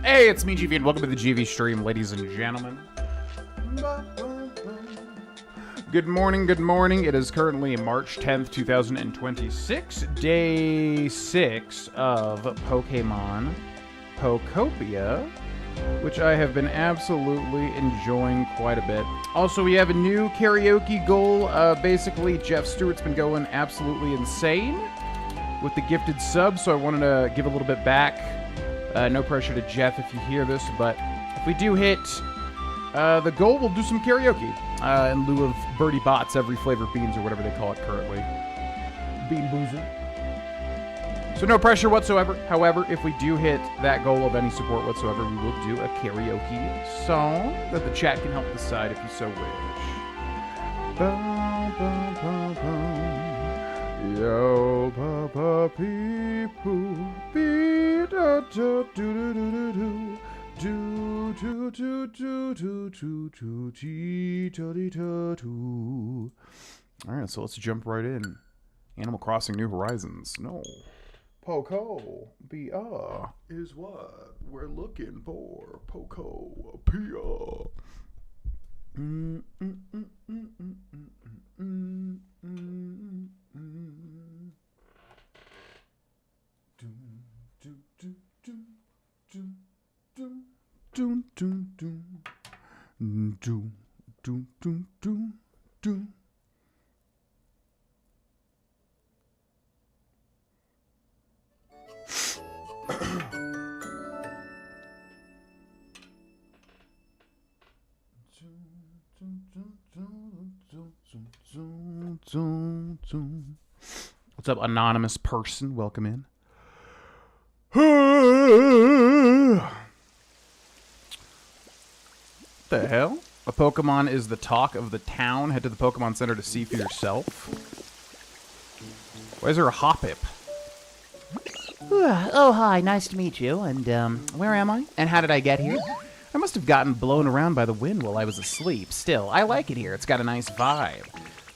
Hey, it's me, GV, and welcome to the GV stream, ladies and gentlemen. Good morning, good morning. It is currently March 10th, 2026, day 6 of Pokemon Pokopia, which I have been absolutely enjoying quite a bit. Also, we have a new karaoke goal. Basically, Jeff Stewart's been going absolutely insane with the gifted sub, so I wanted to give a little bit back. No pressure to Jeff if you hear this, but if we do hit the goal, we'll do some karaoke in lieu of Birdie Bots, every flavor beans, or whatever they call it currently. Bean Boozer. So no pressure whatsoever. However, if we do hit that goal of any support whatsoever, we will do a karaoke song that the chat can help decide if you so wish. Bum, bum, bum, bum. Yo, papa, pee, poo, pee, da, da, do, do, do, do, do, do, do, do, do, do, tee, da, dee, da, do. All right, so let's jump right in. Animal Crossing New Horizons. No. Pokopia is what we're looking for. Pokopia. What's up, anonymous person? Welcome in. The hell? A Pokemon is the talk of the town. Head to the Pokemon Center to see for yourself. Why is there a Hoppip? Oh, hi. Nice to meet you. And, where am I? And how did I get here? I must have gotten blown around by the wind while I was asleep. Still, I like it here. It's got a nice vibe.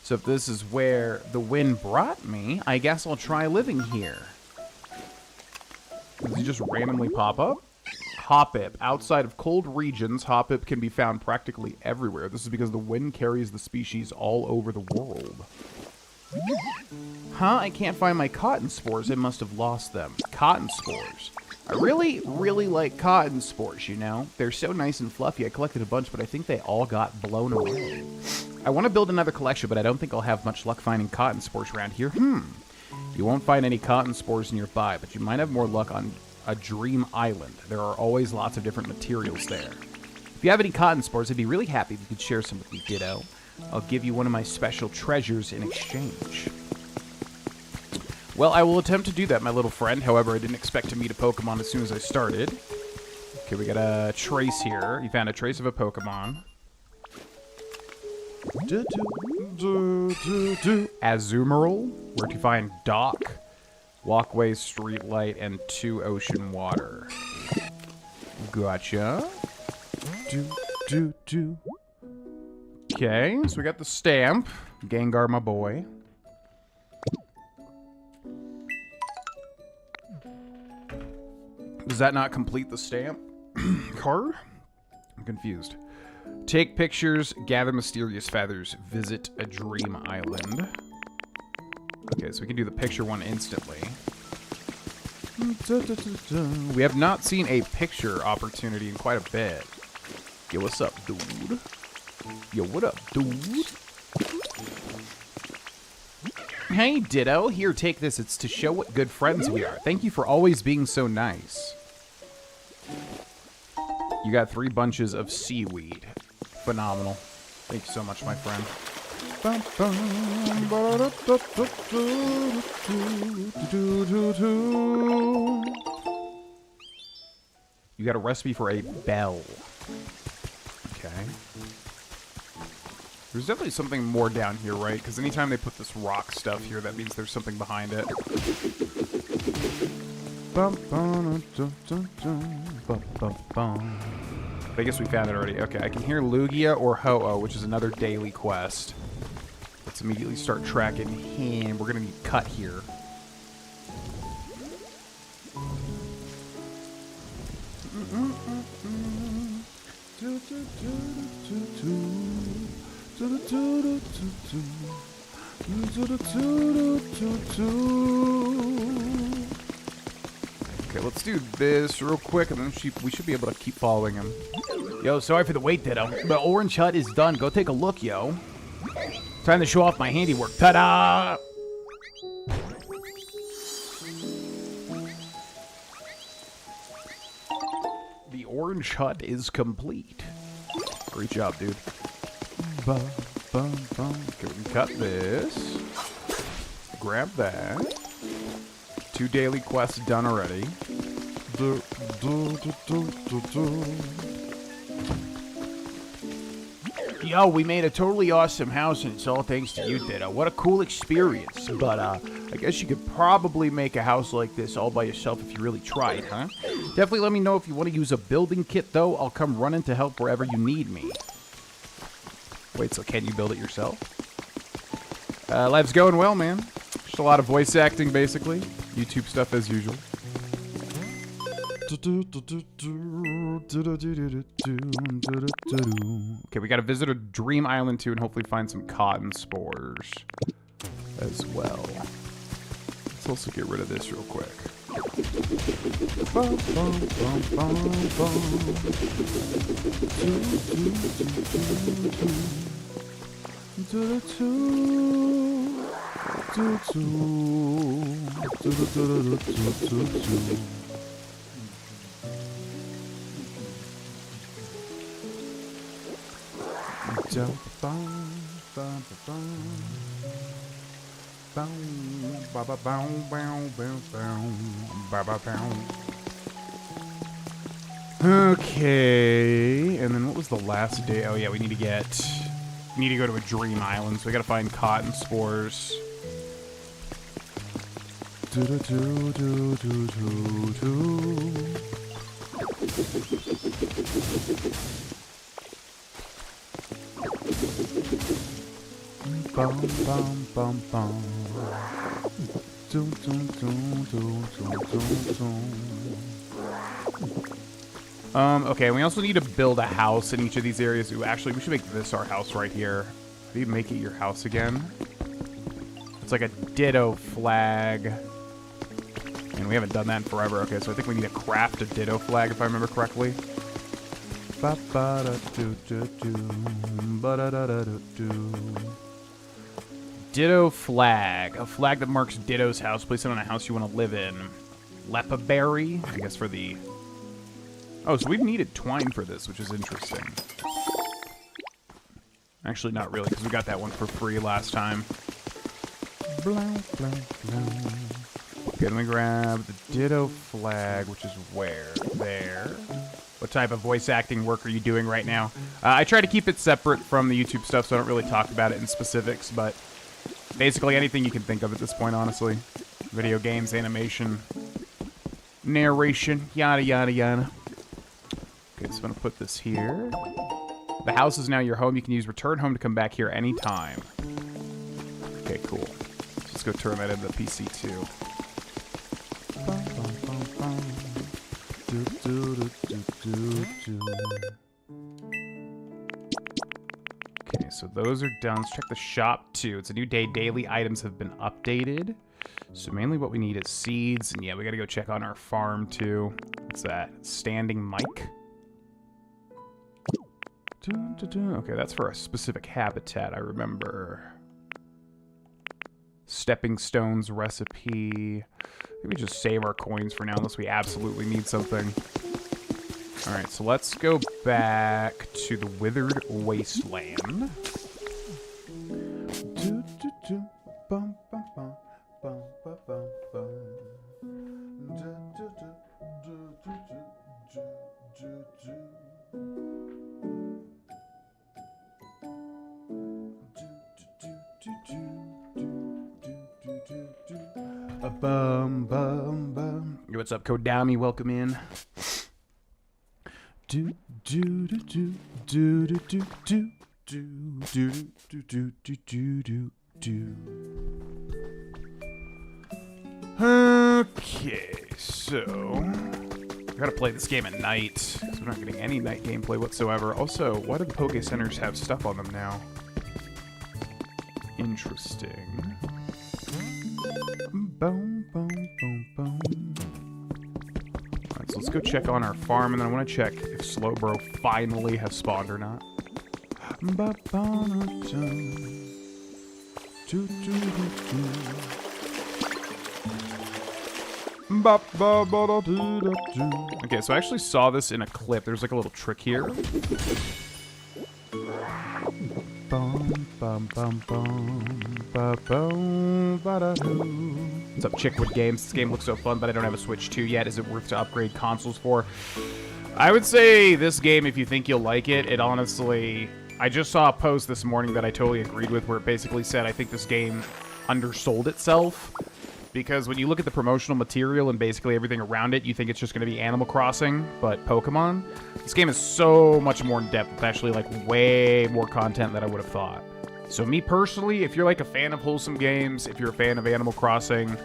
So if this is where the wind brought me, I guess I'll try living here. Does he just randomly pop up? Hoppip. Outside of cold regions, Hoppip can be found practically everywhere. This is because the wind carries the species all over the world. Huh? I can't find my cotton spores. I must have lost them. Cotton spores. I really, really like cotton spores, you know? They're so nice and fluffy. I collected a bunch, but I think they all got blown away. I want to build another collection, but I don't think I'll have much luck finding cotton spores around here. You won't find any cotton spores nearby, but you might have more luck on a dream island. There are always lots of different materials there. If you have any cotton spores, I'd be really happy if you could share some with me, Ditto. I'll give you one of my special treasures in exchange. Well, I will attempt to do that, my little friend. However, I didn't expect to meet a Pokemon as soon as I started. Okay, we got a trace here. You found a trace of a Pokemon. Azumarill. Where'd you find Dock? Walkway, streetlight, and 2 ocean water. Gotcha. Okay, so we got the stamp. Gengar, my boy. Does that not complete the stamp card? I'm confused. Take pictures, gather mysterious feathers, visit a dream island. Okay, so we can do the picture one instantly. We have not seen a picture opportunity in quite a bit. Yo, what's up, dude? Yo, what up, dude? Hey, Ditto. Here, take this. It's to show what good friends we are. Thank you for always being so nice. You got 3 bunches of seaweed. Phenomenal. Thank you so much, my friend. You got a recipe for a bell. Okay. There's definitely something more down here, right? Because anytime they put this rock stuff here, that means there's something behind it. I guess we found it already. Okay, I can hear Lugia or Ho-Oh, which is another daily quest. Let's immediately start tracking him. We're gonna need cut here. Okay, let's do this real quick, and then we should be able to keep following him. Yo, sorry for the wait, Ditto. The orange hut is done. Go take a look, yo. Time to show off my handiwork. Ta-da! The orange hut is complete. Great job, dude. Okay, we can cut this. Grab that. 2 daily quests done already. Yo, we made a totally awesome house, and it's all thanks to you, Ditto. What a cool experience. But, I guess you could probably make a house like this all by yourself if you really tried, huh? Definitely let me know if you want to use a building kit, though. I'll come running to help wherever you need me. Wait, so can you build it yourself? Life's going well, man. Just a lot of voice acting, basically. YouTube stuff as usual. Okay, we gotta visit a Dream Island too and hopefully find some cotton spores as well. Let's also get rid of this real quick. Okay, and then what was the last day? Oh yeah, we need to go to a Dream Island, so we gotta find cotton spores. Okay, we also need to build a house in each of these areas. Ooh, actually, we should make this our house right here. How do you make it your house again? It's like a Ditto flag. And we haven't done that in forever. Okay, so I think we need to craft a Ditto flag, if I remember correctly. Ditto flag. A flag that marks Ditto's house. Place it on a house you want to live in. Lepaberry, I guess for the... Oh, so we've needed twine for this, which is interesting. Actually, not really, because we got that one for free last time. Okay, let me grab the Ditto flag, which is where? There. What type of voice acting work are you doing right now? I try to keep it separate from the YouTube stuff, so I don't really talk about it in specifics, but basically anything you can think of at this point, honestly. Video games, animation, narration, yada, yada, yada. Okay, so I'm going to put this here. The house is now your home. You can use return home to come back here anytime. Okay, cool. Let's go turn that into the PC too. Okay, so those are done. Let's check the shop too. It's a new day. Daily items have been updated. So mainly what we need is seeds. And yeah, we got to go check on our farm too. What's that? Standing mic? Okay, that's for a specific habitat, I remember. Stepping stones recipe. Maybe just save our coins for now unless we absolutely need something. Alright, so let's go back to the Withered Wasteland. Yo, what's up, Kodami? Welcome in. Okay, so gotta play this game at night, because we're not getting any night gameplay whatsoever. Also, why do the Poke Centers have stuff on them now? Interesting. Boom, boom, boom, boom. Alright, so let's go check on our farm, and then I want to check if Slowbro finally has spawned or not. Okay, so I actually saw this in a clip. There's like a little trick here. What's up, Chickwood Games? This game looks so fun, but I don't have a Switch 2 yet. Is it worth to upgrade consoles for? I would say this game, if you think you'll like it, it honestly... I just saw a post this morning that I totally agreed with, where it basically said, I think this game undersold itself. Because when you look at the promotional material and basically everything around it, you think it's just going to be Animal Crossing, but Pokemon. This game is so much more in-depth. It's actually, like, way more content than I would have thought. So me personally, if you're, like, a fan of wholesome games, if you're a fan of Animal Crossing,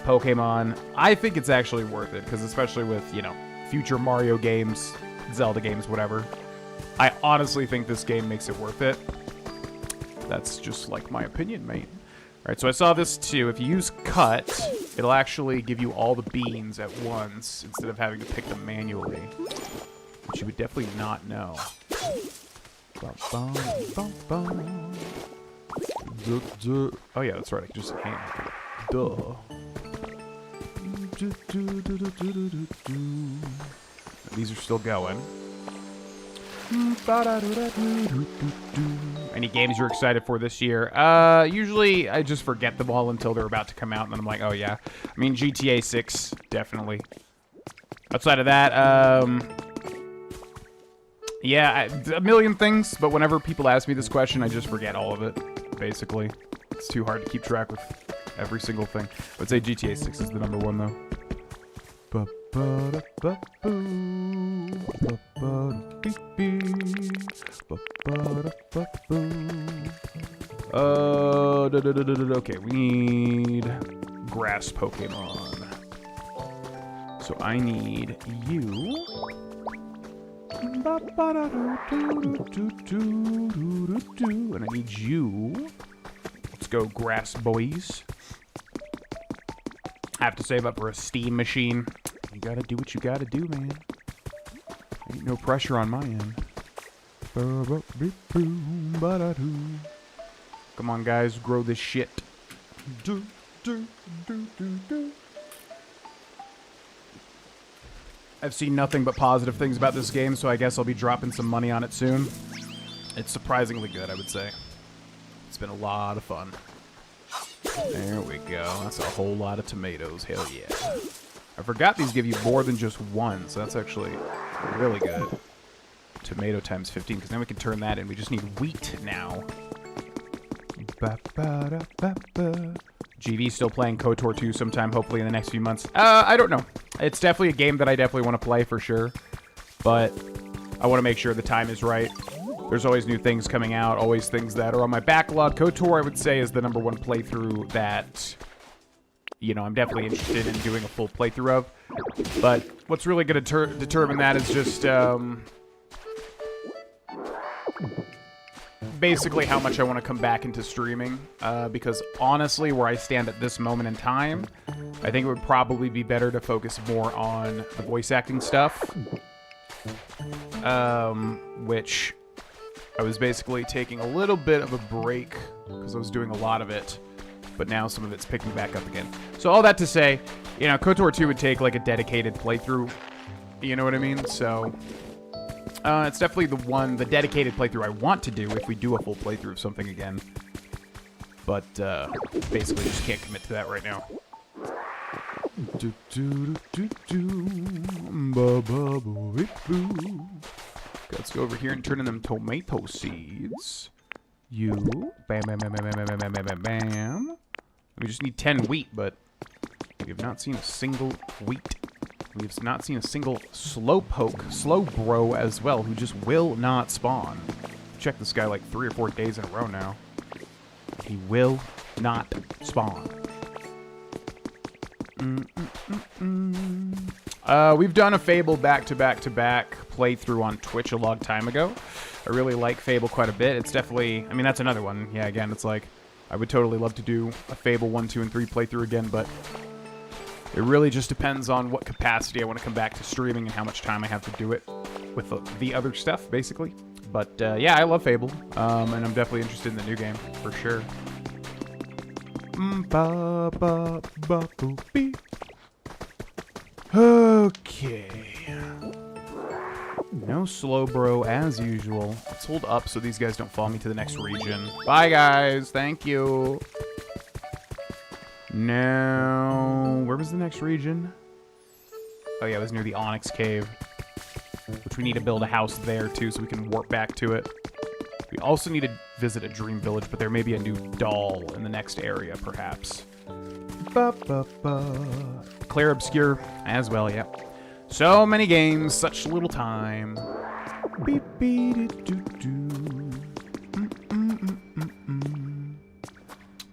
Pokemon, I think it's actually worth it. Because especially with, you know, future Mario games, Zelda games, whatever, I honestly think this game makes it worth it. That's just, like, my opinion, mate. Alright, so I saw this too. If you use cut, it'll actually give you all the beans at once instead of having to pick them manually. Which you would definitely not know. Oh yeah, that's right. I can just hand. Duh. These are still going. Any games you're excited for this year? Usually I just forget them all until they're about to come out, and then I'm like, oh yeah. I mean, GTA 6, definitely. Outside of that, yeah, a million things, but whenever people ask me this question, I just forget all of it, basically. It's too hard to keep track with every single thing. I would say GTA 6 is the number one, though. Okay, we need grass Pokemon. So I need you. And I need you. Let's go, grass boys. Have to save up for a steam machine. You gotta do what you gotta do, man. Ain't no pressure on my end. Come on, guys, grow this shit. I've seen nothing but positive things about this game, so I guess I'll be dropping some money on it soon. It's surprisingly good, I would say. It's been a lot of fun. There we go. That's a whole lot of tomatoes. Hell yeah. I forgot these give you more than just one, so that's actually really good. Tomato times 15, because then we can turn that in. We just need wheat now. GV still playing KOTOR 2 sometime, hopefully in the next few months. I don't know. It's definitely a game that I definitely want to play for sure, but I want to make sure the time is right. There's always new things coming out, always things that are on my backlog. KOTOR, I would say, is the number one playthrough that, you know, I'm definitely interested in doing a full playthrough of. But what's really going to determine that is just basically how much I want to come back into streaming. Because honestly, where I stand at this moment in time, I think it would probably be better to focus more on the voice acting stuff. Which I was basically taking a little bit of a break because I was doing a lot of it. But now some of it's picking back up again. So all that to say, you know, KOTOR 2 would take like a dedicated playthrough. You know what I mean? So it's definitely the dedicated playthrough I want to do if we do a full playthrough of something again. But basically just can't commit to that right now. Let's go over here and turn in them tomato seeds. You. Bam, bam, bam, bam, bam, bam, bam, bam, bam, bam. We just need 10 wheat, but we have not seen a single wheat. We have not seen a single Slowbro as well, who just will not spawn. Check this guy like 3 or 4 days in a row now. He will not spawn. We've done a Fable back-to-back-to-back playthrough on Twitch a long time ago. I really like Fable quite a bit. It's definitely, I mean, that's another one. Yeah, again, it's like, I would totally love to do a Fable 1, 2, and 3 playthrough again, but it really just depends on what capacity I want to come back to streaming and how much time I have to do it with the other stuff, basically. But, yeah, I love Fable, and I'm definitely interested in the new game, for sure. Okay. No slow bro as usual. Let's hold up so these guys don't follow me to the next region. Bye guys, thank you. Now, where was the next region? Oh yeah, it was near the Onyx Cave. Which we need to build a house there too so we can warp back to it. We also need to visit a dream village, but there may be a new doll in the next area, perhaps. Claire Obscure as well, yeah. So many games, such little time.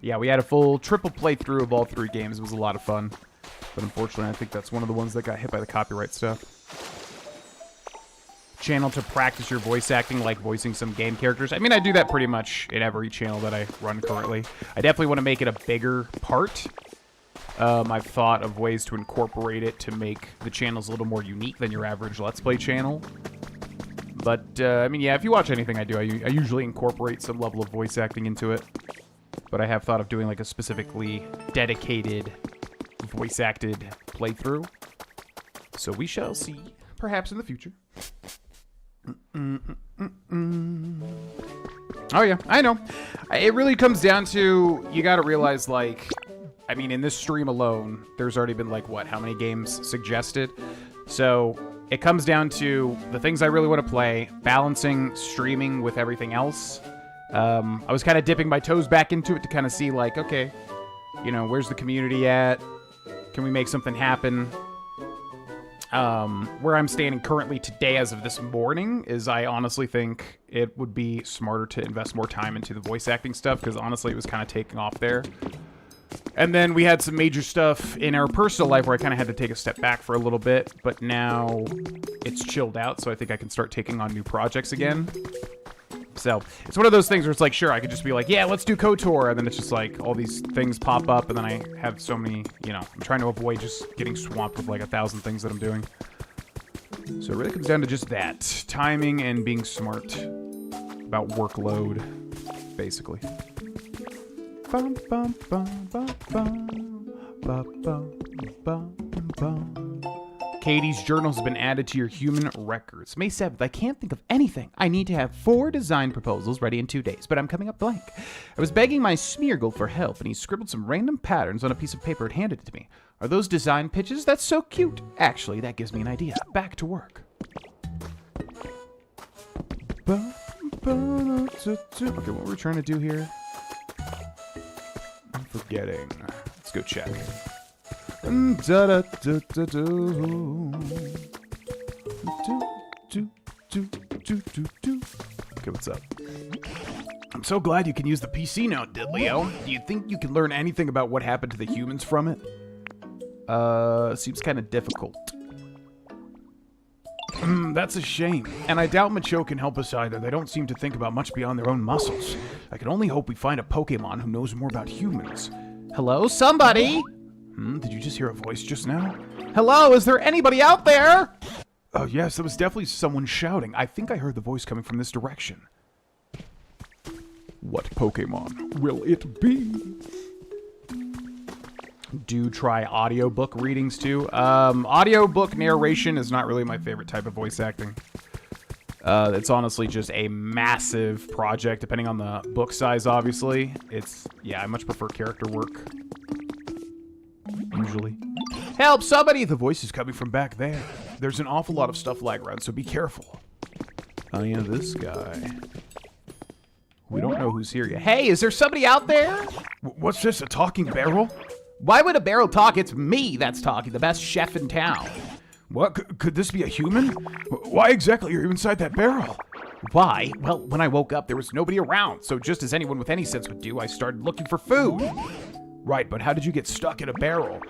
Yeah, we had a full triple playthrough of all 3 games. It was a lot of fun. But unfortunately, I think that's one of the ones that got hit by the copyright stuff. Channel to practice your voice acting, like voicing some game characters. I mean, I do that pretty much in every channel that I run currently. I definitely want to make it a bigger part. I've thought of ways to incorporate it to make the channels a little more unique than your average Let's Play channel. But, I mean, yeah, if you watch anything I do, I usually incorporate some level of voice acting into it. But I have thought of doing, like, a specifically dedicated voice-acted playthrough. So we shall see, perhaps in the future. Oh, yeah, I know. It really comes down to, you gotta realize, like... I mean, in this stream alone, there's already been, like, what, how many games suggested? So, it comes down to the things I really want to play, balancing streaming with everything else. I was kind of dipping my toes back into it to kind of see, like, okay, you know, where's the community at? Can we make something happen? Where I'm standing currently today as of this morning is I honestly think it would be smarter to invest more time into the voice acting stuff, because honestly it was kind of taking off there. And then we had some major stuff in our personal life where I kind of had to take a step back for a little bit, but now it's chilled out, so I think I can start taking on new projects again. So, it's one of those things where it's like, sure, I could just be like, yeah, let's do KOTOR, and then it's just like, all these things pop up, and then I have so many, you know, I'm trying to avoid just getting swamped with like 1,000 things that I'm doing. So it really comes down to just that. Timing and being smart about workload, basically. Bum, bum, bum, bum, bum, bum, bum, bum, bum. Katie's journal has been added to your human records. May 7th, I can't think of anything. I need to have 4 design proposals ready in 2 days, but I'm coming up blank. I was begging my Smeargle for help, and he scribbled some random patterns on a piece of paper and handed it to me. Are those design pitches? That's so cute. Actually, that gives me an idea. Back to work. Okay, what we're trying to do here? I'm forgetting. Let's go check. Okay, what's up? I'm so glad you can use the PC now, Diddley-O. Do you think you can learn anything about what happened to the humans from it? Seems kind of difficult. That's a shame. And I doubt Macho can help us either. They don't seem to think about much beyond their own muscles. I can only hope we find a Pokemon who knows more about humans. Hello, somebody? Did you just hear a voice just now? Hello, is there anybody out there? Oh, yes, that was definitely someone shouting. I think I heard the voice coming from this direction. What Pokemon will it be? Do try audiobook readings, too. Audiobook narration is not really my favorite type of voice acting. It's honestly just a massive project, depending on the book size, obviously. Yeah, I much prefer character work. Usually. Help, somebody! The voice is coming from back there. There's an awful lot of stuff lying around, so be careful. Oh yeah, this guy. We don't know who's here yet. Hey, is there somebody out there? What's this, a talking barrel? Why would a barrel talk? It's me that's talking, the best chef in town. What? Could this be a human? Why exactly are you inside that barrel? Why? Well, when I woke up, there was nobody around, so just as anyone with any sense would do, I started looking for food. Right, but how did you get stuck in a barrel?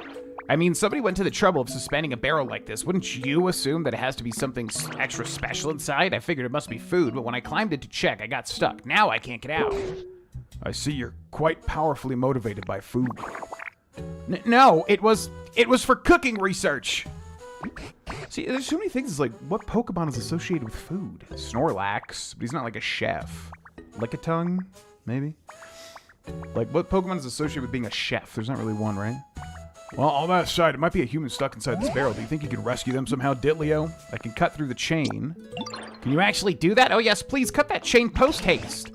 I mean, somebody went to the trouble of suspending a barrel like this. Wouldn't you assume that it has to be something extra special inside? I figured it must be food, but when I climbed it to check, I got stuck. Now I can't get out. I see you're quite powerfully motivated by food. No, it was for cooking research. See, there's so many things. It's like, what Pokemon is associated with food? Snorlax, but he's not like a chef. Lickitung, maybe? Like, what Pokemon is associated with being a chef? There's not really one, right? Well, all that aside, it might be a human stuck inside this barrel. Do you think you can rescue them somehow, Ditlio? I can cut through the chain. Can you actually do that? Oh, yes, please, cut that chain post-haste.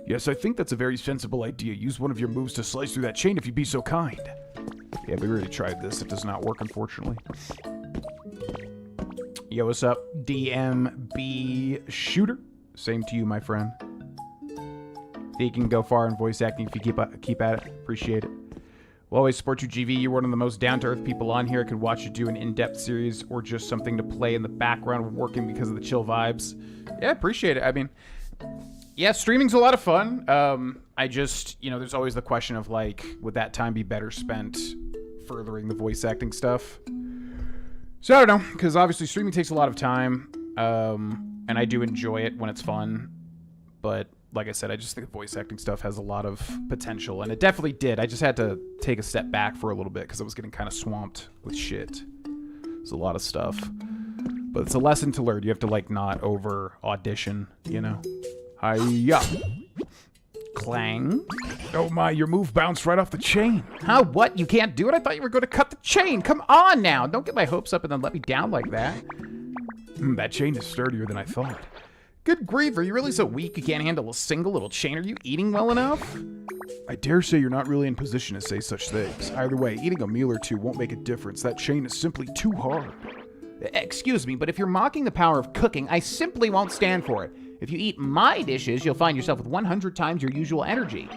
Yes, I think that's a very sensible idea. Use one of your moves to slice through that chain if you'd be so kind. Yeah, we already tried this. It does not work, unfortunately. Yo, what's up, DMB Shooter? Same to you, my friend. You can go far in voice acting if you keep at it. Appreciate it. We'll always support you, GV. You're one of the most down-to-earth people on here. I could watch you do an in-depth series or just something to play in the background working because of the chill vibes. Yeah, appreciate it. I mean, yeah, streaming's a lot of fun. I just, you know, there's always the question of, like, would that time be better spent furthering the voice acting stuff? So I don't know, because obviously streaming takes a lot of time, and I do enjoy it when it's fun, but like I said, I just think the voice acting stuff has a lot of potential, and it definitely did. I just had to take a step back for a little bit because I was getting kind of swamped with shit. There's a lot of stuff, but it's a lesson to learn. You have to, like, not over audition, you know? Hiya! Clang. Oh my, your move bounced right off the chain. Huh? What? You can't do it? I thought you were going to cut the chain. Come on now. Don't get my hopes up and then let me down like that. That chain is sturdier than I thought. Good grief, are you really so weak you can't handle a single little chain? Are you eating well enough? I dare say you're not really in position to say such things. Either way, eating a meal or two won't make a difference. That chain is simply too hard. Excuse me, but if you're mocking the power of cooking, I simply won't stand for it. If you eat my dishes, you'll find yourself with 100 times your usual energy.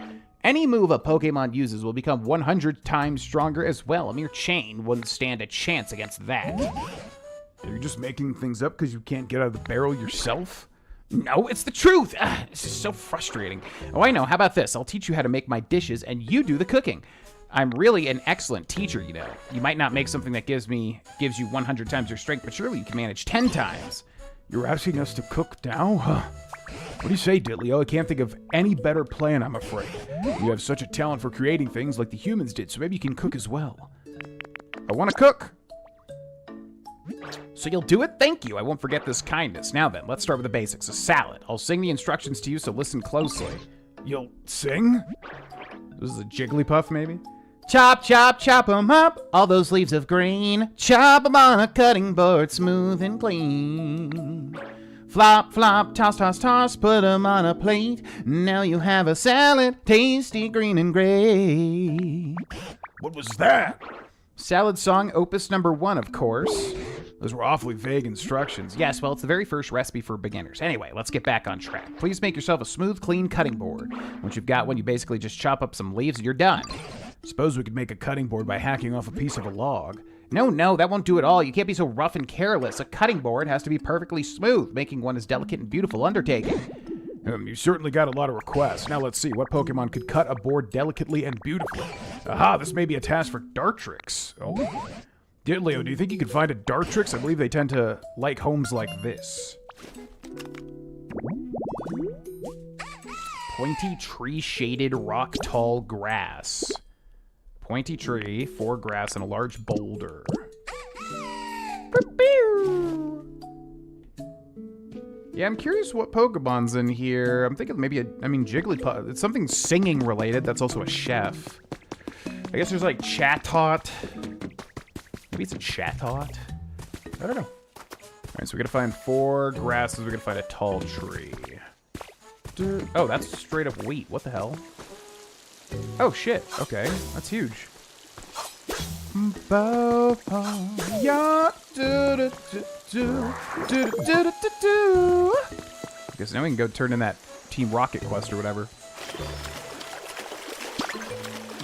Any move a Pokemon uses will become 100 times stronger as well. A mere chain wouldn't stand a chance against that. Are you just making things up because you can't get out of the barrel yourself? No, it's the truth. This is so frustrating. Oh, I know. How about this? I'll teach you how to make my dishes, and you do the cooking. I'm really an excellent teacher, you know. You might not make something that gives you 100 times your strength, but surely you can manage 10 times. You're asking us to cook now? Huh? What do you say, Ditlio? I can't think of any better plan, I'm afraid. You have such a talent for creating things like the humans did, so maybe you can cook as well. I want to cook. So you'll do it? Thank you. I won't forget this kindness. Now then, let's start with the basics. A salad. I'll sing the instructions to you, so listen closely. You'll sing? This is a Jigglypuff, maybe? Chop, chop, chop 'em up, all those leaves of green. Chop 'em on a cutting board, smooth and clean. Flop, flop, toss, toss, toss, put 'em on a plate. Now you have a salad, tasty, green, and gray. What was that? Salad song, opus number 1, of course. Those were awfully vague instructions. Yes, well, it's the very first recipe for beginners. Anyway, let's get back on track. Please make yourself a smooth, clean cutting board. Once you've got one, you basically just chop up some leaves and you're done. Suppose we could make a cutting board by hacking off a piece of a log. No, that won't do it all. You can't be so rough and careless. A cutting board has to be perfectly smooth, making one as delicate and beautiful undertaking. You certainly got a lot of requests. Now let's see, what Pokemon could cut a board delicately and beautifully? Aha, this may be a task for Dartrix. Oh. Ditlio, do you think you could find a Dartrix? I believe they tend to like homes like this. Pointy tree-shaded rock-tall grass. Pointy tree, 4 grass, and a large boulder. Yeah, I'm curious what Pokemon's in here. I'm thinking maybe Jigglypuff. It's something singing related. That's also a chef. I guess there's like Chatot. Maybe it's a Chatot. I don't know. All right, so we gotta find 4 grasses. We gotta find a tall tree. Oh, that's straight up wheat. What the hell? Oh shit. Okay, that's huge. I guess now we can go turn in that Team Rocket quest or whatever.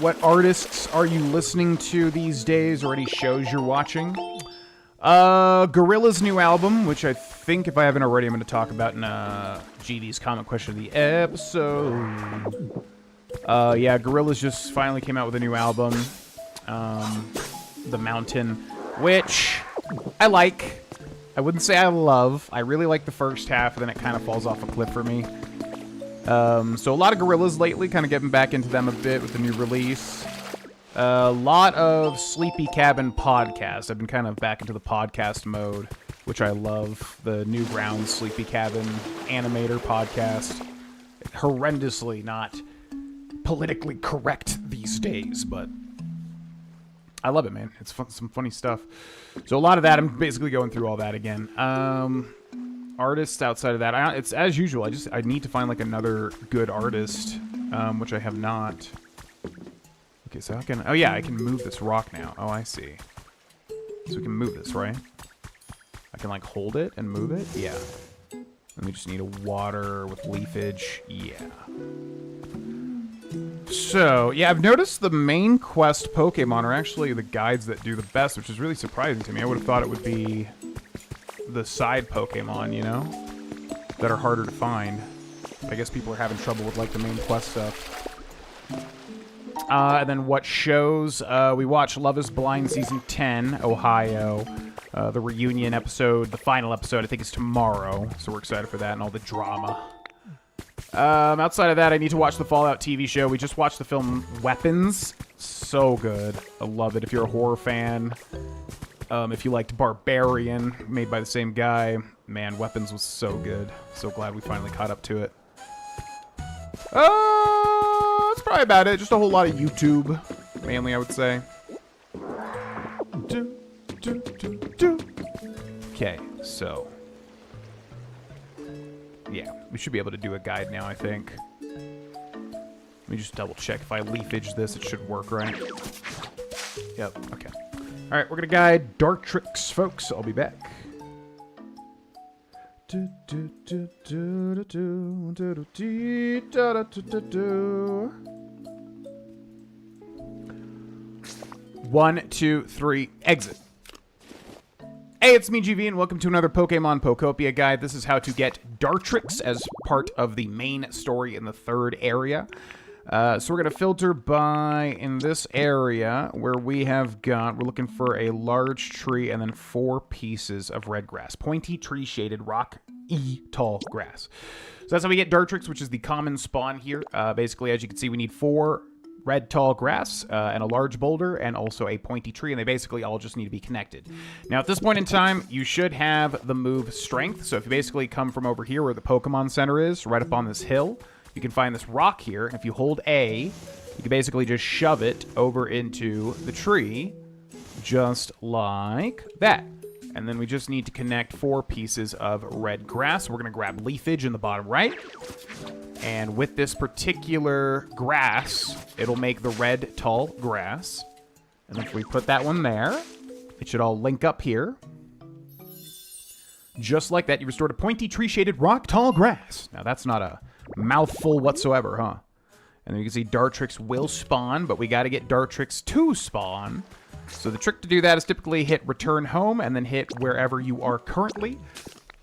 What artists are you listening to these days, or any shows you're watching? Gorilla's new album, which I think, if I haven't already, I'm going to talk about in GD's comment question of the episode. Yeah, Gorilla's just finally came out with a new album. the mountain, which I like. I wouldn't say I love. I really like the first half, and then it kind of falls off a cliff for me. So a lot of gorillas lately, kind of getting back into them a bit with the new release. A lot of Sleepy Cabin podcasts. I've been kind of back into the podcast mode, which I love. The Newgrounds Sleepy Cabin animator podcast. Horrendously not politically correct these days, but I love it, man. It's fun, some funny stuff. So a lot of that, I'm basically going through all that again. Artists outside of that, it's as usual. I need to find like another good artist, which I have not. Okay, so I can. Oh yeah, I can move this rock now. Oh, I see. So we can move this, right? I can like hold it and move it. Yeah. And we just need a water with leafage. Yeah. So, yeah, I've noticed the main quest Pokemon are actually the guides that do the best, which is really surprising to me. I would have thought it would be the side Pokemon, you know, that are harder to find. I guess people are having trouble with, like, the main quest stuff. And then what shows? We watched Love is Blind Season 10, Ohio. The reunion episode, the final episode, I think is tomorrow. So we're excited for that and all the drama. Outside of that, I need to watch the Fallout TV show. We just watched the film Weapons. So good. I love it. If you're a horror fan, if you liked Barbarian, made by the same guy, man, Weapons was so good. So glad we finally caught up to it. That's probably about it. Just a whole lot of YouTube, mainly, I would say. Okay, so yeah, we should be able to do a guide now, I think. Let me just double check. If I leafage this, it should work, right? Yep, okay. All right, we're gonna guide Dartrix, folks. I'll be back. One, two, three, exit. Hey, it's me, GV, and welcome to another Pokemon Pokopia guide. This is how to get Dartrix as part of the main story in the third area. So we're going to filter by, in this area, where we have got, we're looking for a large tree and then 4 pieces of red grass. Pointy, tree-shaded, rock-y, tall grass. So that's how we get Dartrix, which is the common spawn here. Basically, as you can see, we need 4 red tall grass, and a large boulder, and also a pointy tree, and they basically all just need to be connected. Now, at this point in time, you should have the move Strength, so if you basically come from over here where the Pokemon Center is, right up on this hill, you can find this rock here, and if you hold A, you can basically just shove it over into the tree, just like that. And then we just need to connect 4 pieces of red grass. We're going to grab leafage in the bottom right. And with this particular grass, it'll make the red tall grass. And if we put that one there, it should all link up here. Just like that, you restored a pointy tree-shaded rock tall grass. Now that's not a mouthful whatsoever, huh? And then you can see Dartrix will spawn, but we got to get Dartrix to spawn. So the trick to do that is typically hit return home and then hit wherever you are currently.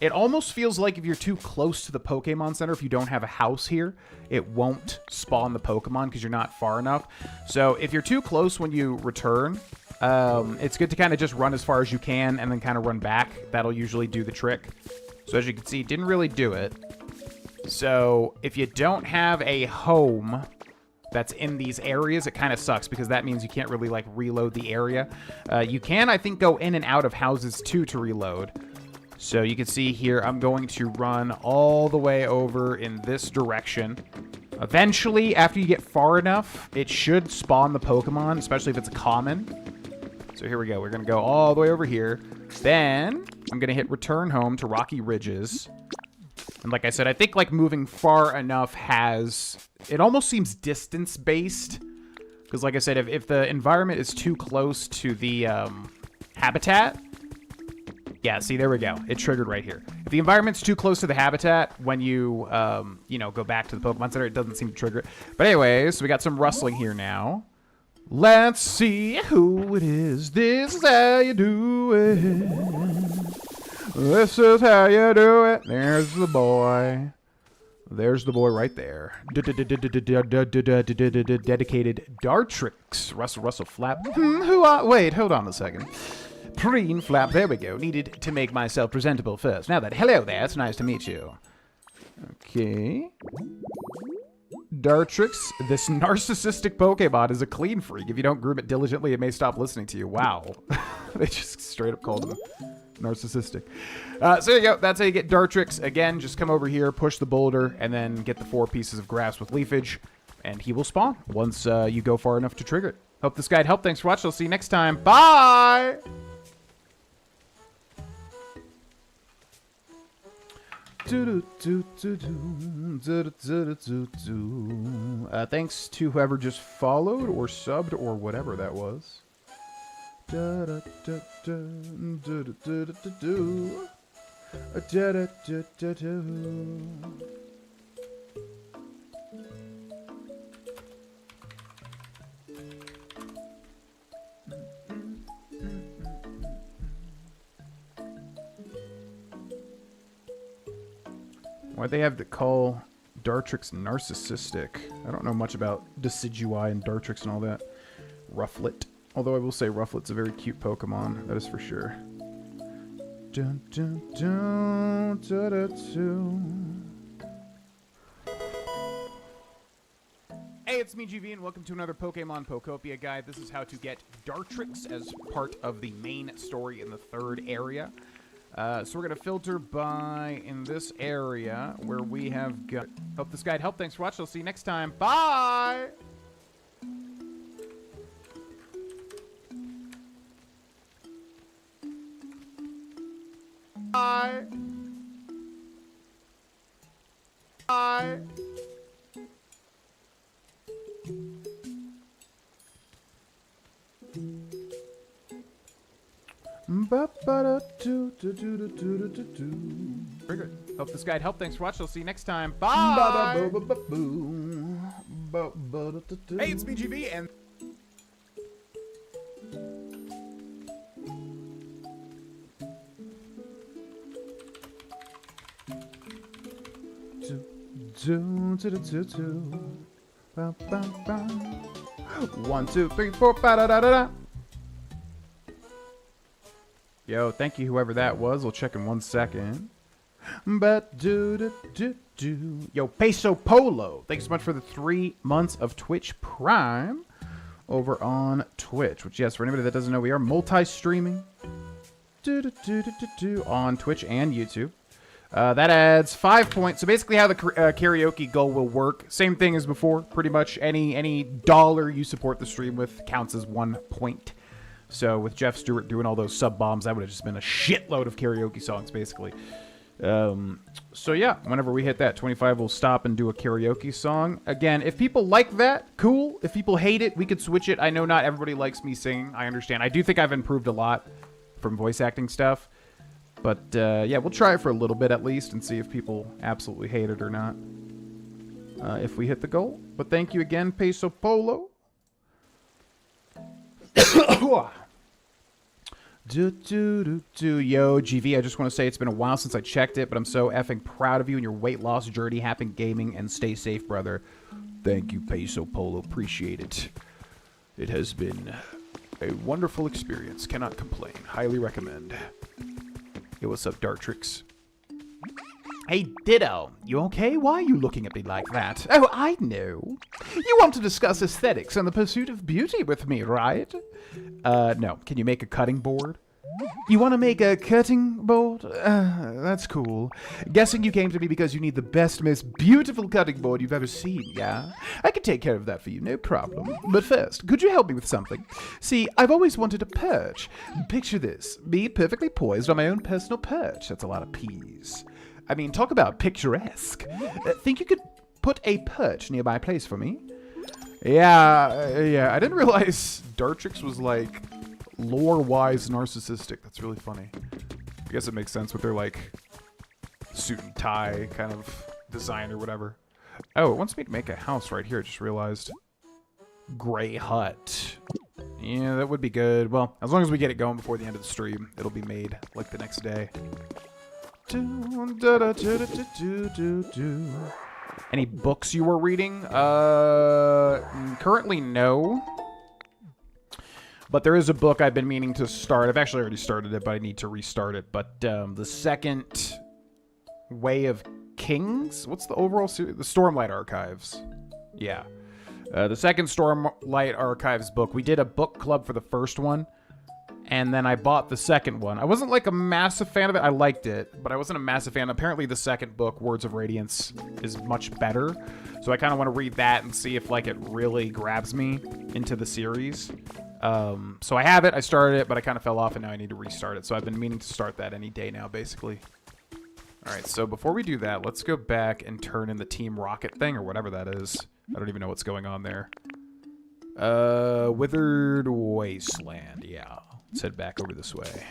It almost feels like if you're too close to the Pokemon Center, if you don't have a house here, it won't spawn the Pokemon because you're not far enough. So if you're too close when you return, it's good to kind of just run as far as you can and then kind of run back. That'll usually do the trick. So as you can see, it didn't really do it. So if you don't have a home that's in these areas, it kind of sucks because that means you can't really like reload the area. You can, I think, go in and out of houses too to reload. So you can see here, I'm going to run all the way over in this direction. Eventually, after you get far enough, it should spawn the Pokemon, especially if it's a common. So here we go. We're going to go all the way over here. Then I'm going to hit return home to Rocky Ridges. And like I said, I think like moving far enough has... It almost seems distance-based. Because like I said, if the environment is too close to the habitat... Yeah, see, there we go. It triggered right here. If the environment's too close to the habitat, when you, go back to the Pokemon Center, it doesn't seem to trigger it. But anyways, so we got some rustling here now. Let's see who it is. This is how you do it. This is how you do it. There's the boy. There's the boy right there. Dedicated Dartrix. Russell Flap. Wait, hold on a second. Preen Flap, there we go. Needed to make myself presentable first. Now that, hello there, it's nice to meet you. Okay. Dartrix, this narcissistic Pokemon is a clean freak. If you don't groom it diligently, it may stop listening to you. Wow. They just straight up called him narcissistic. So there you go. That's how you get Dartrix. Again, just come over here, push the boulder, and then get the 4 pieces of grass with leafage, and he will spawn once you go far enough to trigger it. Hope this guide helped. Thanks for watching. I'll see you next time. Bye! Thanks to whoever just followed or subbed or whatever that was. Why'd they have to call Dartrix narcissistic? I don't know much about Decidui and Dartrix and all that. Rufflet. Although I will say Rufflet's a very cute Pokemon. That is for sure. Dun, dun, dun, da, da, Hey, it's me, GV, and welcome to another Pokemon Pokopia guide. This is how to get Dartrix as part of the main story in the 3rd area. So we're going to filter by in this area where we have got... Hope this guide helped. Thanks for watching. I'll see you next time. Bye! Bye! Bye! Very good. Hope this guide helped. Thanks for watching. I'll see you next time. Bye! Hey, it's me, GV, and... One, two, three, four, ba-da-da-da-da. Yo, thank you, whoever that was. We'll check in 1 second. Yo, Peso Polo. Thanks so much for the 3 months of Twitch Prime over on Twitch. Which, yes, for anybody that doesn't know, we are multi-streaming on Twitch and YouTube. That adds 5 points. So basically how the karaoke goal will work, same thing as before. Pretty much any dollar you support the stream with counts as 1 point. So with Jeff Stewart doing all those sub bombs, that would have just been a shitload of karaoke songs, basically. So yeah, whenever we hit that 25, we'll stop and do a karaoke song. Again, if people like that, cool. If people hate it, we could switch it. I know not everybody likes me singing. I understand. I do think I've improved a lot from voice acting stuff. But yeah, we'll try it for a little bit at least and see if people absolutely hate it or not. If we hit the goal. But thank you again, Peso Polo. Yo, GV, I just want to say it's been a while since I checked it, but I'm so effing proud of you and your weight loss journey. Happy gaming and stay safe, brother. Thank you, Peso Polo. Appreciate it. It has been a wonderful experience. Cannot complain. Highly recommend. Yo, what's up, Dartrix? Hey, Ditto. You okay? Why are you looking at me like that? Oh, I know. You want to discuss aesthetics and the pursuit of beauty with me, right? No. Can you make a cutting board? You want to make a cutting board? That's cool. Guessing you came to me because you need the best, most beautiful cutting board you've ever seen, yeah? I can take care of that for you, no problem. But first, could you help me with something? See, I've always wanted a perch. Picture this. Me perfectly poised on my own personal perch. That's a lot of P's. I mean, talk about picturesque. Think you could put a perch near my place for me? Yeah, I didn't realize Dartrix was, like, lore-wise narcissistic. That's really funny. I guess it makes sense with their, like, suit and tie kind of design or whatever. Oh, it wants me to make a house right here, I just realized. Gray hut. Yeah, that would be good. Well, as long as we get it going before the end of the stream, it'll be made, like, the next day. Any books you were reading? Currently, no. But there is a book I've been meaning to start. I've actually already started it, but I need to restart it. But the second Way of Kings? What's the overall series? The Stormlight Archives. Yeah. The second Stormlight Archives book. We did a book club for the first one. And then I bought the second one. I wasn't like a massive fan of it. I liked it, but I wasn't a massive fan. Apparently the second book, Words of Radiance, is much better. So I kind of want to read that and see if like it really grabs me into the series. So I have it. I started it, but I kind of fell off, and now I need to restart it. So I've been meaning to start that any day now, basically. All right, so before we do that, let's go back and turn in the Team Rocket thing, or whatever that is. I don't even know what's going on there. Withered Wasteland, yeah. Let's head back over this way.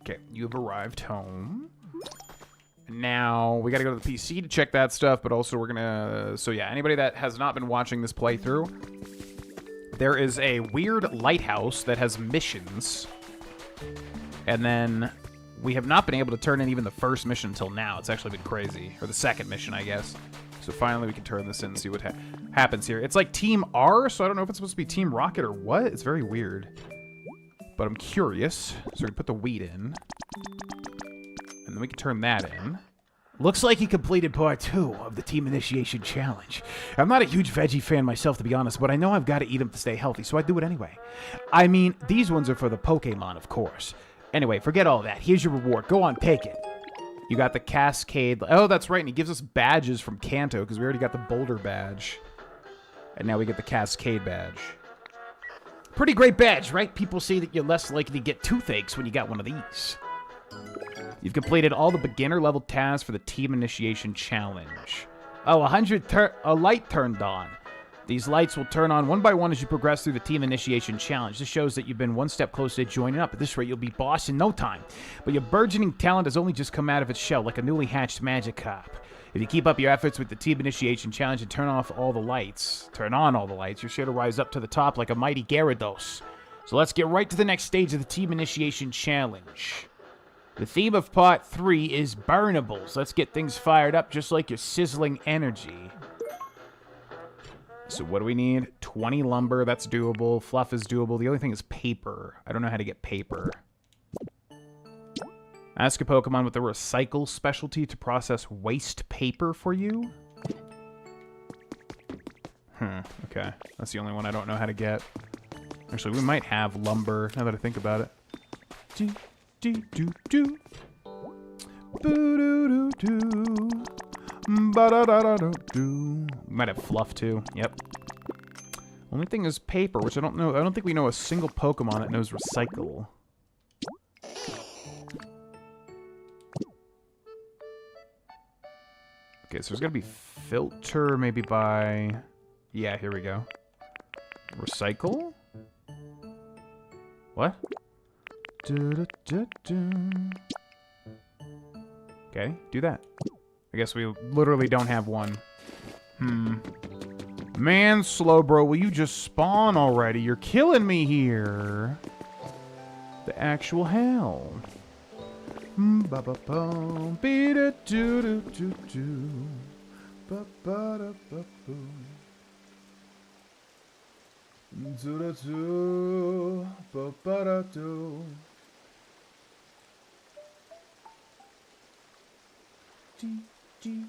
Okay, you have arrived home. Now, we gotta go to the PC to check that stuff, but also we're gonna... So yeah, anybody that has not been watching this playthrough, there is a weird lighthouse that has missions. And then we have not been able to turn in even the first mission until now. It's actually been crazy. Or the second mission, I guess. So finally we can turn this in and see what happens here. It's like Team R, so I don't know if it's supposed to be Team Rocket or what. It's very weird. But I'm curious. So we're going to put the wheat in. And then we can turn that in. Looks like you completed part 2 of the Team Initiation Challenge. I'm not a huge veggie fan myself, to be honest, but I know I've got to eat them to stay healthy, so I do it anyway. I mean, these ones are for the Pokemon, of course. Anyway, forget all that. Here's your reward. Go on, take it. You got the Cascade... Oh, that's right, and he gives us badges from Kanto, because we already got the Boulder badge. And now we get the Cascade badge. Pretty great badge, right? People say that you're less likely to get toothaches when you got one of these. You've completed all the beginner-level tasks for the Team Initiation Challenge. Oh, a light turned on. These lights will turn on one by one as you progress through the Team Initiation Challenge. This shows that you've been one step closer to joining up. At this rate, you'll be boss in no time. But your burgeoning talent has only just come out of its shell, like a newly hatched Magikarp. If you keep up your efforts with the Team Initiation Challenge and turn on all the lights, you're sure to rise up to the top like a mighty Gyarados. So let's get right to the next stage of the Team Initiation Challenge. The theme of Part 3 is burnables. Let's get things fired up just like your sizzling energy. So what do we need? 20 lumber, that's doable. Fluff is doable. The only thing is paper. I don't know how to get paper. Ask a Pokemon with the recycle specialty to process waste paper for you. Okay. That's the only one I don't know how to get. Actually, we might have lumber, now that I think about it. Do-do-do-do. Boo-doo-doo-doo. Ba-da-da-da-do-do. We might have fluff, too. Yep. Only thing is paper, which I don't know. I don't think we know a single Pokemon that knows recycle. Okay, so there's gotta be filter, maybe by... Yeah, here we go. Recycle? What? Okay, do that. I guess we literally don't have one. Man, Slowbro, will you just spawn already? You're killing me here. The actual hell. Ba-ba-bum, be-da-do-do-do-do. Ba-ba-da-ba-boo. Do-da-do, ba-ba-da-do. Do-do-do-do.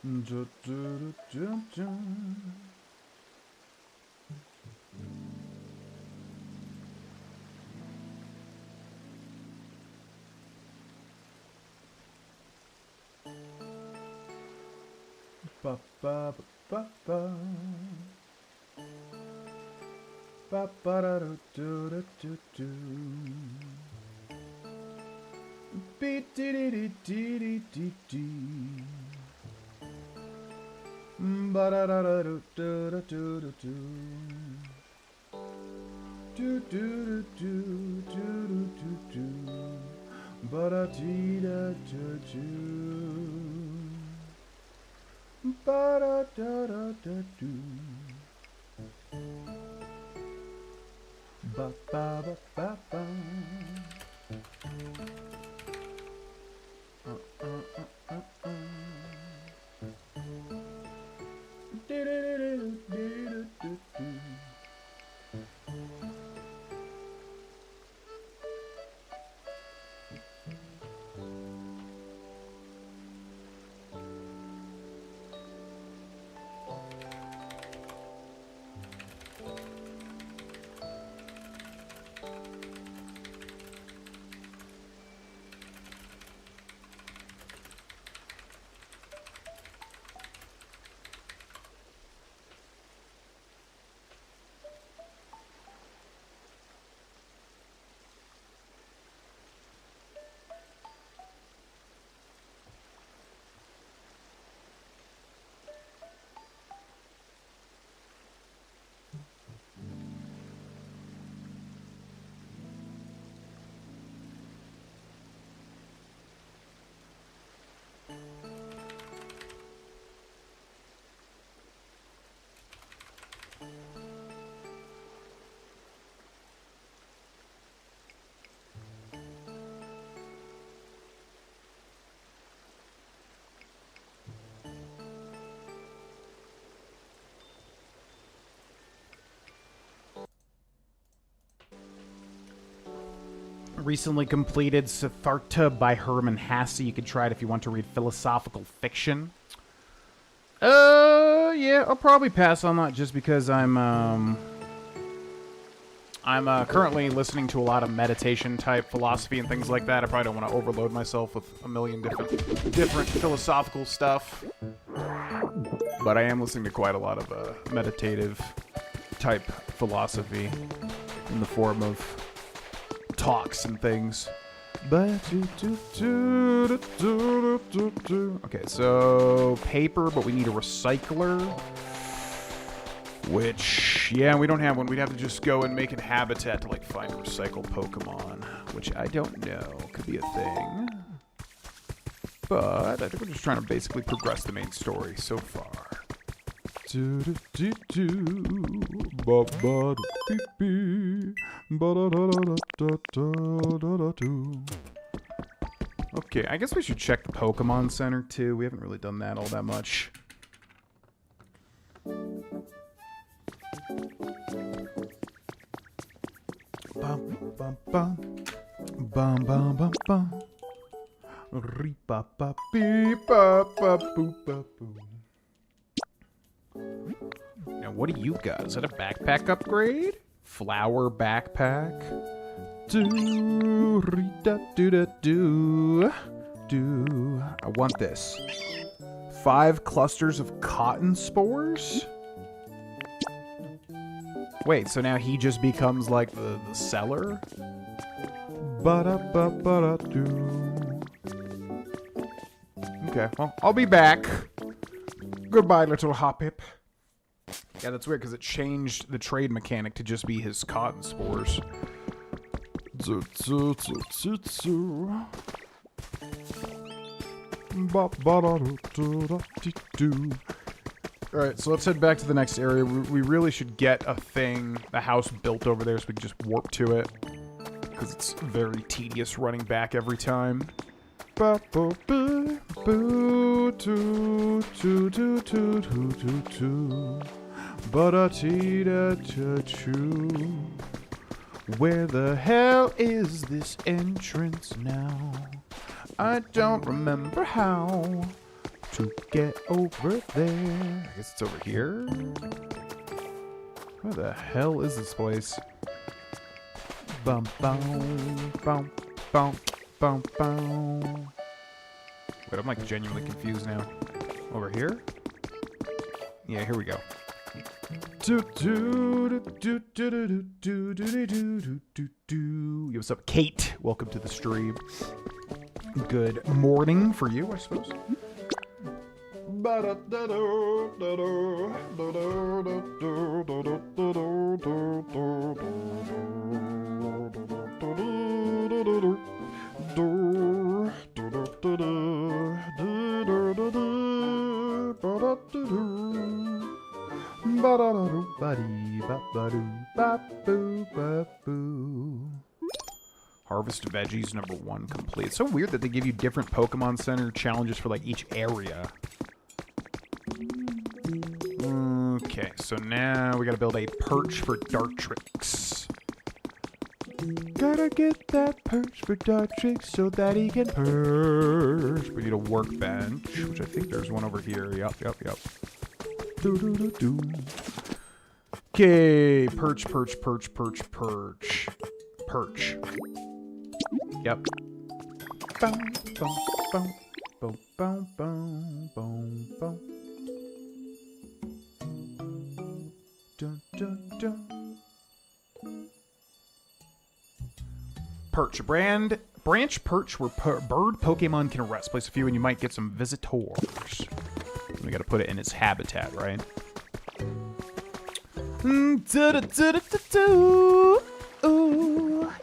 Do-do-do-do-do. Ba ba ba ba ba ba da do do do do. Recently completed Siddhartha by Herman Hesse. You could try it if you want to read philosophical fiction. Yeah, I'll probably pass on that just because I'm currently listening to a lot of meditation type philosophy and things like that. I probably don't want to overload myself with a million different philosophical stuff. But I am listening to quite a lot of meditative type philosophy in the form of talks and things. Okay, so paper, but we need a recycler. Which, yeah, we don't have one. We'd have to just go and make a habitat to, like, find recycled Pokemon. Which I don't know. Could be a thing. But I think we're just trying to basically progress the main story so far. Okay, I guess we should check the Pokemon Center too. We haven't really done that all that much. Bum bum bum bum bum bum bum. Reepa pa beep pa pa boop pa boom. Now, what do you got? Is that a backpack upgrade? Flower backpack? Do. I want this. 5 clusters of cotton spores? Wait, so now he just becomes like the seller? Okay, well, I'll be back. Goodbye, little Hoppip. Yeah, that's weird because it changed the trade mechanic to just be his cotton spores. Alright, so let's head back to the next area. We really should get a house built over there so we can just warp to it. Because it's very tedious running back every time. Where the hell is this entrance now? I don't remember how to get over there. I guess it's over here. Where the hell is this place? Bum bum bum bum bum bum. Wait, I'm like genuinely confused now. Over here? Yeah, here we go. Yo, what's up, Kate? Welcome to the stream. Good morning for you, I suppose. Harvest veggies #1 complete. It's so weird that they give you different Pokemon Center challenges for like each area. Okay, so now we gotta build a perch for Dartrix. Gotta get that perch for Dartrix so that he can perch. We need a workbench, which I think there's one over here. Yep. Okay, perch. Yep. Boom. Perch. Branch perch where bird Pokemon can rest. Place a few and you might get some visitors. We gotta put it in its habitat, right? Ooh,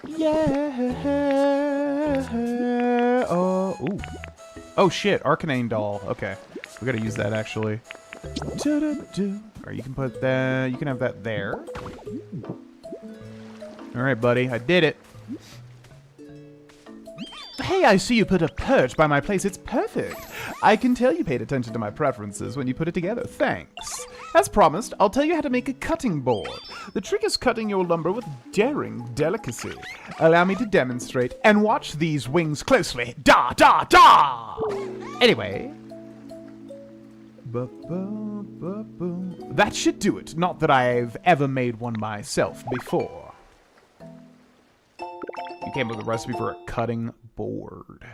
yeah. Ooh. Oh shit, Arcanine doll. Okay. We gotta use that actually. Or you can put that, you can have that there. Alright, buddy, I did it. Hey, I see you put a perch by my place. It's perfect. I can tell you paid attention to my preferences when you put it together. Thanks. As promised, I'll tell you how to make a cutting board. The trick is cutting your lumber with daring delicacy. Allow me to demonstrate, and watch these wings closely. Da, da, da! Anyway. That should do it. Not that I've ever made one myself before. You came up with a recipe for a cutting board.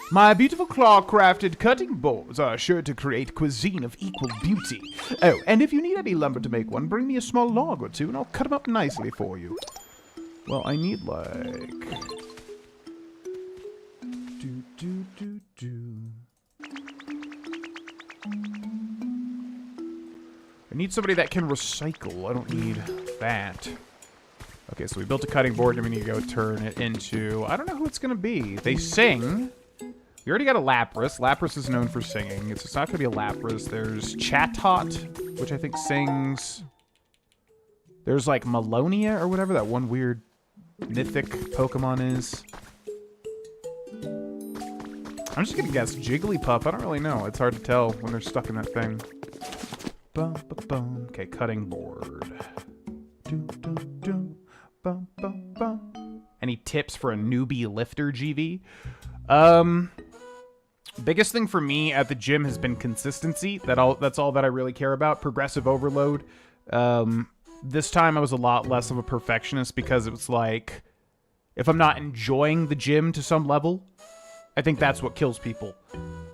My beautiful claw-crafted cutting boards are sure to create cuisine of equal beauty. Oh, and if you need any lumber to make one, bring me a small log or two and I'll cut them up nicely for you. Well, I need like... I need somebody that can recycle. I don't need that. Okay, so we built a cutting board and we need to go turn it into... I don't know who it's going to be. They sing. We already got a Lapras. Lapras is known for singing. It's not going to be a Lapras. There's Chatot, which I think sings. There's like Melonia or whatever that one weird mythic Pokemon is. I'm just going to guess Jigglypuff. I don't really know. It's hard to tell when they're stuck in that thing. Okay, cutting board. Any tips for a newbie lifter, GV? Biggest thing for me at the gym has been consistency. That's all that I really care about. Progressive overload. This time I was a lot less of a perfectionist because it was like, if I'm not enjoying the gym to some level, I think that's what kills people.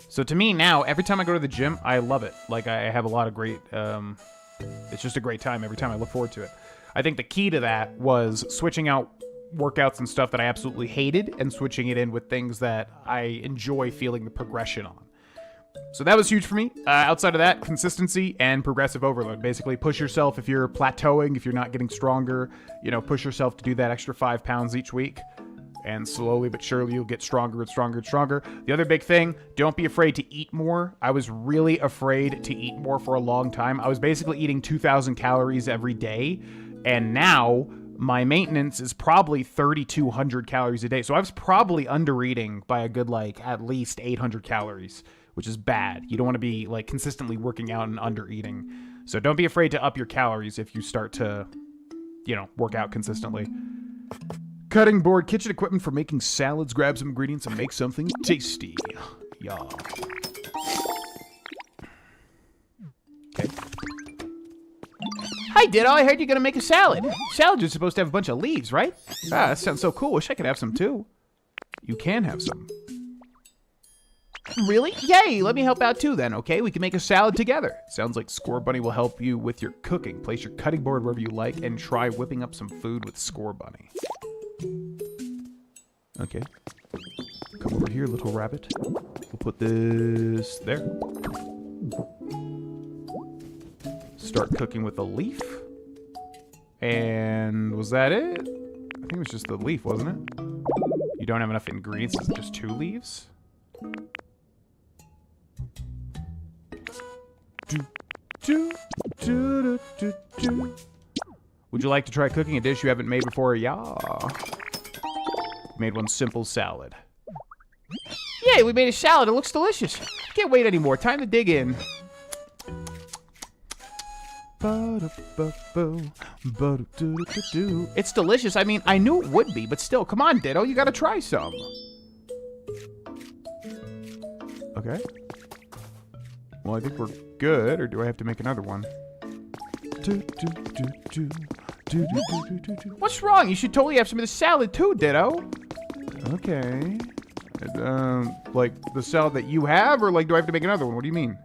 So to me now, every time I go to the gym, I love it. Like I have a lot of great, it's just a great time every time. I look forward to it. I think the key to that was switching out workouts and stuff that I absolutely hated and switching it in with things that I enjoy feeling the progression on. So that was huge for me. Outside of that, consistency and progressive overload. Basically, push yourself if you're plateauing, if you're not getting stronger, you know, push yourself to do that extra 5 pounds each week. And slowly but surely you'll get stronger and stronger and stronger. The other big thing, don't be afraid to eat more. I was really afraid to eat more for a long time. I was basically eating 2,000 calories every day. And now my maintenance is probably 3,200 calories a day. So I was probably under-eating by a good, like, at least 800 calories, which is bad. You don't want to be, like, consistently working out and under-eating. So don't be afraid to up your calories if you start to, you know, work out consistently. Cutting board, kitchen equipment for making salads. Grab some ingredients and make something tasty. Yeah. Okay. Hi, Ditto. I heard you're going to make a salad. Salads are supposed to have a bunch of leaves, right? Ah, that sounds so cool. Wish I could have some, too. You can have some. Really? Yay! Let me help out, too, then, okay? We can make a salad together. Sounds like Score Bunny will help you with your cooking. Place your cutting board wherever you like and try whipping up some food with Score Bunny. Okay. Come over here, little rabbit. We'll put this there. Start cooking with a leaf. And was that it? I think it was just the leaf, wasn't it? You don't have enough ingredients, it's just 2 leaves? Would you like to try cooking a dish you haven't made before? Yeah. Made one simple salad. Yay, we made a salad. It looks delicious. Can't wait anymore. Time to dig in. It's delicious. I mean, I knew it would be, but still, come on, Ditto. You gotta try some. Okay. Well, I think we're good, or do I have to make another one? What's wrong? You should totally have some of the salad too, Ditto. Okay. Like the salad that you have, or like do I have to make another one? What do you mean?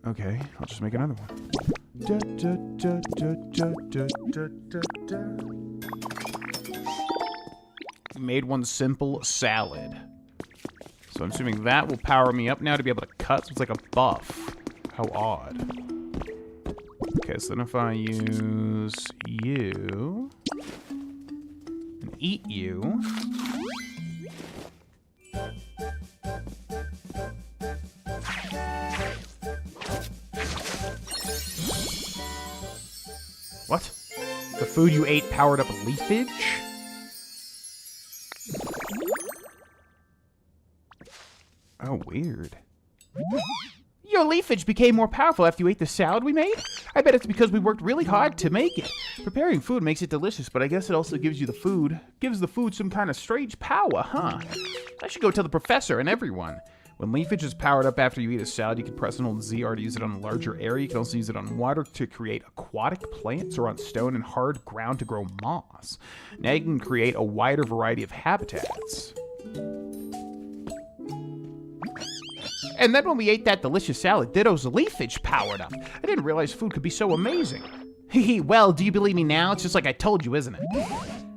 Okay, I'll just make another one. Made one simple salad. So I'm assuming that will power me up now to be able to cut. So it's like a buff. How odd. Okay, so then if I use you and eat you. What? The food you ate powered up leafage? Oh, weird. Your leafage became more powerful after you ate the salad we made? I bet it's because we worked really hard to make it. Preparing food makes it delicious, but I guess it also gives the food some kind of strange power, huh? I should go tell the professor and everyone. When leafage is powered up after you eat a salad, you can press and hold ZR to use it on a larger area. You can also use it on water to create aquatic plants or on stone and hard ground to grow moss. Now you can create a wider variety of habitats. And then when we ate that delicious salad, Ditto's leafage powered up. I didn't realize food could be so amazing. Hehe, well, do you believe me now? It's just like I told you, isn't it?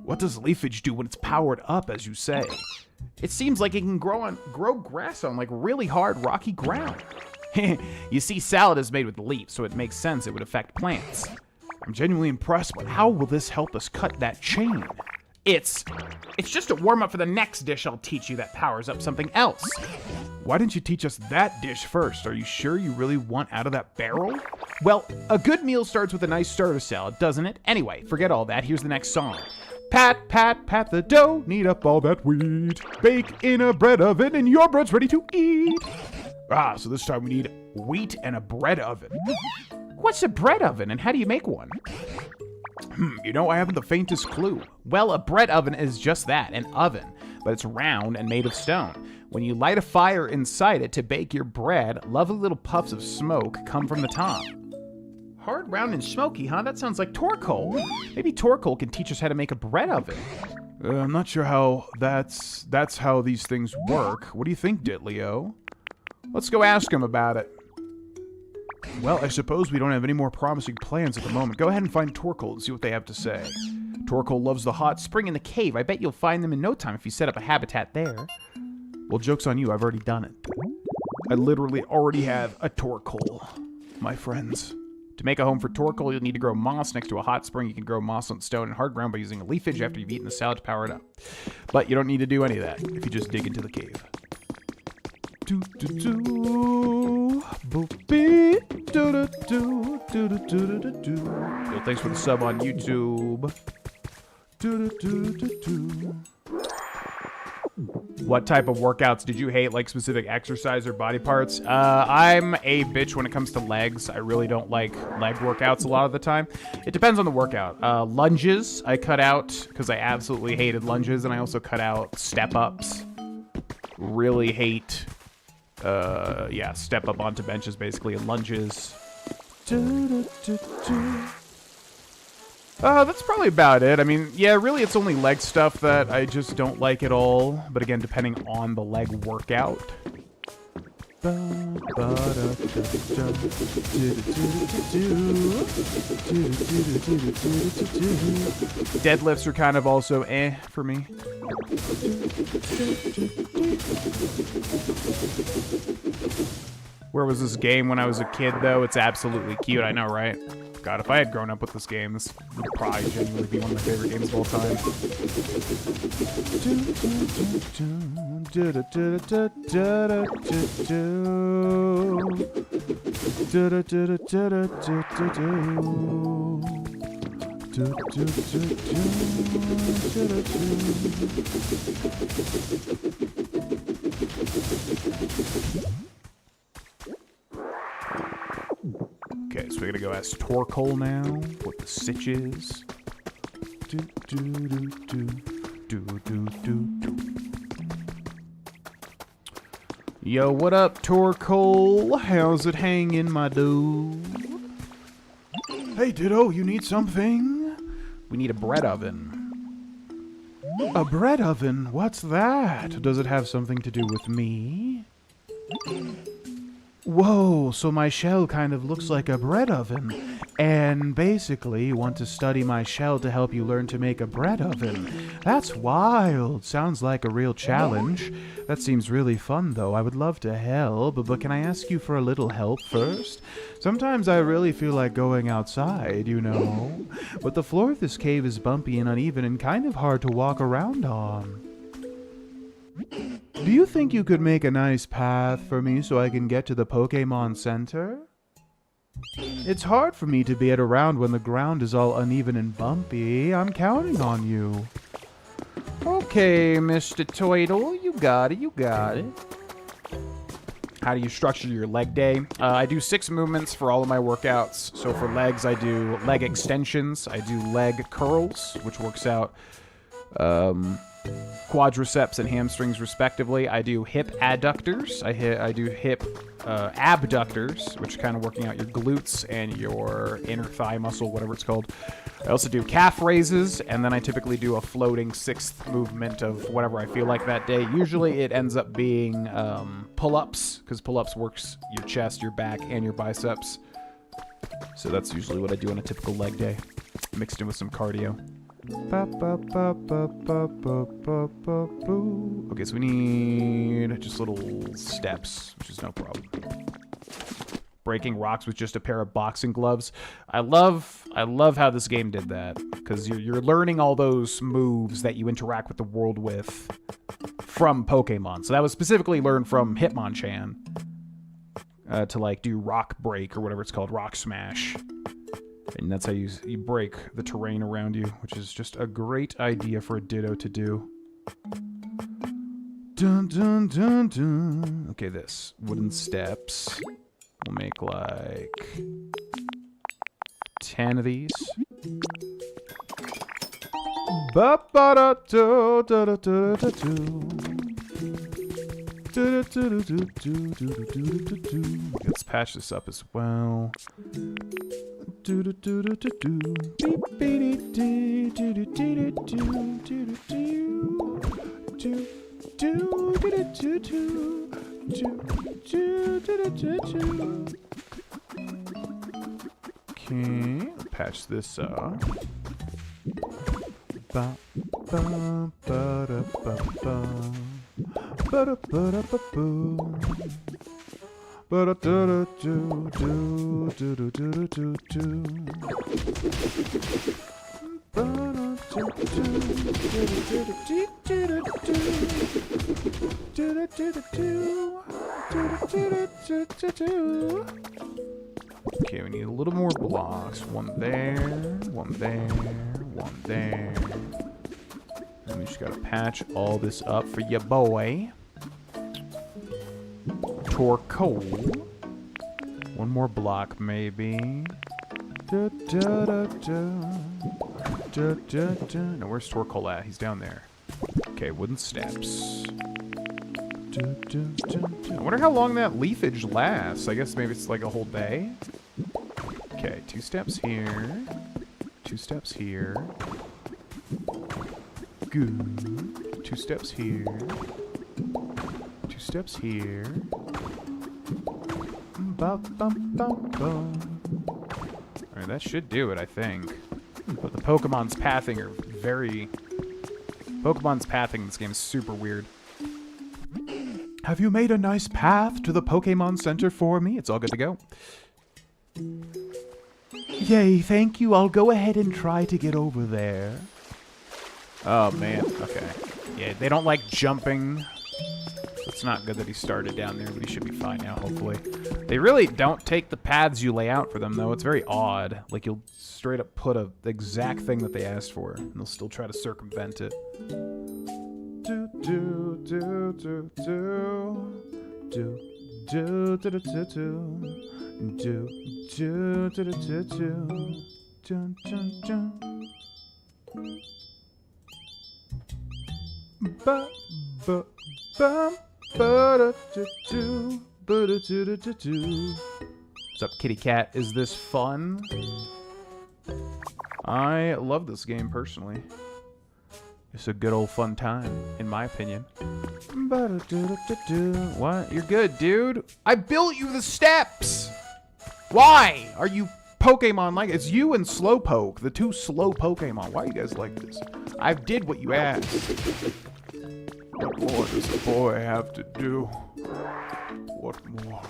What does leafage do when it's powered up, as you say? It seems like it can grow grass on like really hard rocky ground. You see, salad is made with leaves, so it makes sense it would affect plants. I'm genuinely impressed, but how will this help us cut that chain? It's just a warm-up for the next dish I'll teach you that powers up something else. Why didn't you teach us that dish first? Are you sure you really want out of that barrel? Well, a good meal starts with a nice starter salad, doesn't it? Anyway, forget all that. Here's the next song. Pat, pat, pat the dough, knead up all that wheat. Bake in a bread oven and your bread's ready to eat. Ah, so this time we need wheat and a bread oven. What's a bread oven and how do you make one? You know, I haven't the faintest clue. Well, a bread oven is just that, an oven, but it's round and made of stone. When you light a fire inside it to bake your bread, lovely little puffs of smoke come from the top. Hard, round, and smoky, huh? That sounds like Torkoal. Maybe Torkoal can teach us how to make a bread oven. I'm not sure how that's how these things work. What do you think, Ditlio? Let's go ask him about it. Well, I suppose we don't have any more promising plans at the moment. Go ahead and find Torkoal and see what they have to say. Torkoal loves the hot spring in the cave. I bet you'll find them in no time if you set up a habitat there. Well, joke's on you. I've already done it. I literally already have a Torkoal, my friends. To make a home for Torkoal, you'll need to grow moss next to a hot spring. You can grow moss on stone and hard ground by using a leafage after you've eaten the salad to power it up. But you don't need to do any of that if you just dig into the cave. Yo, thanks for the sub on YouTube. What type of workouts did you hate, like specific exercise or body parts? I'm a bitch when it comes to legs. I really don't like leg workouts a lot of the time. It depends on the workout. Lunges, I cut out because I absolutely hated lunges, and I also cut out step-ups. Really hate, step up onto benches, basically, and lunges. That's probably about it. I mean, yeah, really it's only leg stuff that I just don't like at all. But again, depending on the leg workout. Deadlifts are kind of also for me. Where was this game when I was a kid, though? It's absolutely cute, I know, right? God, if I had grown up with this game, this would probably genuinely be one of my favorite games of all time. Okay, so we're gonna go ask Torkoal now what the sitch is. Yo, what up, Torkoal? How's it hanging, my dude? Hey, Ditto, you need something? We need a bread oven. A bread oven? What's that? Does it have something to do with me? Whoa, so my shell kind of looks like a bread oven. And basically, you want to study my shell to help you learn to make a bread oven. That's wild. Sounds like a real challenge. That seems really fun, though. I would love to help, but can I ask you for a little help first? Sometimes I really feel like going outside, you know. But the floor of this cave is bumpy and uneven and kind of hard to walk around on. Do you think you could make a nice path for me so I can get to the Pokémon Center? It's hard for me to get around when the ground is all uneven and bumpy. I'm counting on you. Okay, Mr. Toidle, you got it, you got it. How do you structure your leg day? I do 6 movements for all of my workouts. So for legs, I do leg extensions. I do leg curls, which works out quadriceps and hamstrings respectively. I do hip adductors. I do hip abductors, which are kind of working out your glutes and your inner thigh muscle, whatever it's called. I also do calf raises, and then I typically do a floating 6th movement of whatever I feel like that day. Usually it ends up being pull-ups, because pull-ups works your chest, your back, and your biceps. So that's usually what I do on a typical leg day, mixed in with some cardio. Okay, so we need just little steps, which is no problem. Breaking rocks with just a pair of boxing gloves. I love how this game did that, because you're learning all those moves that you interact with the world with from Pokemon. So that was specifically learned from Hitmonchan to like do rock break or whatever it's called, rock smash. And that's how you break the terrain around you, which is just a great idea for a Ditto to do. Dun, dun, dun, dun. Okay, this. Wooden steps. We'll make like 10 of these. Let's patch this up as well. Okay, patch this up. Okay, we need a little more blocks. One there, one there, one there. And we just gotta patch all this up for ya boy. Torkoal. One more block, maybe. No, where's Torkoal at? He's down there. Okay, wooden steps. I wonder how long that leafage lasts. I guess maybe it's like a whole day. Okay, 2 steps here. 2 steps here. Good. 2 steps here. 2 steps here. Alright, that should do it, I think. But the Pokemon's pathing are very... Pokemon's pathing in this game is super weird. Have you made a nice path to the Pokemon Center for me? It's all good to go. Yay, thank you. I'll go ahead and try to get over there. Oh, man. Okay. Yeah, they don't like jumping. It's not good that he started down there, but he should be fine now, hopefully. They really don't take the paths you lay out for them, though. It's very odd. Like, you'll straight up put the exact thing that they asked for, and they'll still try to circumvent it. Do, do, do, do, do. Do, do, do, do, do, do. Do, do, do, do, do, do. Dun, dun, dun. Ba, ba, ba. What's up, kitty cat? Is this fun? I love this game personally. It's a good old fun time, in my opinion. What? You're good, dude. I built you the steps! Why are you Pokemon like? It's you and Slowpoke, the two slow Pokemon. Why are you guys like this? I did what you asked. What more does a boy have to do? What more?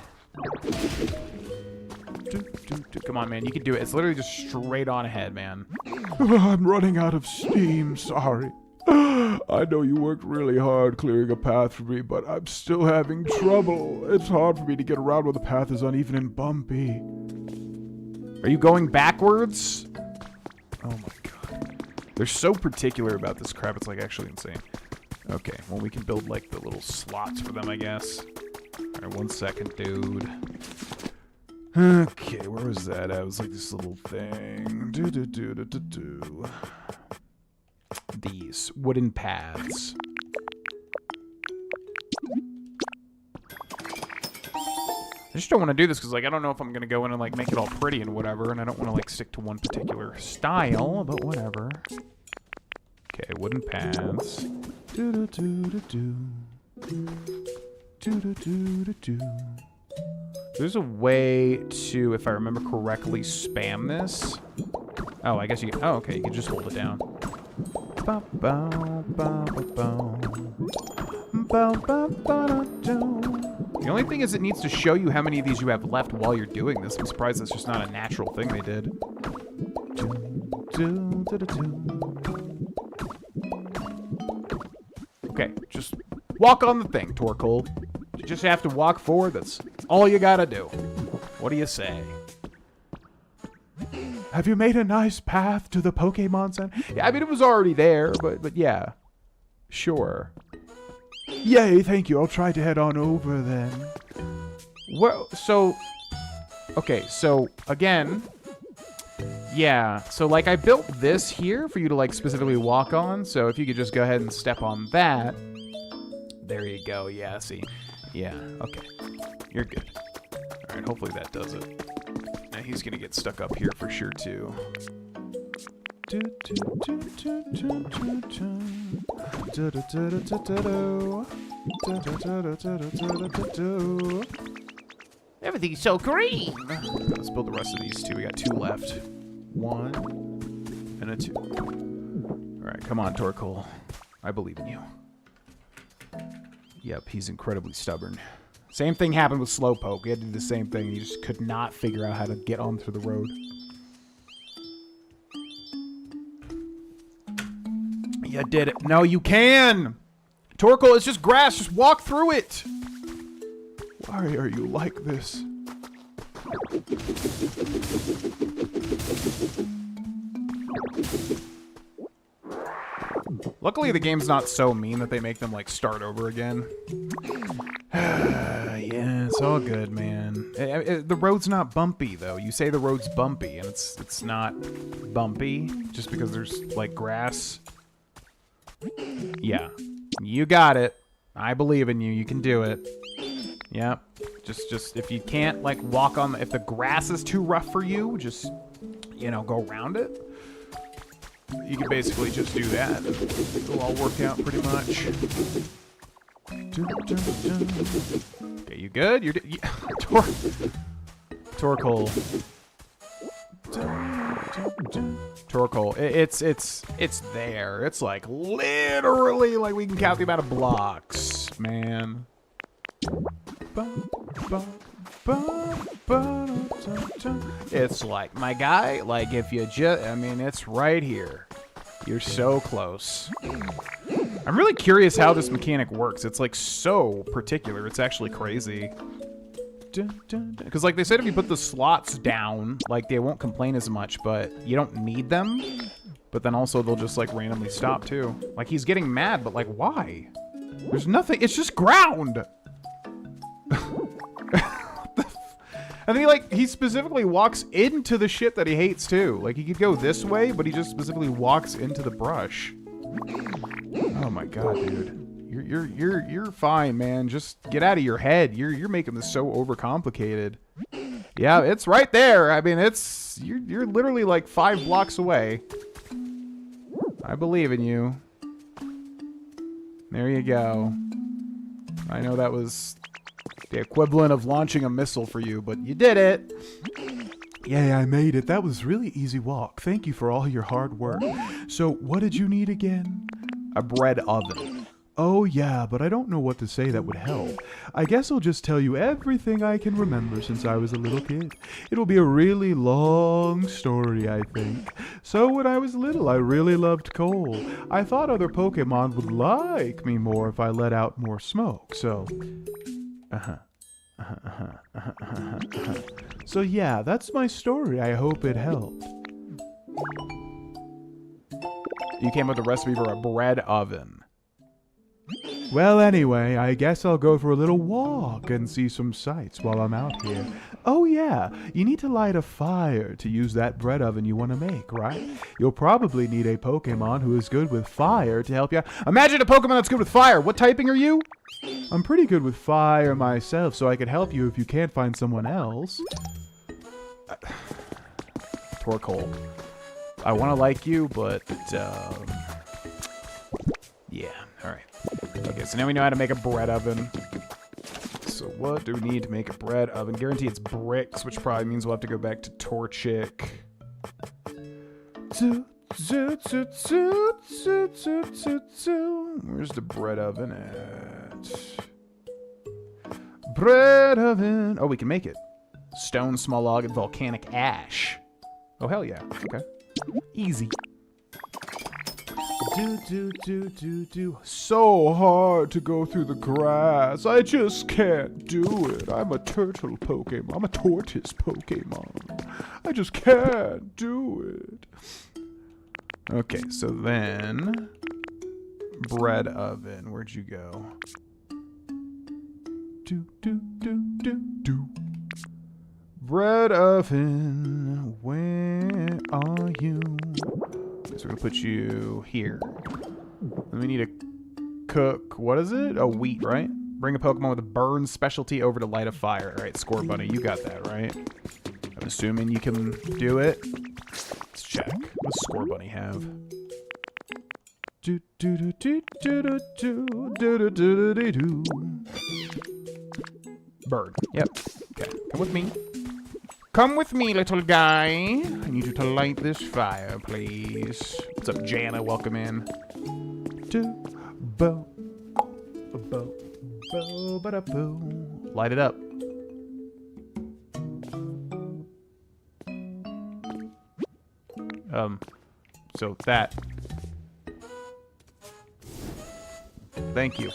Come on, man. You can do it. It's literally just straight on ahead, man. I'm running out of steam. Sorry. I know you worked really hard clearing a path for me, but I'm still having trouble. It's hard for me to get around when the path is uneven and bumpy. Are you going backwards? Oh my god. They're so particular about this crap. It's like actually insane. Okay, well, we can build, like, the little slots for them, I guess. Alright, 1 second, dude. Okay, where was that? It was like this little thing. These wooden paths. I just don't want to do this because, like, I don't know if I'm going to go in and, like, make it all pretty and whatever, and I don't want to, like, stick to one particular style, but whatever. Okay, wooden paths. There's a way to, if I remember correctly, spam this. Oh, I guess you can. Oh, okay, you can just hold it down. The only thing is it needs to show you how many of these you have left while you're doing this. I'm surprised that's just not a natural thing they did. Okay, just walk on the thing, Torkoal. You just have to walk forward. That's all you gotta do. What do you say? Have you made a nice path to the Pokemon Center? Yeah, I mean, it was already there, but yeah. Sure. Yay, thank you. I'll try to head on over then. Well, so... Okay, so, again... Yeah, so, like, I built this here for you to, like, specifically walk on, so if you could just go ahead and step on that. There you go, yeah, see. Yeah, okay. You're good. Alright, hopefully that does it. Now he's gonna get stuck up here for sure, too. Everything's so green! Let's build the rest of these, too. We got 2 left. 1 and a 2. Alright, come on, Torkoal. I believe in you. Yep, he's incredibly stubborn. Same thing happened with Slowpoke. We had to do the same thing. He just could not figure out how to get onto the road. You did it. No, you can! Torkoal, it's just grass. Just walk through it. Why are you like this? Luckily, the game's not so mean that they make them, like, start over again. Yeah, it's all good, man. The road's not bumpy, though. You say the road's bumpy, and it's not bumpy just because there's, like, grass. Yeah. You got it. I believe in you. You can do it. Yep. Just if you can't, like, walk on... If the grass is too rough for you, just, you know, go around it. You can basically just do that. It'll all work out pretty much. Okay, you good? Torkoal. Torkoal. It's there. It's like literally like we can count the amount of blocks, man. It's like, my guy, like if you just, I mean, it's right here. You're so close. I'm really curious how this mechanic works. It's like so particular. It's actually crazy. Because like they said, if you put the slots down, like they won't complain as much, but you don't need them. But then also they'll just like randomly stop too. Like he's getting mad, but like why? There's nothing. It's just ground. And then he specifically walks into the shit that he hates too. Like he could go this way, but he just specifically walks into the brush. Oh my god, dude. You're fine, man. Just get out of your head. You're making this so overcomplicated. Yeah, it's right there. I mean, it's you're literally like 5 blocks away. I believe in you. There you go. I know that was the equivalent of launching a missile for you, but you did it. Yeah, I made it. That was really easy walk. Thank you for all your hard work. So, what did you need again? A bread oven. Oh yeah, but I don't know what to say that would help. I guess I'll just tell you everything I can remember since I was a little kid. It'll be a really long story, I think. So when I was little, I really loved coal. I thought other Pokemon would like me more if I let out more smoke, so... So yeah, that's my story. I hope it helped. You came up with a recipe for a bread oven. Well, anyway, I guess I'll go for a little walk and see some sights while I'm out here. Oh yeah, you need to light a fire to use that bread oven you want to make, right? You'll probably need a Pokemon who is good with fire to help you out. Imagine a Pokemon that's good with fire. What typing are you? I'm pretty good with fire myself, so I could help you if you can't find someone else. Torkoal. I want to like you, but yeah. All right. Okay, so now we know how to make a bread oven. So what do we need to make a bread oven? Guarantee it's bricks, which probably means we'll have to go back to Torchic. Where's the bread oven at? Bread oven. Oh, we can make it. Stone, small log, and volcanic ash. Oh, hell yeah. Okay. Easy. So hard to go through the grass. I just can't do it. I'm a turtle Pokemon. I'm a tortoise Pokemon. I just can't do it. Okay, so then... bread oven. Where'd you go? Bread oven. Where are you? So we're gonna put you here. And we need to cook, what is it? Oh, wheat, right? Bring a Pokemon with a burn specialty over to light a fire. All right, Score Bunny, you got that, right? I'm assuming you can do it. Let's check. What does Score Bunny have? Bird. Yep. Okay, come with me. Come with me, little guy. I need you to light this fire, please. What's up, Jana? Welcome in. Light it up. So that. Thank you.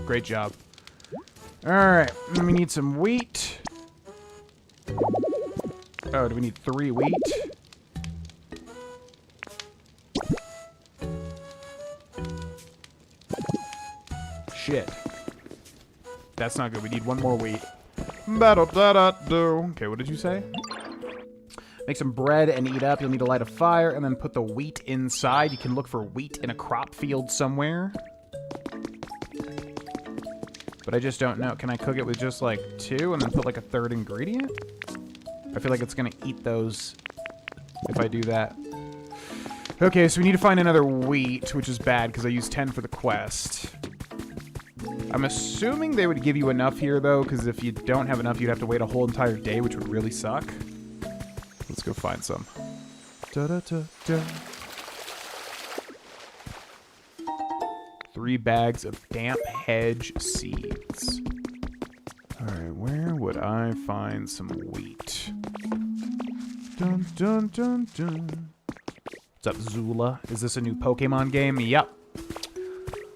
Great job. All right, we need some wheat. Oh, do we need 3 wheat? Shit. That's not good. We need 1 more wheat. Okay, what did you say? Make some bread and eat up. You'll need to light a fire and then put the wheat inside. You can look for wheat in a crop field somewhere. But I just don't know. Can I cook it with just like 2 and then put like a 3rd ingredient? I feel like it's gonna eat those if I do that. Okay, so we need to find another wheat, which is bad because I used 10 for the quest. I'm assuming they would give you enough here, though, because if you don't have enough, you'd have to wait a whole entire day, which would really suck. Let's go find some. Da-da-da-da. 3 bags of damp hedge seeds. Alright, where would I find some wheat? Dun dun dun dun. What's up, Zula? Is this a new Pokemon game? Yep.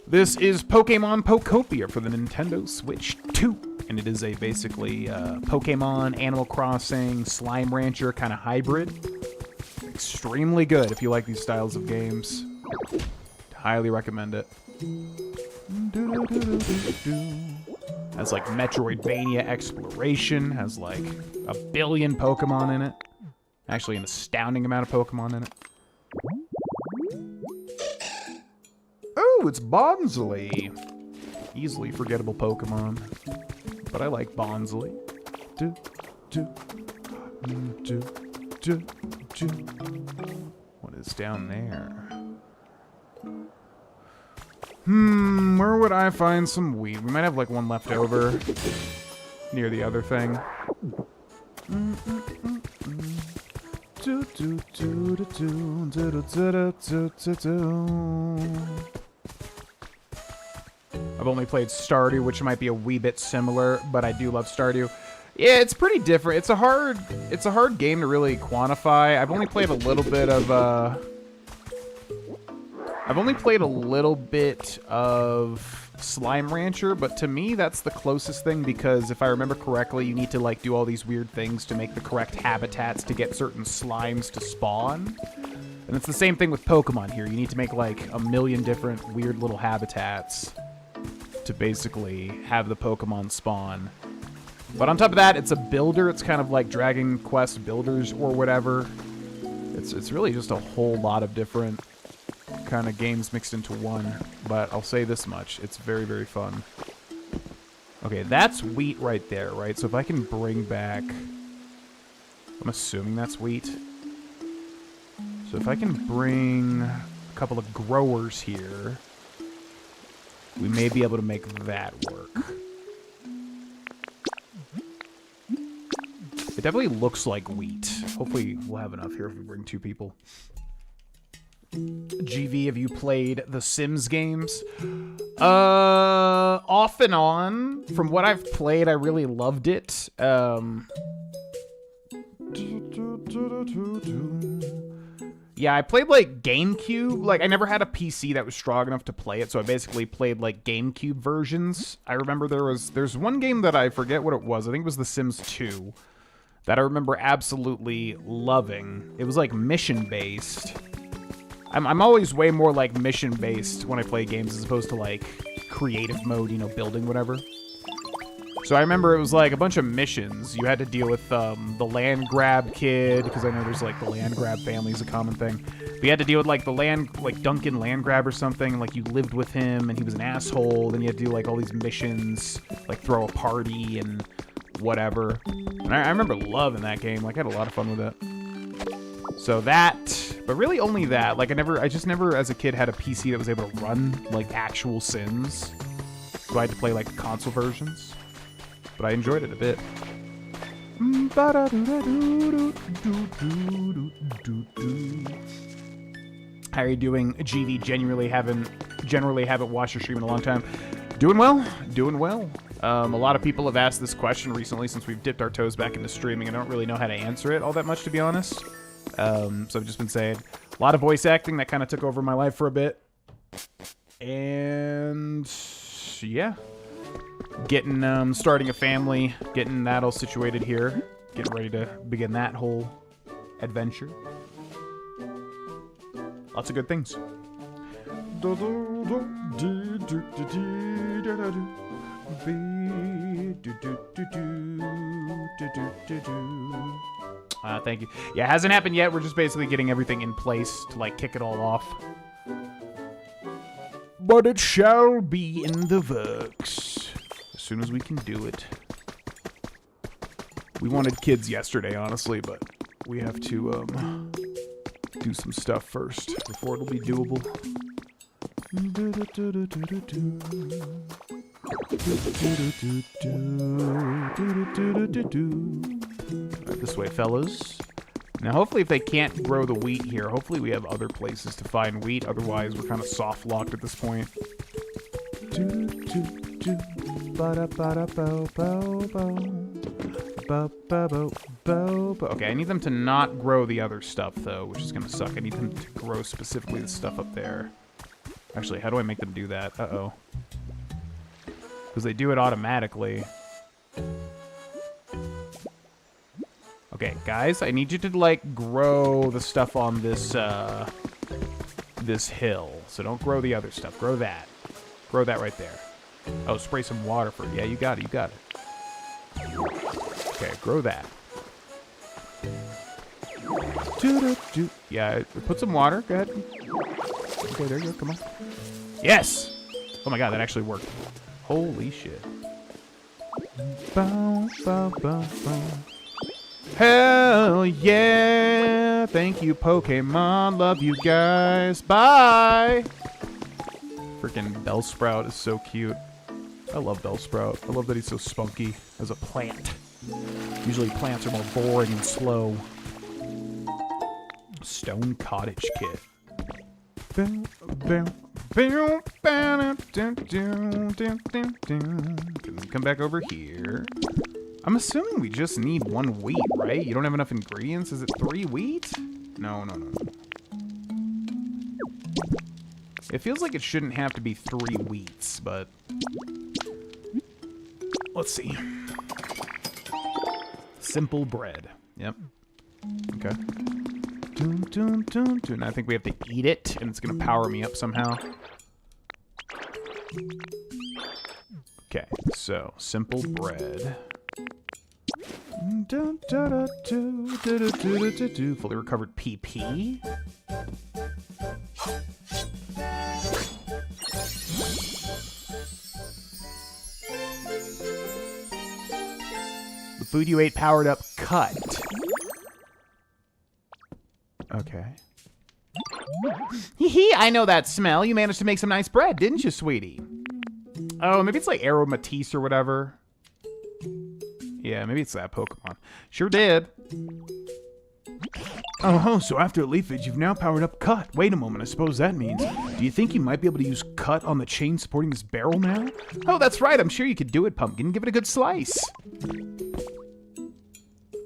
This is Pokemon Pokopia for the Nintendo Switch 2. And it is a basically Pokemon, Animal Crossing, Slime Rancher kind of hybrid. Extremely good if you like these styles of games. Highly recommend it. Has like Metroidvania exploration, has like a billion Pokemon in it. Actually, an astounding amount of Pokemon in it. Oh, it's Bonsley. Easily forgettable Pokemon. But I like Bonsley. What is down there? Where would I find some wheat? We might have like one left over near the other thing. I've only played Stardew, which might be a wee bit similar, but I do love Stardew. Yeah, it's pretty different. It's a hard game to really quantify. I've only played a little bit of Slime Rancher, but to me that's the closest thing, because if I remember correctly, you need to like do all these weird things to make the correct habitats to get certain slimes to spawn. And it's the same thing with Pokemon here. You need to make like a million different weird little habitats to basically have the Pokemon spawn. But on top of that, it's a builder. It's kind of like Dragon Quest Builders or whatever. It's really just a whole lot of different kind of games mixed into one. But I'll say this much. It's very, very fun. Okay, that's wheat right there, right? So if I can bring back... I'm assuming that's wheat. So if I can bring a couple of growers here, we may be able to make that work. It definitely looks like wheat. Hopefully we'll have enough here if we bring 2 people. GV, have you played the Sims games? Off and on. From what I've played, I really loved it. Yeah, I played, like, GameCube. Like, I never had a PC that was strong enough to play it, so I basically played, like, GameCube versions. I remember there's one game that I forget what it was. I think it was The Sims 2 that I remember absolutely loving. It was, like, mission-based. I'm always way more, like, mission-based when I play games as opposed to, like, creative mode, you know, building whatever. So I remember it was like a bunch of missions. You had to deal with the land grab kid, because I know there's like the land grab family is a common thing. But you had to deal with like Duncan land grab or something, and like you lived with him and he was an asshole. Then you had to do like all these missions, like throw a party and whatever. And I remember loving that game. Like I had a lot of fun with it. So that, but really only that. Like I just never as a kid had a PC that was able to run like actual Sims. So I had to play like console versions. But I enjoyed it a bit. How are you doing, GV? Generally haven't watched your stream in a long time. Doing well, doing well. A lot of people have asked this question recently since we've dipped our toes back into streaming. I don't really know how to answer it all that much, to be honest. So I've just been saying a lot of voice acting that kind of took over my life for a bit. And yeah. Getting, starting a family, getting that all situated here, getting ready to begin that whole adventure. Lots of good things. Thank you. Yeah, it hasn't happened yet. We're just basically getting everything in place to, like, kick it all off. But it shall be in the works. As soon as we can do it. We wanted kids yesterday, honestly, but we have to do some stuff first before it'll be doable. Right, this way, fellas. Now, hopefully, if they can't grow the wheat here, hopefully we have other places to find wheat. Otherwise, we're kind of soft-locked at this point. Okay, I need them to not grow the other stuff, though, which is going to suck. I need them to grow specifically the stuff up there. Actually, how do I make them do that? Uh-oh. Because they do it automatically. Okay, guys, I need you to, like, grow the stuff on this, this hill. So don't grow the other stuff. Grow that. Grow that right there. Oh, spray some water for it. Yeah, you got it, you got it. Okay, grow that. Yeah, put some water. Go ahead. Okay, there you go. Come on. Yes! Oh my god, that actually worked. Holy shit. Bow, bow, bow, bow. Hell yeah! Thank you, Pokemon. Love you guys. Bye! Freaking Bellsprout is so cute. I love Bellsprout. I love that he's so spunky as a plant. Usually plants are more boring and slow. Stone Cottage Kit. Can we come back over here? I'm assuming we just need 1 wheat, right? You don't have enough ingredients? Is it 3 wheat? No. It feels like it shouldn't have to be 3 wheats, but... let's see. Simple bread. Yep. Okay. And I think we have to eat it, and it's going to power me up somehow. Okay, so simple bread. Fully recovered PP. The food you ate powered up cut. Okay. Hee hee, I know that smell. You managed to make some nice bread, didn't you, sweetie? Oh, maybe it's like Aromatisse or whatever. Yeah, maybe it's that Pokemon. Sure did. Oh, so after leafage, you've now powered up Cut. Wait a moment, I suppose that means... do you think you might be able to use Cut on the chain supporting this barrel now? Oh, that's right, I'm sure you could do it, Pumpkin. Give it a good slice.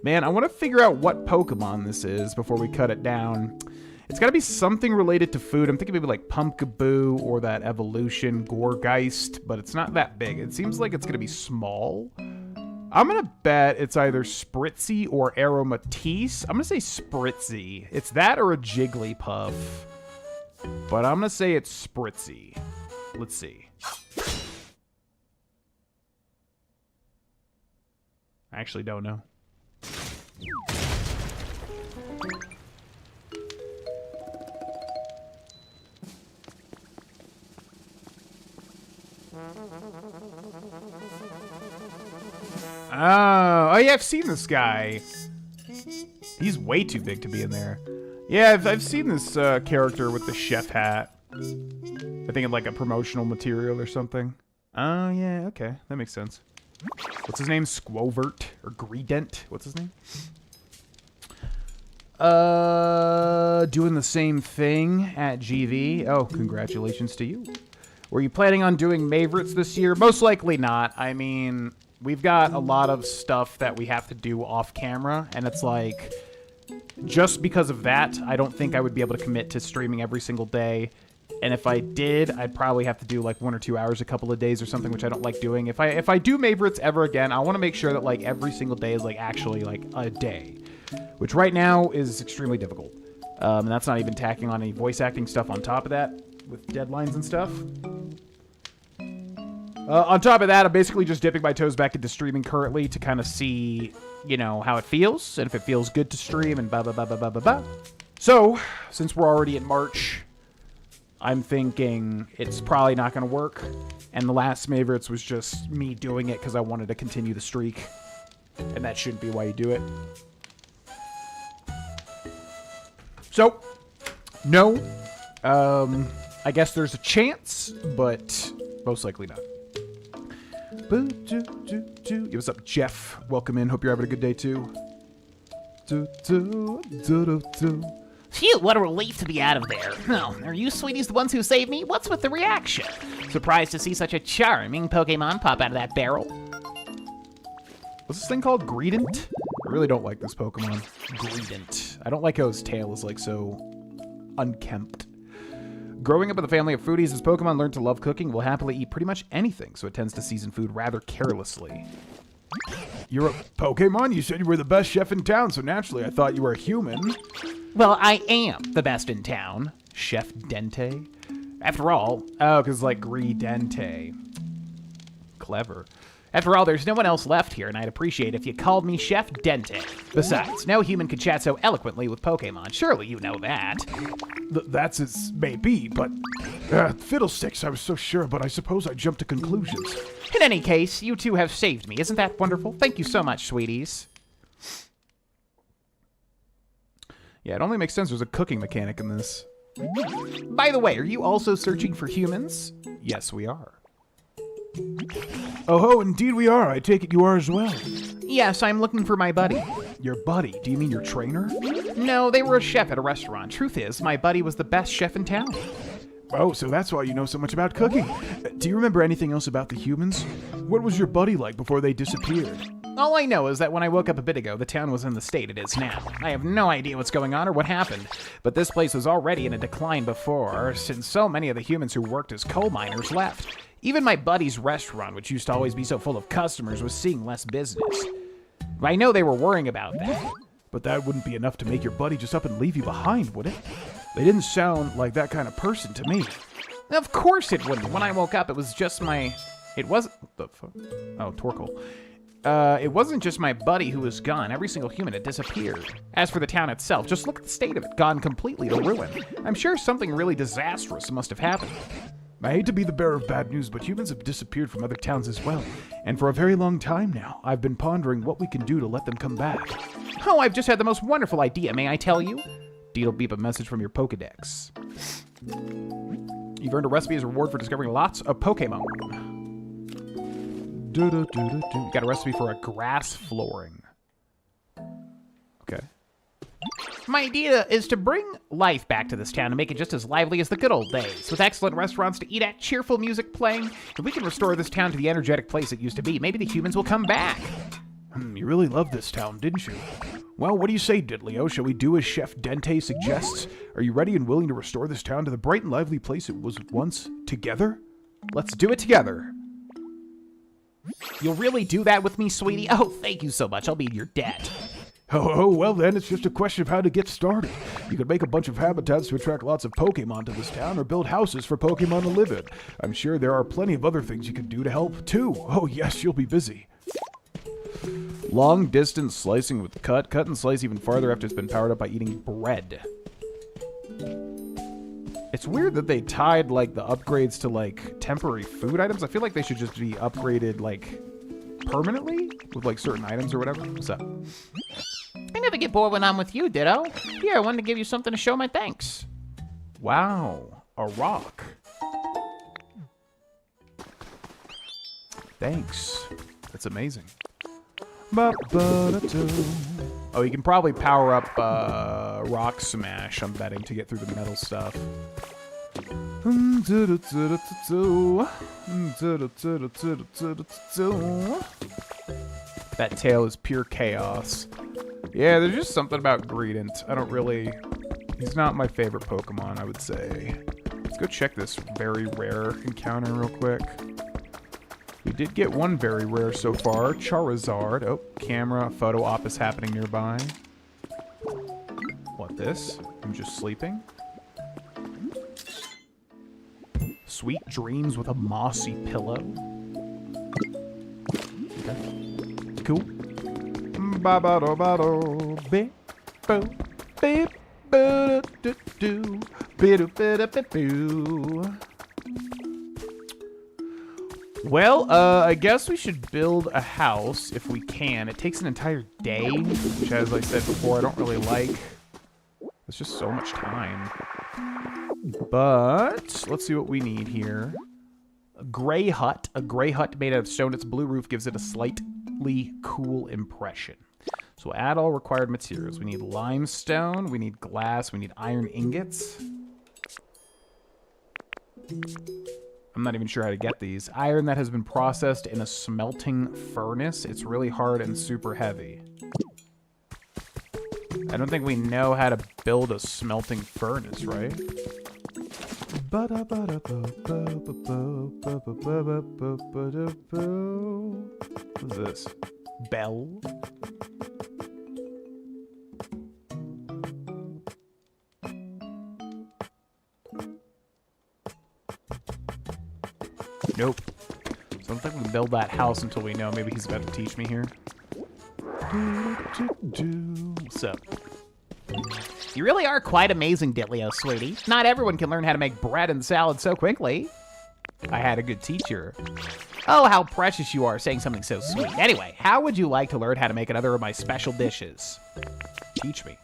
Man, I want to figure out what Pokemon this is before we cut it down. It's got to be something related to food. I'm thinking maybe like Pumpkaboo or that evolution Gorgeist, but it's not that big. It seems like it's going to be small. I'm going to bet it's either Spritzy or Aromatisse. I'm going to say Spritzy. It's that or a Jigglypuff. But I'm going to say it's Spritzy. Let's see. I actually don't know. Oh yeah, I've seen this guy. He's way too big to be in there. Yeah, I've seen this character with the chef hat. I think in like a promotional material or something. Oh yeah, okay, that makes sense. What's his name? Squovert or Greedent? What's his name? Doing the same thing at GV. Oh, congratulations to you. Were you planning on doing Maverites this year? Most likely not. I mean, we've got a lot of stuff that we have to do off camera, and it's like, just because of that, I don't think I would be able to commit to streaming every single day. And if I did, I'd probably have to do like 1 or 2 hours a couple of days or something, which I don't like doing. If I do Maverites ever again, I want to make sure that like every single day is like actually like a day, which right now is extremely difficult. And that's not even tacking on any voice acting stuff on top of that with deadlines and stuff. On top of that, I'm basically just dipping my toes back into streaming currently to kind of see, you know, how it feels and if it feels good to stream and blah, blah, blah, blah, blah, blah, blah. So, since we're already in March, I'm thinking it's probably not going to work. And the last Maverites was just me doing it because I wanted to continue the streak. And that shouldn't be why you do it. So, no. I guess there's a chance, but most likely not. Yo, what's up, Jeff? Welcome in. Hope you're having a good day, too. Phew, what a relief to be out of there. Oh, are you sweeties the ones who saved me? What's with the reaction? Surprised to see such a charming Pokemon pop out of that barrel. What's this thing called? Greedent? I really don't like this Pokemon. Greedent. I don't like how his tail is, like, so unkempt. Growing up with a family of foodies, this Pokemon learned to love cooking and will happily eat pretty much anything, so it tends to season food rather carelessly. You're a Pokemon? You said you were the best chef in town, so naturally I thought you were a human. Well, I am the best in town. Chef Dente? After all, oh, because like Greedente. Clever. After all, there's no one else left here, and I'd appreciate if you called me Chef Dente. Besides, no human could chat so eloquently with Pokemon. Surely you know that. That's as may be, but... fiddlesticks, I was so sure, but I suppose I jumped to conclusions. In any case, you two have saved me. Isn't that wonderful? Thank you so much, sweeties. Yeah, it only makes sense there's a cooking mechanic in this. By the way, are you also searching for humans? Yes, we are. Oh, indeed we are. I take it you are as well. Yes, I'm looking for my buddy. Your buddy? Do you mean your trainer? No, they were a chef at a restaurant. Truth is, my buddy was the best chef in town. Oh, so that's why you know so much about cooking. Do you remember anything else about the humans? What was your buddy like before they disappeared? All I know is that when I woke up a bit ago, the town was in the state it is now. I have no idea what's going on or what happened, but this place was already in a decline before, since so many of the humans who worked as coal miners left. Even my buddy's restaurant, which used to always be so full of customers, was seeing less business. I know they were worrying about that. But that wouldn't be enough to make your buddy just up and leave you behind, would it? They didn't sound like that kind of person to me. Of course it wouldn't. When I woke up, it was just my... It wasn't... The fuck? Oh, Torkoal. It wasn't just my buddy who was gone. Every single human had disappeared. As for the town itself, just look at the state of it. Gone completely to ruin. I'm sure something really disastrous must have happened. I hate to be the bearer of bad news, but humans have disappeared from other towns as well. And for a very long time now, I've been pondering what we can do to let them come back. Oh, I've just had the most wonderful idea, may I tell you? Deed'll beep a message from your Pokedex. You've earned a recipe as a reward for discovering lots of Pokemon. You got a recipe for a grass flooring. Okay. My idea is to bring life back to this town and make it just as lively as the good old days, with excellent restaurants to eat at, cheerful music playing. If we can restore this town to the energetic place it used to be, maybe the humans will come back. You really loved this town, didn't you? Well, what do you say, Diddlio? Shall we do as Chef Dente suggests? Are you ready and willing to restore this town to the bright and lively place it was once together? Let's do it together. You'll really do that with me, sweetie? Oh, thank you so much. I'll be in your debt. Oh, well then, it's just a question of how to get started. You could make a bunch of habitats to attract lots of Pokemon to this town, or build houses for Pokemon to live in. I'm sure there are plenty of other things you could do to help, too. Oh yes, you'll be busy. Long distance slicing with cut and slice even farther after it's been powered up by eating bread. It's weird that they tied, like, the upgrades to, like, temporary food items. I feel like they should just be upgraded, like, permanently with, like, certain items or whatever. What's up? I never get bored when I'm with you, Ditto. Here, I wanted to give you something to show my thanks. Wow, a rock. Thanks. That's amazing. Oh, you can probably power up Rock Smash, I'm betting, to get through the metal stuff. That tail is pure chaos. Yeah, there's just something about Greedent. I don't really... He's not my favorite Pokemon, I would say. Let's go check this very rare encounter real quick. We did get one very rare so far, Charizard. Oh, camera, photo op is happening nearby. What, this? I'm just sleeping? Sweet dreams with a mossy pillow. Okay. Cool. Well, I guess we should build a house if we can. It takes an entire day, which, as I said before, I don't really like. It's just so much time. But let's see what we need here. gray hut. A gray hut made out of stone. Its blue roof gives it a slightly cool impression. So we'll add all required materials. We need limestone, we need glass, we need iron ingots. I'm not even sure how to get these. Iron that has been processed in a smelting furnace. It's really hard and super heavy. I don't think we know how to build a smelting furnace, right? What is this? Bell? Nope. So I don't think we can build that house until we know. Maybe he's about to teach me here. What's up? You really are quite amazing, Ditlio, sweetie. Not everyone can learn how to make bread and salad so quickly. I had a good teacher. Oh, how precious you are, saying something so sweet. Anyway, how would you like to learn how to make another of my special dishes? Teach me.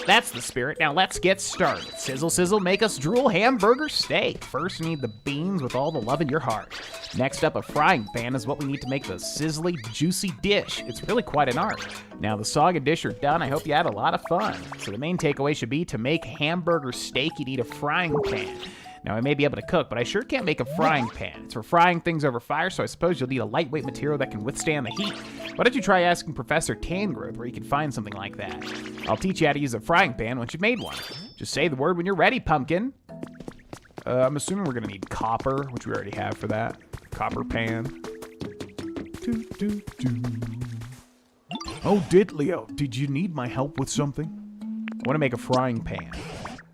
That's the spirit. Now let's get started. Sizzle, sizzle, make us drool hamburger steak. First, you need the beans with all the love in your heart. Next up, a frying pan is what we need to make the sizzly, juicy dish. It's really quite an art. Now the sog and dish are done. I hope you had a lot of fun. So the main takeaway should be to make hamburger steak, you need a frying pan. Now, I may be able to cook, but I sure can't make a frying pan. It's for frying things over fire, so I suppose you'll need a lightweight material that can withstand the heat. Why don't you try asking Professor Tangrowth where you can find something like that? I'll teach you how to use a frying pan once you've made one. Just say the word when you're ready, pumpkin. I'm assuming we're going to need copper, which we already have for that. Copper pan. Oh, Ditlio, did you need my help with something? I want to make a frying pan.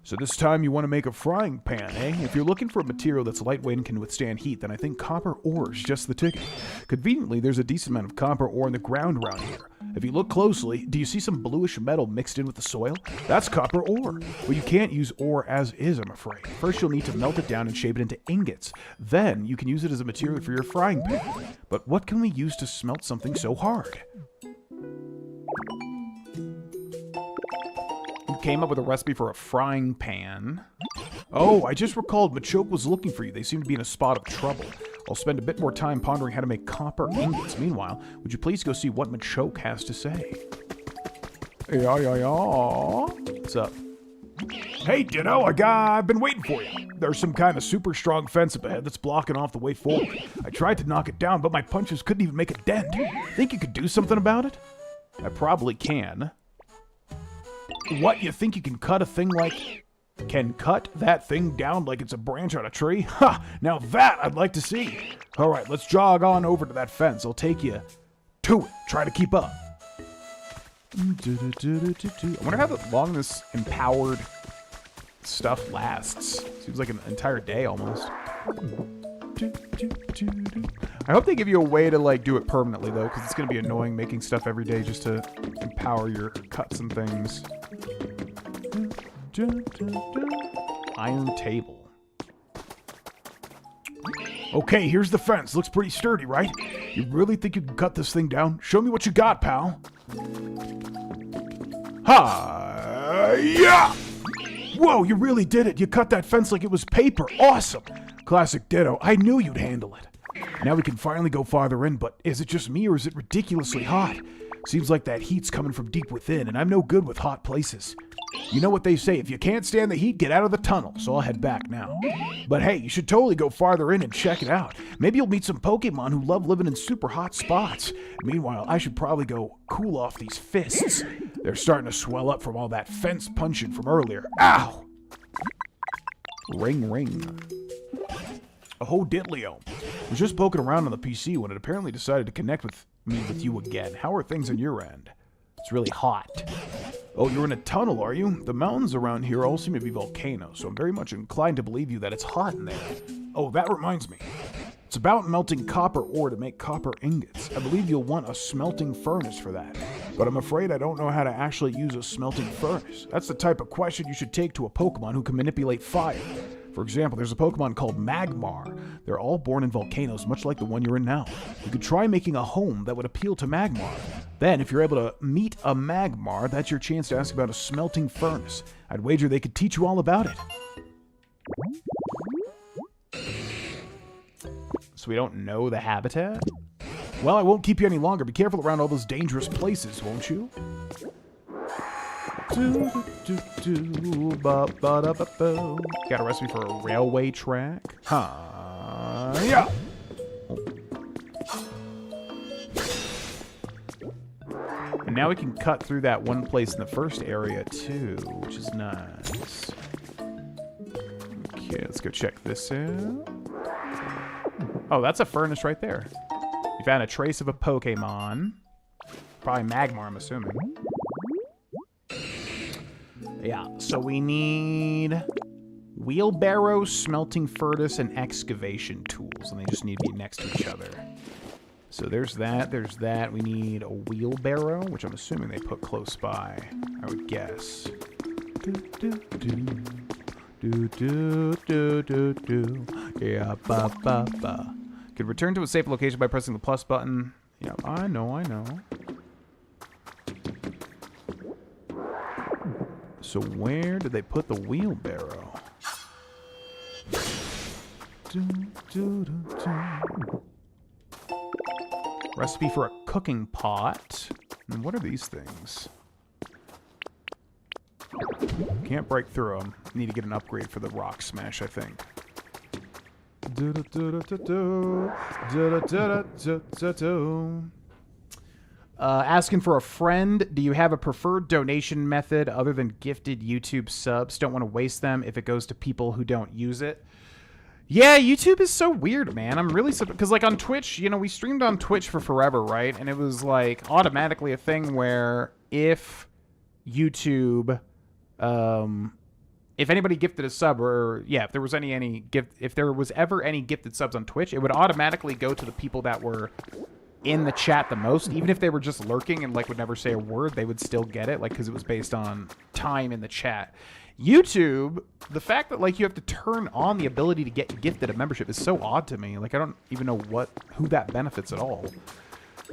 So this time you want to make a frying pan, eh? If you're looking for a material that's lightweight and can withstand heat, then I think copper ore is just the ticket. Conveniently, there's a decent amount of copper ore in the ground around here. If you look closely, do you see some bluish metal mixed in with the soil? That's copper ore. But you can't use ore as is, I'm afraid. First, you'll need to melt it down and shape it into ingots. Then, you can use it as a material for your frying pan. But what can we use to smelt something so hard? Came up with a recipe for a frying pan. Oh, I just recalled Machoke was looking for you. They seem to be in a spot of trouble. I'll spend a bit more time pondering how to make copper ingots. Meanwhile, would you please go see what Machoke has to say? Yeah. What's up? Hey, Ditto, I've been waiting for you. There's some kind of super strong fence up ahead that's blocking off the way forward. I tried to knock it down, but my punches couldn't even make a dent. Think you could do something about it? I probably can. What, you think you can cut a thing like... Can cut that thing down like it's a branch on a tree? Ha! Now that I'd like to see. Alright, let's jog on over to that fence. I'll take you to it. Try to keep up. I wonder how long this empowered stuff lasts. Seems like an entire day almost. I hope they give you a way to like do it permanently though, because it's going to be annoying making stuff every day just to empower your cuts and things. Iron table. Okay, here's the fence. Looks pretty sturdy, right? You really think you can cut this thing down? Show me what you got, pal. Ha-ya! Whoa, you really did it. You cut that fence like it was paper. Awesome. Classic Ditto. I knew you'd handle it. Now we can finally go farther in, but is it just me or is it ridiculously hot? Seems like that heat's coming from deep within, and I'm no good with hot places. You know what they say, if you can't stand the heat, get out of the tunnel, so I'll head back now. But hey, you should totally go farther in and check it out. Maybe you'll meet some Pokemon who love living in super hot spots. Meanwhile, I should probably go cool off these fists. They're starting to swell up from all that fence punching from earlier. Ow! Ring, ring. Oh, Ditlio. I was just poking around on the PC when it apparently decided to connect with me with you again. How are things on your end? It's really hot. Oh, you're in a tunnel, are you? The mountains around here all seem to be volcanoes, so I'm very much inclined to believe you that it's hot in there. Oh, that reminds me. It's about melting copper ore to make copper ingots. I believe you'll want a smelting furnace for that. But I'm afraid I don't know how to actually use a smelting furnace. That's the type of question you should take to a Pokemon who can manipulate fire. For example, there's a Pokemon called Magmar. They're all born in volcanoes, much like the one you're in now. You could try making a home that would appeal to Magmar. Then, if you're able to meet a Magmar, that's your chance to ask about a smelting furnace. I'd wager they could teach you all about it. we don't know the habitat? Well, I won't keep you any longer. Be careful around all those dangerous places, won't you? Got a recipe for a railway track? Yeah. And now we can cut through that one place in the first area, too, which is nice. Okay, let's go check this out. Oh, that's a furnace right there. You found a trace of a Pokemon. Probably Magmar, I'm assuming. Yeah, so we need wheelbarrow, smelting furnace, and excavation tools, and they just need to be next to each other. So there's that, there's that. We need a wheelbarrow, which I'm assuming they put close by, I would guess. Yeah, ba ba ba. Could return to a safe location by pressing the plus button. Yeah, I know, I know. So where did they put the wheelbarrow? Recipe for a cooking pot. And what are these things? Can't break through them. Need to get an upgrade for the rock smash, I think. Asking for a friend. Do you have a preferred donation method other than gifted YouTube subs? Don't want to waste them if it goes to people who don't use it. Yeah, YouTube is so weird, man. I'm really because like on Twitch, you know, we streamed on Twitch for forever, right? And it was like automatically a thing where if YouTube, if anybody gifted a sub, or yeah, if there was any gift, if there was ever any gifted subs on Twitch, it would automatically go to the people that were in the chat the most. Even if they were just lurking and like would never say a word, they would still get it, like because it was based on time in the chat. YouTube, the fact that like you have to turn on the ability to get gifted a membership is so odd to me. Like I don't even know who that benefits at all.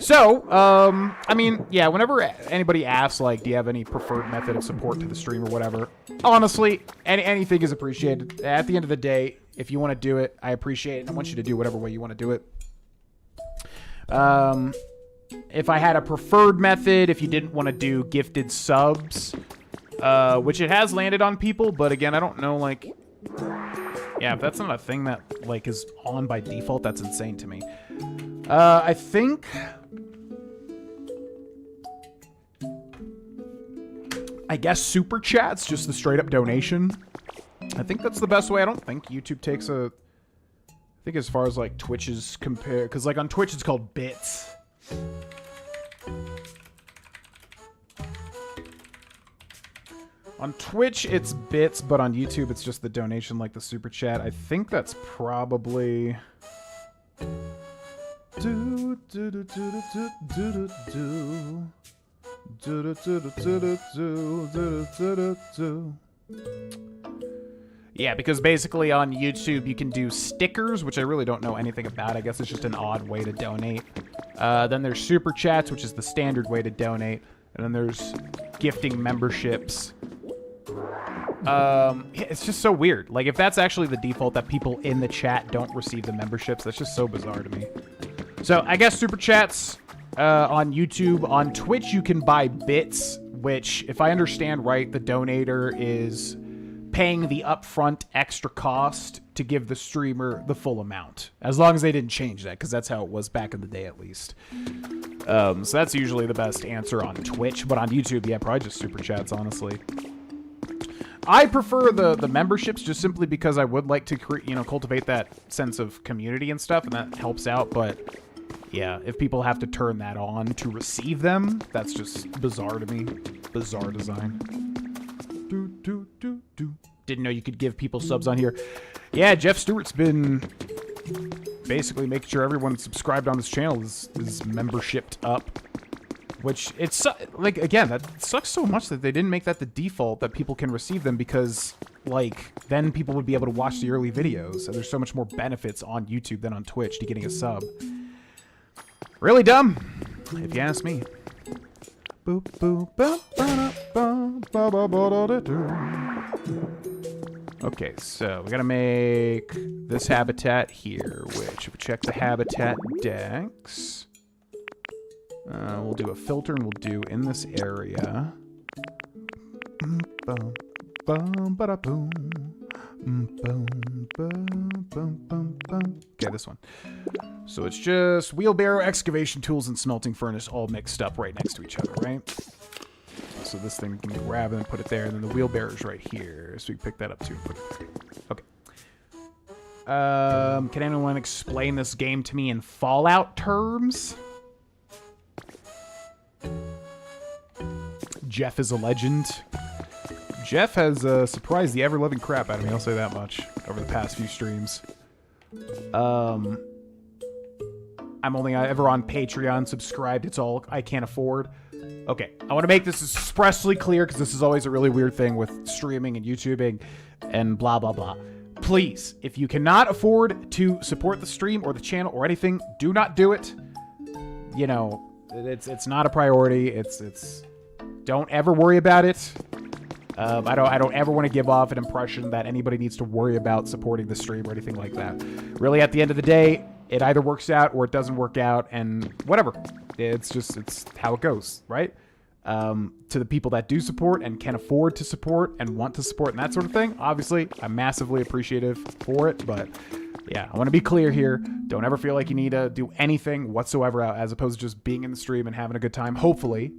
So, I mean, yeah, whenever anybody asks, like, do you have any preferred method of support to the stream or whatever, honestly, anything is appreciated. At the end of the day, if you want to do it, I appreciate it. I want you to do whatever way you want to do it. If I had a preferred method, if you didn't want to do gifted subs, which it has landed on people, but again, I don't know, like, yeah, if that's not a thing that, like, is on by default, that's insane to me. I think... I guess Super Chat's just the straight-up donation. I think that's the best way. I don't think YouTube takes a... I think as far as, like, Twitch is compared... Because, like, on Twitch, it's called bits. On Twitch, it's bits, but on YouTube, it's just the donation, like the Super Chat. I think that's probably... Yeah, because basically on YouTube you can do stickers, which I really don't know anything about. I guess it's just an odd way to donate. Then there's Super Chats, which is the standard way to donate. And then there's gifting memberships. It's just so weird. Like, if that's actually the default, that people in the chat don't receive the memberships, that's just so bizarre to me. So, I guess Super Chats on YouTube. On Twitch, you can buy bits, which, if I understand right, the donator is paying the upfront extra cost to give the streamer the full amount. As long as they didn't change that, because that's how it was back in the day, at least. So that's usually the best answer on Twitch, but on YouTube, yeah, probably just Super Chats, honestly. I prefer the memberships just simply because I would like to cultivate that sense of community and stuff, and that helps out, but yeah, if people have to turn that on to receive them, that's just bizarre to me. Bizarre design. Didn't know you could give people subs on here. Yeah, Jeff Stewart's been basically making sure everyone subscribed on this channel is membershiped up. Which, it's, like, again, that sucks so much that they didn't make that the default that people can receive them because, like, then people would be able to watch the early videos. And there's so much more benefits on YouTube than on Twitch to getting a sub. Really dumb, if you ask me. Boop, boop, ba, ba, ba, ba, ba, ba, da, da, Okay, so we gotta make this habitat here, which if we check the habitat decks, we'll do a filter and we'll do in this area. Boom, boom, ba boom. Boom, boom, boom, boom, boom. Okay, this one. So it's just wheelbarrow, excavation tools, and smelting furnace all mixed up right next to each other, right? So this thing we can grab and put it there, and then the wheelbarrow's right here. So we can pick that up too. Okay. Can anyone explain this game to me in Fallout terms? Jeff is a legend. Jeff has surprised the ever-loving crap out of me, I'll say that much, over the past few streams. I'm only ever on Patreon, subscribed, it's all I can't afford. Okay, I want to make this expressly clear, because this is always a really weird thing with streaming and YouTubing and blah, blah, blah. Please, if you cannot afford to support the stream or the channel or anything, do not do it. You know, it's not a priority. It's don't ever worry about it. I don't ever want to give off an impression that anybody needs to worry about supporting the stream or anything like that. Really, at the end of the day, it either works out or it doesn't work out, and whatever. It's how it goes, right? To the people that do support and can afford to support and want to support and that sort of thing, obviously, I'm massively appreciative for it, but yeah, I want to be clear here. Don't ever feel like you need to do anything whatsoever as opposed to just being in the stream and having a good time, hopefully.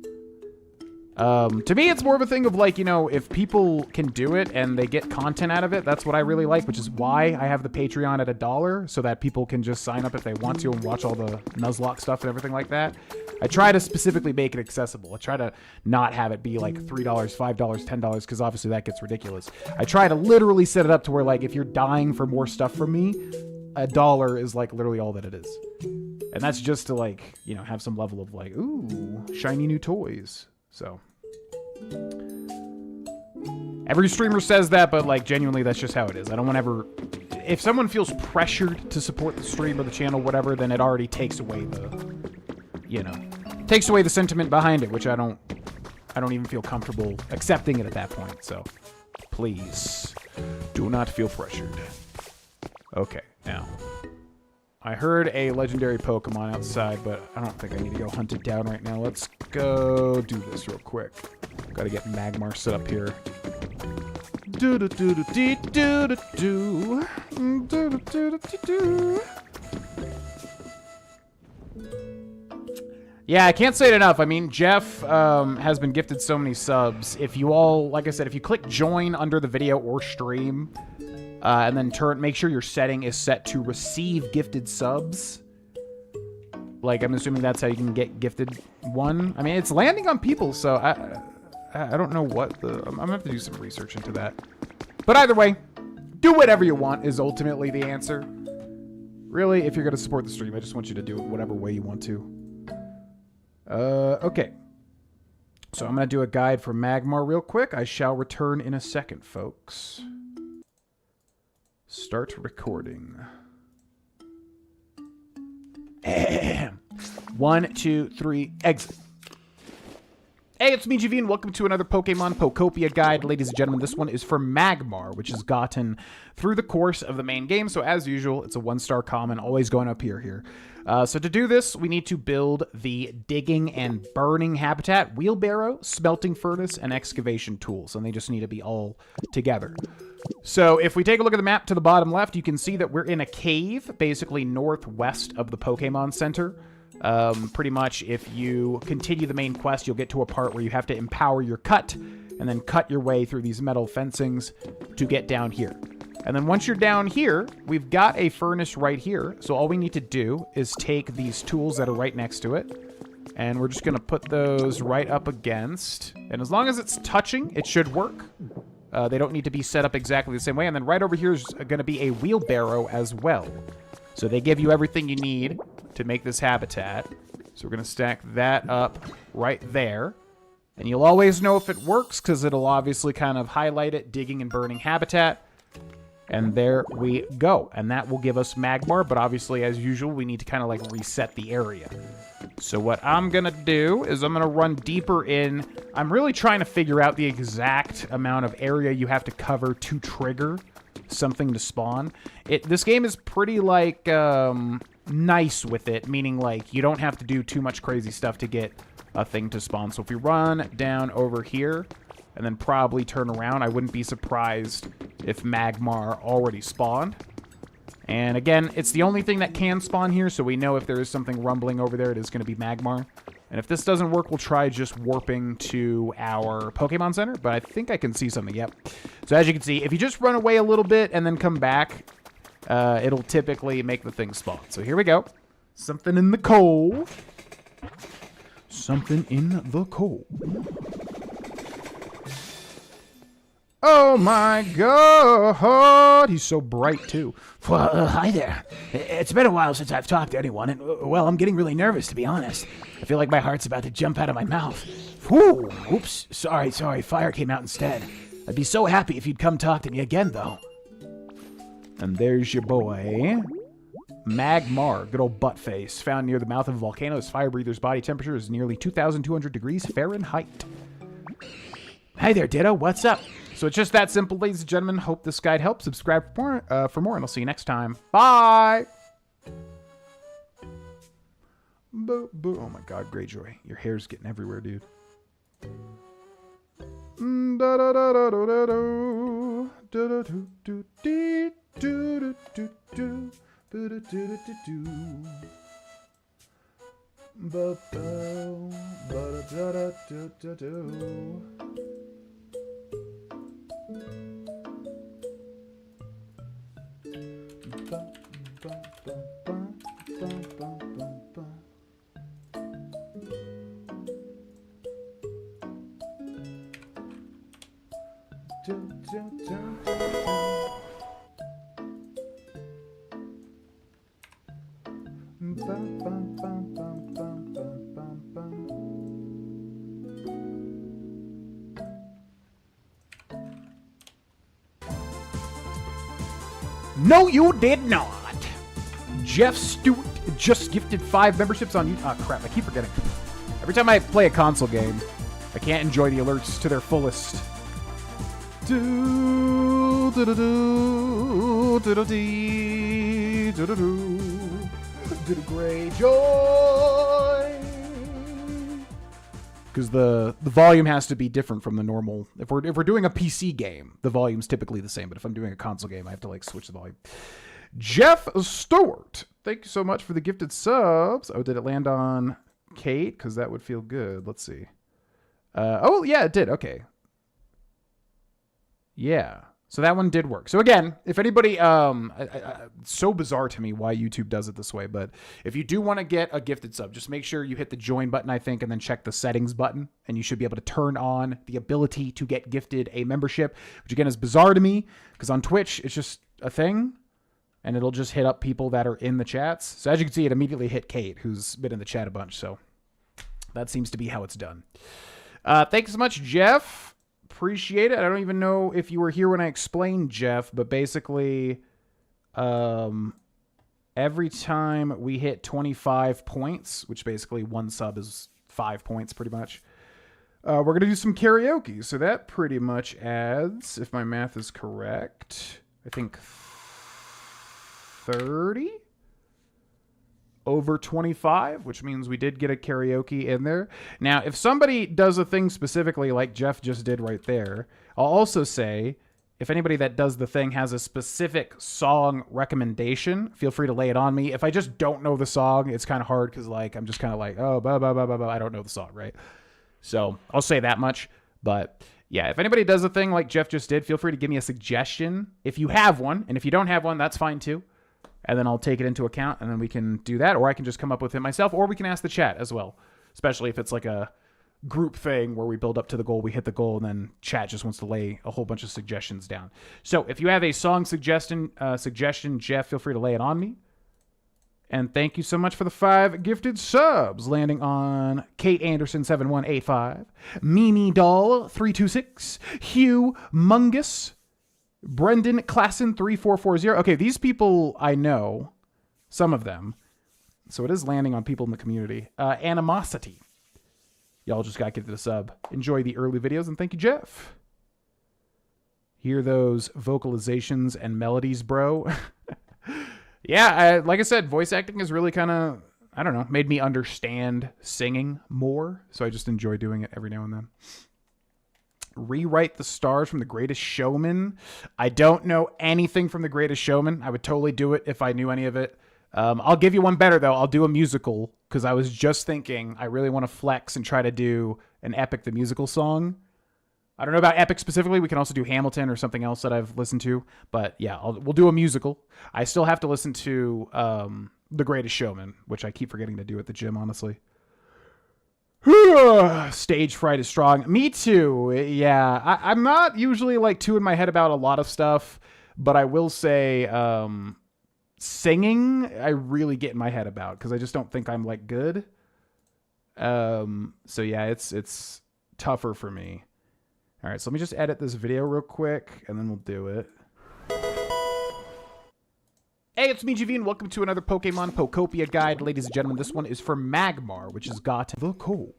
To me, it's more of a thing of like, you know, if people can do it and they get content out of it, that's what I really like, which is why I have the Patreon at $1, so that people can just sign up if they want to and watch all the Nuzlocke stuff and everything like that. I try to specifically make it accessible. I try to not have it be like $3, $5, $10, because obviously that gets ridiculous. I try to literally set it up to where, like, if you're dying for more stuff from me, $1 is like literally all that it is. And that's just to, like, you know, have some level of like, ooh, shiny new toys. So every streamer says that, but like genuinely that's just how it is. I don't want to ever, if someone feels pressured to support the stream or the channel, whatever, then it already takes away the, you know, takes away the sentiment behind it, which I don't even feel comfortable accepting it at that point. So please do not feel pressured. Okay, now I heard a legendary Pokemon outside, but I don't think I need to go hunt it down right now. Let's go do this real quick. Gotta get Magmar set up here. Yeah, I can't say it enough. I mean, Jeff has been gifted so many subs. If you all, like I said, if you click join under the video or stream, and then make sure your setting is set to receive gifted subs. Like, I'm assuming that's how you can get gifted one. I mean, it's landing on people, so I don't know what I'm gonna have to do some research into that. But either way, do whatever you want is ultimately the answer. Really, if you're gonna support the stream, I just want you to do it whatever way you want to. Okay. So I'm gonna do a guide for Magmar real quick. I shall return in a second, folks. Start recording. 1, 2, 3, exit. Hey, it's me, GV, and welcome to another Pokemon Pokopia guide. Ladies and gentlemen, this one is for Magmar, which is gotten through the course of the main game. So as usual, it's a 1-star common, always going up here. So to do this, we need to build the digging and burning habitat, wheelbarrow, smelting furnace, and excavation tools. And they just need to be all together. So if we take a look at the map to the bottom left, you can see that we're in a cave, basically northwest of the Pokemon Center. Pretty much if you continue the main quest, you'll get to a part where you have to empower your cut and then cut your way through these metal fencings to get down here. And then once you're down here, we've got a furnace right here. So all we need to do is take these tools that are right next to it, and we're just going to put those right up against. And as long as it's touching, it should work. They don't need to be set up exactly the same way. And then right over here is going to be a wheelbarrow as well. So they give you everything you need to make this habitat. So we're going to stack that up right there. And you'll always know if it works because it'll obviously kind of highlight it, digging and burning habitat. And there we go. And that will give us Magmar, but obviously, as usual, we need to kind of like reset the area. So what I'm gonna do is I'm gonna run deeper in. I'm really trying to figure out the exact amount of area you have to cover to trigger something to spawn. This game is pretty, like, nice with it, meaning, like, you don't have to do too much crazy stuff to get a thing to spawn. So if we run down over here and then probably turn around, I wouldn't be surprised if Magmar already spawned. And again, it's the only thing that can spawn here, so we know if there is something rumbling over there, it is going to be Magmar. And if this doesn't work, we'll try just warping to our Pokemon Center, but I think I can see something, yep. So as you can see, if you just run away a little bit and then come back, it'll typically make the thing spawn. So here we go. Something in the cove. Something in the cove. Oh my god, he's so bright too. Well, hi there. It's been a while since I've talked to anyone, and, well, I'm getting really nervous, to be honest. I feel like my heart's about to jump out of my mouth. Whew, oops, sorry, fire came out instead. I'd be so happy if you'd come talk to me again, though. And there's your boy, Magmar, good old butt face, found near the mouth of a volcano. This fire breather's body temperature is nearly 2,200 degrees Fahrenheit. Hey there, Ditto, what's up? So it's just that simple, ladies and gentlemen. Hope this guide helps. Subscribe for more, and I'll see you next time. Bye! Oh my god, Greyjoy. Your hair's getting everywhere, dude. No, you did not. Jeff Stewart just gifted 5 memberships on YouTube. Oh, crap. I keep forgetting. Every time I play a console game, I can't enjoy the alerts to their fullest. Greyjoy. Because the volume has to be different from the normal. If we're doing a PC game, the volume's typically the same. But if I'm doing a console game, I have to like switch the volume. Jeff Stewart, thank you so much for the gifted subs. Oh, did it land on Kate? Because that would feel good. Let's see. Oh yeah, it did. Okay. Yeah. So that one did work. So again, if anybody, it's so bizarre to me why YouTube does it this way, but if you do want to get a gifted sub, just make sure you hit the join button, I think, and then check the settings button, and you should be able to turn on the ability to get gifted a membership, which again is bizarre to me, because on Twitch, it's just a thing, and it'll just hit up people that are in the chats. So as you can see, it immediately hit Kate, who's been in the chat a bunch, so that seems to be how it's done. Thanks so much, Jeff. Appreciate it. I don't even know if you were here when I explained, Jeff, but basically every time we hit 25 points, which basically one sub is 5 points pretty much, we're going to do some karaoke. So that pretty much adds, if my math is correct, I think 30 over 25, which means we did get a karaoke in there. Now, if somebody does a thing specifically like Jeff just did right there, I'll also say, if anybody that does the thing has a specific song recommendation, feel free to lay it on me. If I just don't know the song, it's kind of hard because like I'm just kind of like, oh, blah, blah, blah, blah, blah, I don't know the song, right? So I'll say that much. But yeah, if anybody does a thing like Jeff just did, feel free to give me a suggestion if you have one. And if you don't have one, that's fine too. And then I'll take it into account, and then we can do that, or I can just come up with it myself, or we can ask the chat as well, especially if it's like a group thing where we build up to the goal, we hit the goal, and then chat just wants to lay a whole bunch of suggestions down. So if you have a song suggestion, Jeff, feel free to lay it on me. And thank you so much for the 5 gifted subs, landing on Kate Anderson 7185, Mimi Doll 326, Hugh Mungus, Brendan Klassen 3440. Okay, these people I know, some of them. So it is landing on people in the community. Animosity. Y'all just got to get to the sub. Enjoy the early videos, and thank you, Jeff. Hear those vocalizations and melodies, bro? Yeah, like I said, voice acting is really kind of, I don't know, made me understand singing more. So I just enjoy doing it every now and then. Rewrite the stars from The Greatest Showman. I don't know anything from The Greatest Showman. I would totally do it if I knew any of it. I'll give you one better, though. I'll do a musical, because I was just thinking I really want to flex and try to do an Epic the Musical song. I don't know about Epic specifically. We can also do Hamilton or something else that I've listened to. But yeah, we'll do a musical. I still have to listen to The Greatest Showman, which I keep forgetting to do at the gym, honestly. Stage fright is strong. Me too. Yeah, I'm not usually like too in my head about a lot of stuff, but I will say singing I really get in my head about, because I just don't think I'm like good. So yeah, it's tougher for me. All right, so let me just edit this video real quick, and then we'll do it. Hey, it's me, GV, and welcome to another Pokemon Pokopia guide. Ladies and gentlemen, this one is for Magmar, which has got the coal.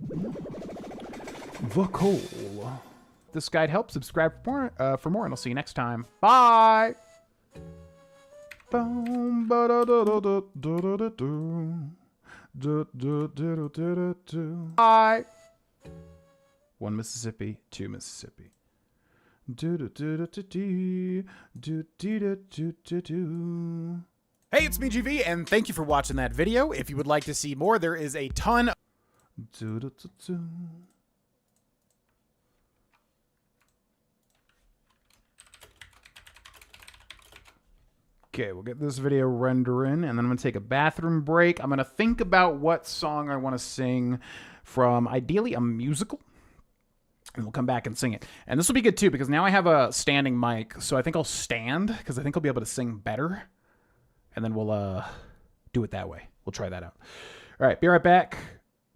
The coal. This guide helps. Subscribe for more, and I'll see you next time. Bye! Bye! 1 Mississippi, 2 Mississippi. Hey, it's me, GV, and thank you for watching that video. If you would like to see more, there is a ton. Okay, we'll get this video rendering, and then I'm going to take a bathroom break. I'm going to think about what song I want to sing from, ideally, a musical. And we'll come back and sing it. And this will be good, too, because now I have a standing mic. So I think I'll stand, because I think I'll be able to sing better. And then we'll do it that way. We'll try that out. All right, be right back.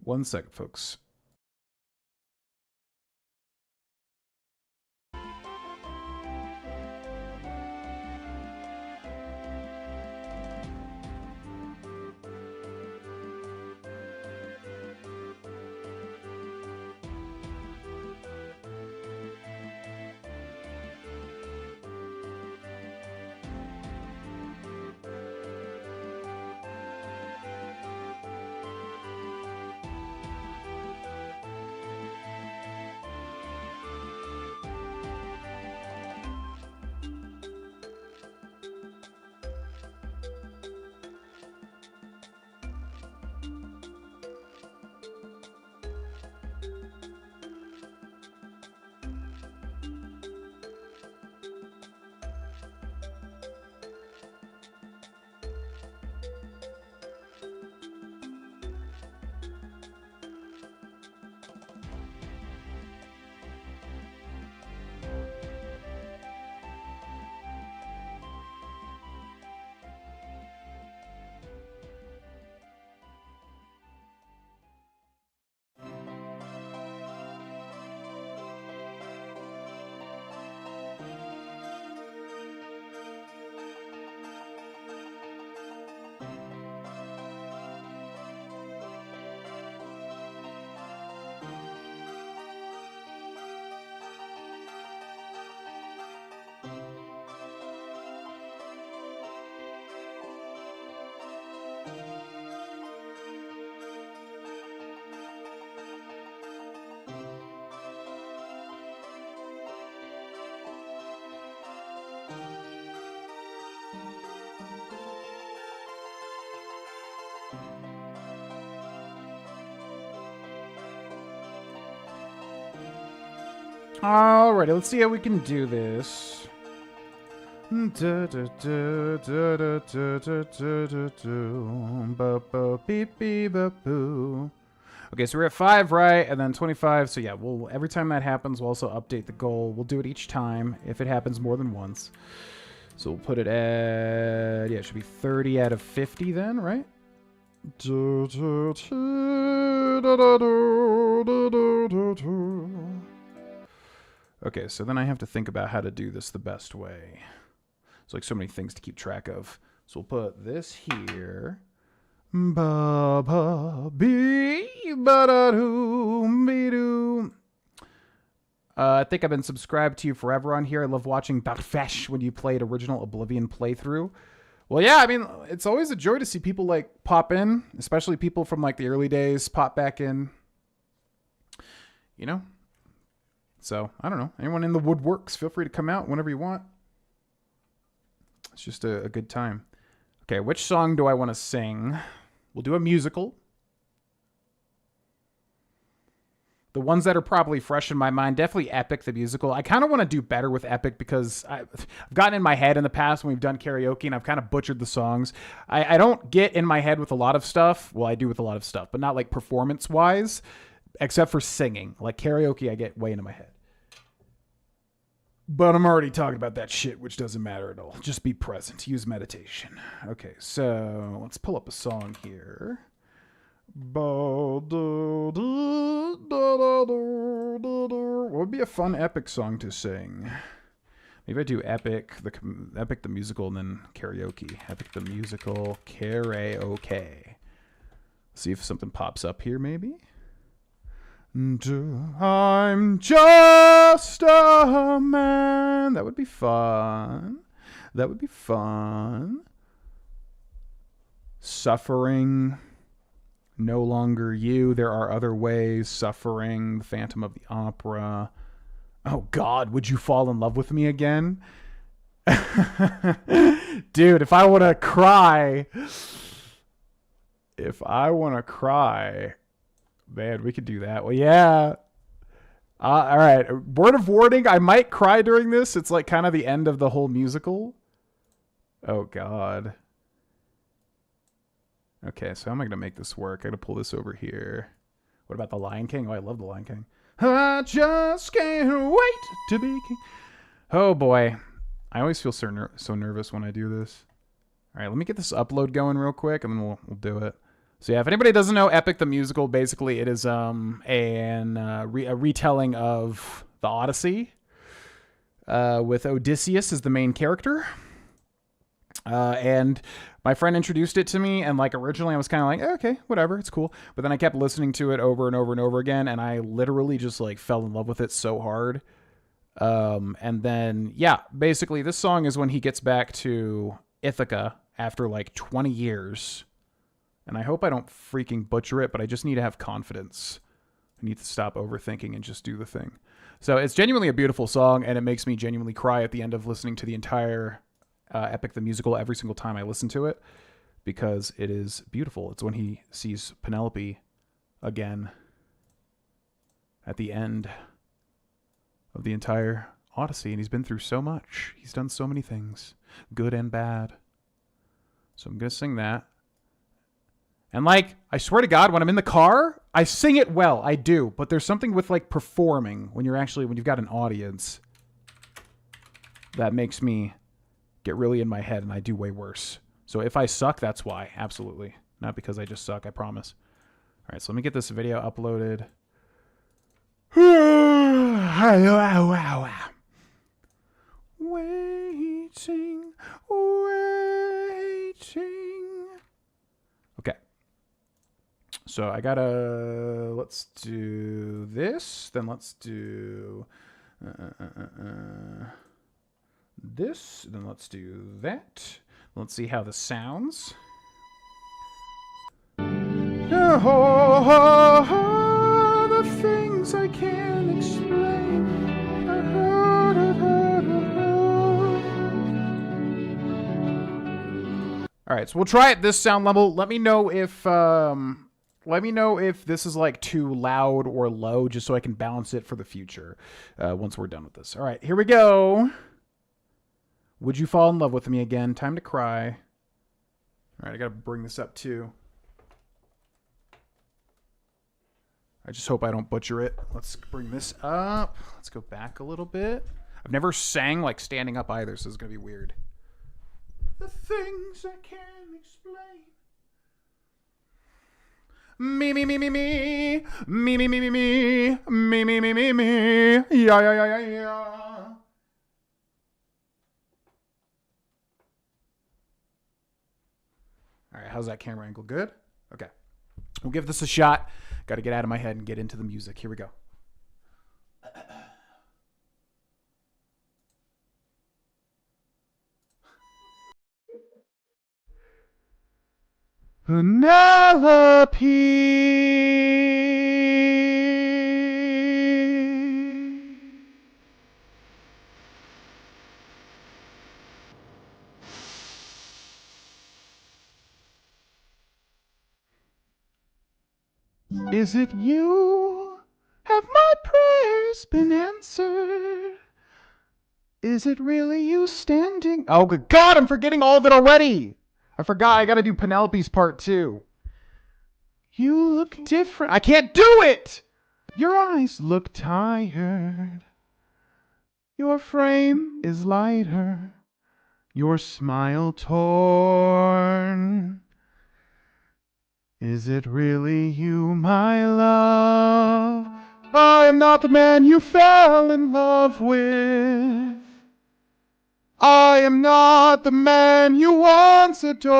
1 second, folks. Alrighty, let's see how we can do this. Okay, so we're at 5, right? And then 25. So yeah, we'll every time that happens, we'll also update the goal. We'll do it each time if it happens more than once. So we'll put it at, yeah, it should be 30 out of 50 then, right? Okay, so then I have to think about how to do this the best way. It's like so many things to keep track of. So we'll put this here. Ba ba bee ba da doo be doo. I think I've been subscribed to you forever on here. I love watching Barfesh when you played original Oblivion playthrough. Well, yeah, I mean, it's always a joy to see people like pop in, especially people from like the early days pop back in. You know? So, I don't know. Anyone in the woodworks, feel free to come out whenever you want. It's just a good time. Okay, which song do I want to sing? We'll do a musical. The ones that are probably fresh in my mind, definitely Epic, the musical. I kind of want to do better with Epic because I've gotten in my head in the past when we've done karaoke and I've kind of butchered the songs. I don't get in my head with a lot of stuff. Well, I do with a lot of stuff, but not like performance-wise, except for singing. Like karaoke, I get way into my head. But I'm already talking about that shit, which doesn't matter at all. Just be present. Use meditation. Okay, so let's pull up a song here. What would be a fun Epic song to sing? Maybe I do Epic the musical, and then karaoke. Epic the musical, karaoke. See if something pops up here, maybe. I'm just a man. That would be fun. That would be fun. Suffering. No longer you. There are other ways. Suffering. The Phantom of the Opera. Oh God, would you fall in love with me again? Dude, if I want to cry. Man, we could do that. Well, yeah. All right. Word of warning, I might cry during this. It's like kind of the end of the whole musical. Oh, God. Okay, so how am I going to make this work? I got to pull this over here. What about The Lion King? Oh, I love The Lion King. I just can't wait to be king. Oh, boy. I always feel so nervous when I do this. All right, let me get this upload going real quick, and then we'll do it. So yeah, if anybody doesn't know Epic the Musical, basically it is a retelling of the Odyssey with Odysseus as the main character. And my friend introduced it to me, and like originally I was kind of like, okay, whatever, it's cool. But then I kept listening to it over and over and over again, and I literally just like fell in love with it so hard. And then, yeah, basically this song is when he gets back to Ithaca after like 20 years. And I hope I don't freaking butcher it, but I just need to have confidence. I need to stop overthinking and just do the thing. So it's genuinely a beautiful song, and it makes me genuinely cry at the end of listening to the entire Epic the Musical every single time I listen to it, because it is beautiful. It's when he sees Penelope again at the end of the entire Odyssey, and he's been through so much. He's done so many things, good and bad. So I'm going to sing that. And like, I swear to God, when I'm in the car, I sing it well. I do. But there's something with like performing when you've got an audience that makes me get really in my head, and I do way worse. So if I suck, that's why. Absolutely. Not because I just suck, I promise. All right, so let me get this video uploaded. Waiting. Okay. So I gotta, let's do this, then let's do this, then let's do that. Let's see how this sounds. Oh, the things I can't explain. All right, so we'll try it this sound level. Let me know if this is like too loud or low, just so I can balance it for the future once we're done with this. All right, here we go. Would you fall in love with me again? Time to cry. All right, I got to bring this up too. I just hope I don't butcher it. Let's bring this up. Let's go back a little bit. I've never sang like standing up either, so it's going to be weird. The things I can't explain. Me, me, me, me, me. Me, me, me, me, me. Me, me, me, me, me. Yeah, yeah, yeah, yeah, yeah. All right, how's that camera angle? Good? Okay. We'll give this a shot. Got to get out of my head and get into the music. Here we go. Penelope. Is it you? Have my prayers been answered? Is it really you standing? Oh, good God, I'm forgetting all of it already. I forgot I gotta do Penelope's part too. You look different. I can't do it! Your eyes look tired. Your frame is lighter. Your smile torn. Is it really you, my love? I am not the man you fell in love with. I am not the man you once adored.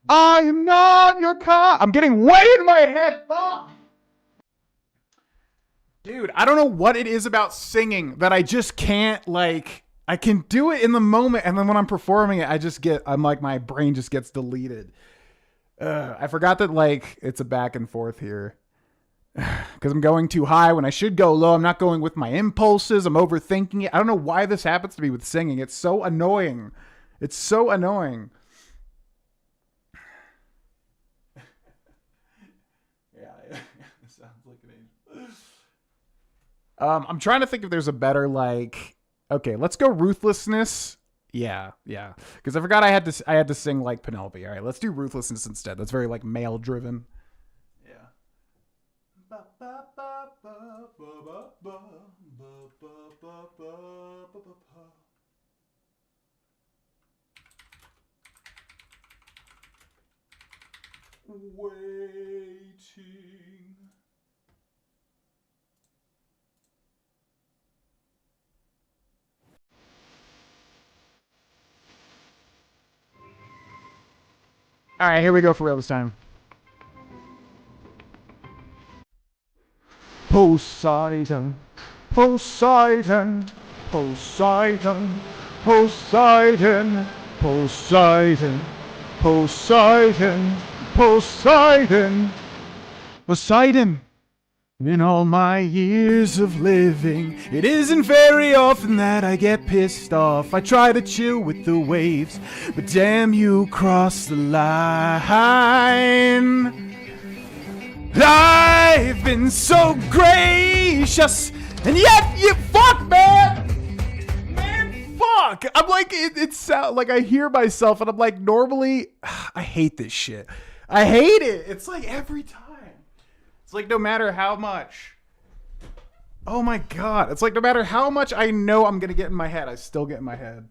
I am not your kind. I'm getting way in my head. Fuck. Dude, I don't know what it is about singing that I just can't, like, I can do it in the moment, and then when I'm performing it, I'm like, my brain just gets deleted. I forgot that, like, it's a back and forth here. Because I'm going too high when I should go low. I'm not going with my impulses. I'm overthinking it. I don't know why this happens to me with singing. It's so annoying. It's so annoying. Yeah, it sounds like an angel. I'm trying to think if there's a better, like... Okay, let's go Ruthlessness. Yeah. Because I forgot I had to sing like Penelope. All right, let's do Ruthlessness instead. That's very like male driven. Yeah. Waiting. All right, here we go for real this time. Poseidon, Poseidon, Poseidon, Poseidon, Poseidon, Poseidon, Poseidon, Poseidon. In all my years of living, it isn't very often that I get pissed off. I try to chill with the waves, but damn, you cross the line. I've been so gracious, and yet you fuck, man! Man, fuck! I'm like, it sounds like I hear myself, and I'm like, normally, I hate this shit. I hate it. It's like every time. It's like no matter how much. Oh my God. It's like no matter how much I know I'm going to get in my head, I still get in my head.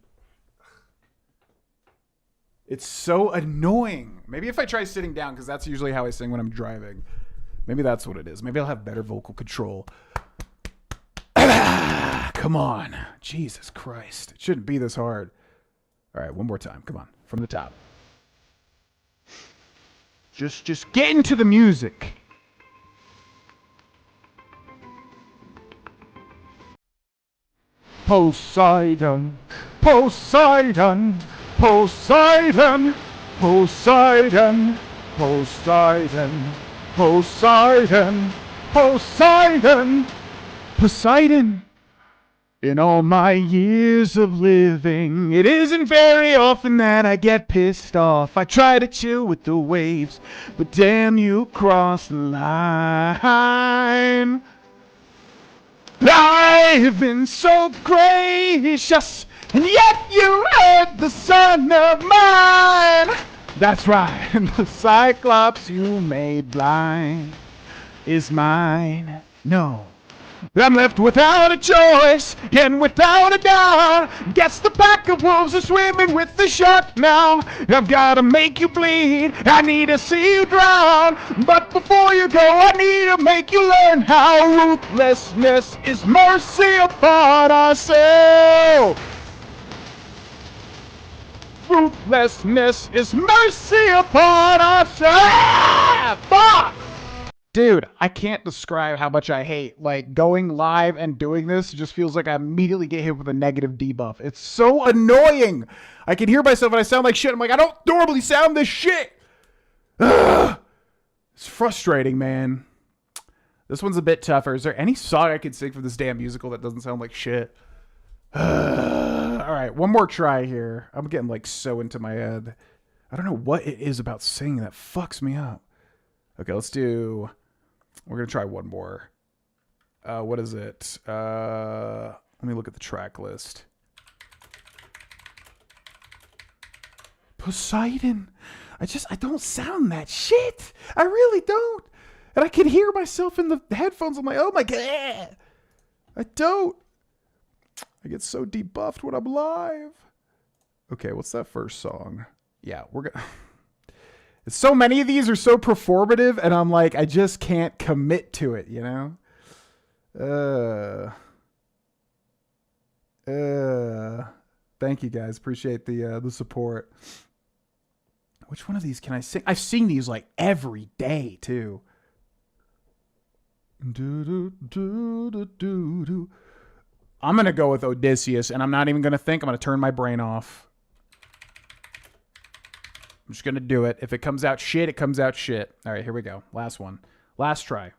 It's so annoying. Maybe if I try sitting down, because that's usually how I sing when I'm driving. Maybe that's what it is. Maybe I'll have better vocal control. Come on. Jesus Christ. It shouldn't be this hard. All right, one more time. Come on. From the top. Just get into the music. Poseidon, Poseidon, Poseidon, Poseidon, Poseidon, Poseidon, Poseidon, Poseidon. In all my years of living, it isn't very often that I get pissed off. I try to chill with the waves, but damn, you cross the line. I've been so gracious, and yet you hurt the son of mine. That's right, the Cyclops you made blind is mine. No, I'm left without a choice, and without a doubt, guess the pack of wolves are swimming with the shark now. I've gotta make you bleed, I need to see you drown, but before you go, I need to make you learn how ruthlessness is mercy upon ourselves. Ruthlessness is mercy upon us. Ah, fuck! Dude, I can't describe how much I hate, like, going live and doing this just feels like I immediately get hit with a negative debuff. It's so annoying. I can hear myself and I sound like shit. I'm like, I don't normally sound this shit. Ugh. It's frustrating, man. This one's a bit tougher. Is there any song I could sing for this damn musical that doesn't sound like shit? All right, one more try here. I'm getting, like, so into my head. I don't know what it is about singing that fucks me up. Okay, let's do... We're going to try one more. What is it? Let me look at the track list. Poseidon. I don't sound that shit. I really don't. And I can hear myself in the headphones. I'm like, oh my God. I don't. I get so debuffed when I'm live. Okay, what's that first song? Yeah, we're going to... So many of these are so performative, and I'm like, I just can't commit to it, you know? Thank you guys. Appreciate the support. Which one of these can I sing? I've seen these like every day too. I'm gonna go with Odysseus, and I'm not even gonna think. I'm gonna turn my brain off. I'm just going to do it. If it comes out shit, it comes out shit. All right, here we go. Last one. Last try.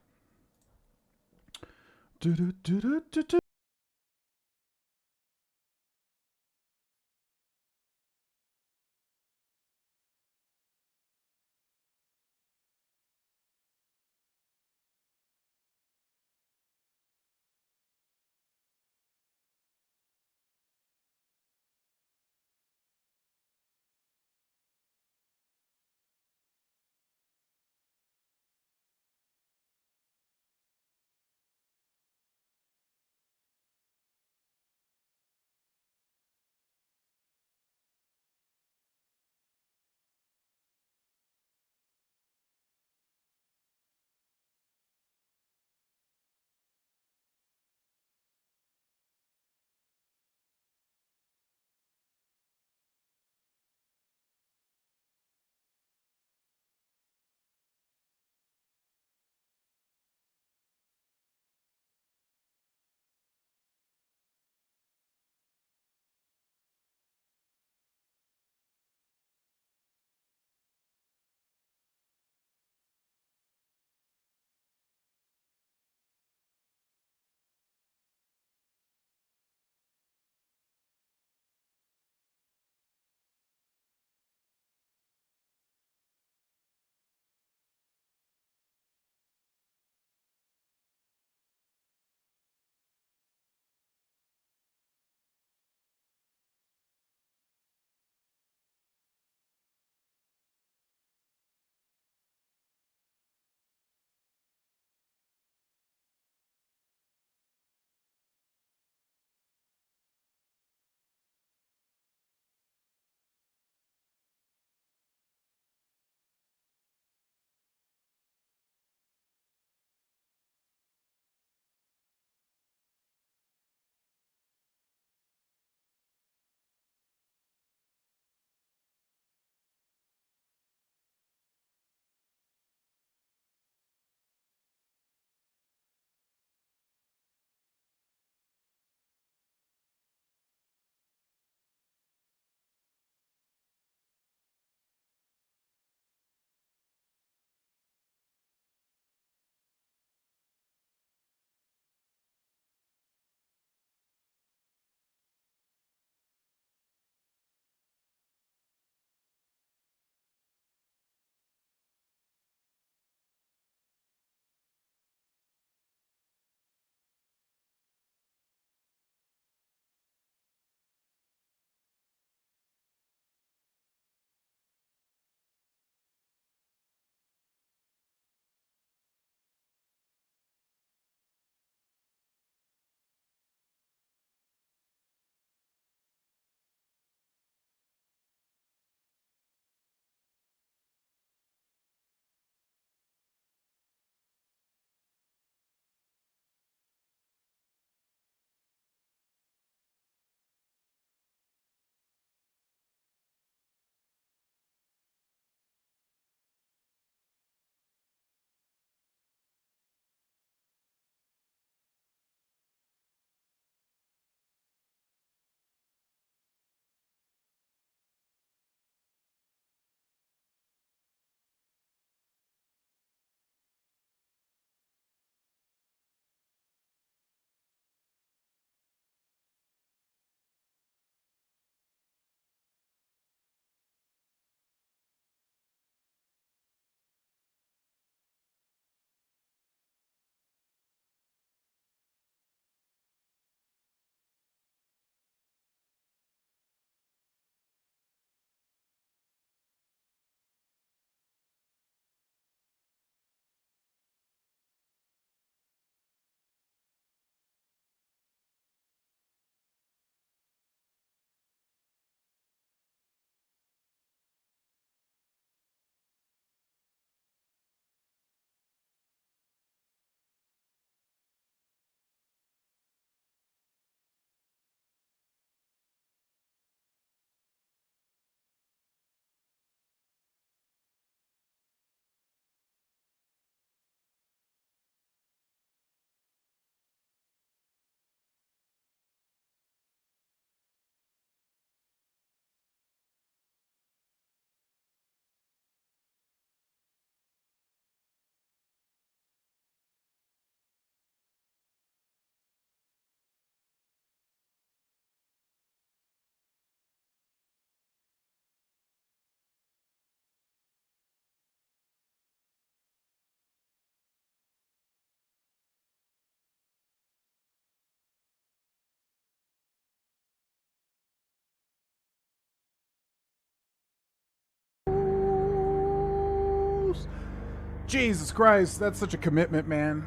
Jesus Christ, that's such a commitment, man.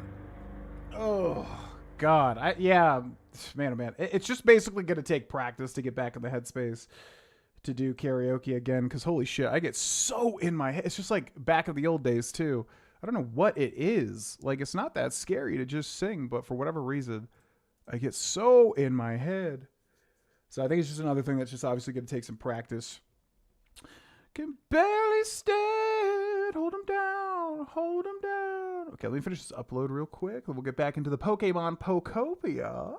Oh, God. Yeah, man, oh, man. It's just basically going to take practice to get back in the headspace to do karaoke again, because holy shit, I get so in my head. It's just like back in the old days, too. I don't know what it is. Like, it's not that scary to just sing, but for whatever reason, I get so in my head. So I think it's just another thing that's just obviously going to take some practice. Can barely stand. Hold him down. Hold him down. Okay, let me finish this upload real quick. Then we'll get back into the Pokemon Pokopia.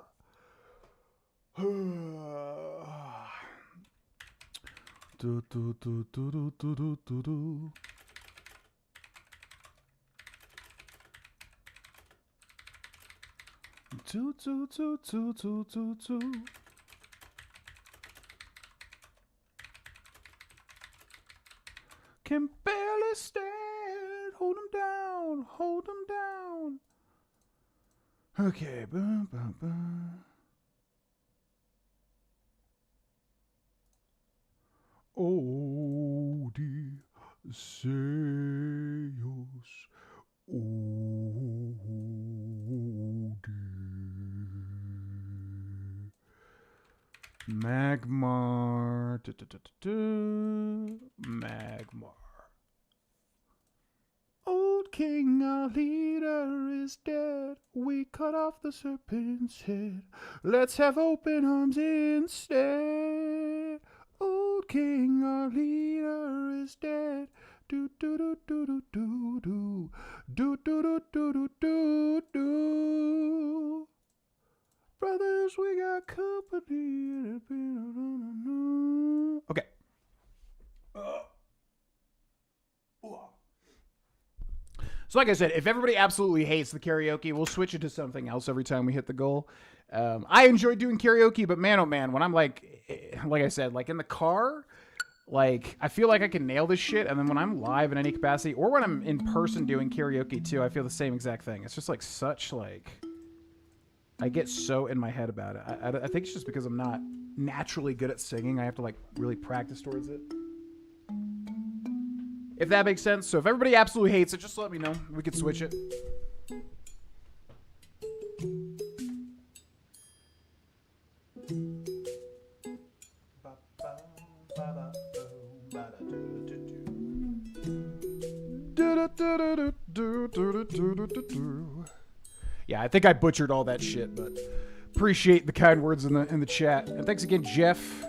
Can barely stand. Hold him down. Hold him down. Okay. Odysseus. Magmar. Magmar. Old king, our leader, is dead. We cut off the serpent's head. Let's have open arms instead. Old king, our leader, is dead. Do do do do do do do do do do do do do. Brothers, we got company. Okay. So like I said, if everybody absolutely hates the karaoke, we'll switch it to something else every time we hit the goal. I enjoy doing karaoke, but man, oh man, when I'm like I said, like in the car, like I feel like I can nail this shit. And then when I'm live in any capacity, or when I'm in person doing karaoke too, I feel the same exact thing. It's just like such like, I get so in my head about it. I think it's just because I'm not naturally good at singing. I have to like really practice towards it. If that makes sense. So if everybody absolutely hates it, just let me know. We could switch it. Yeah, I think I butchered all that shit, but appreciate the kind words in the chat. And thanks again, Jeff.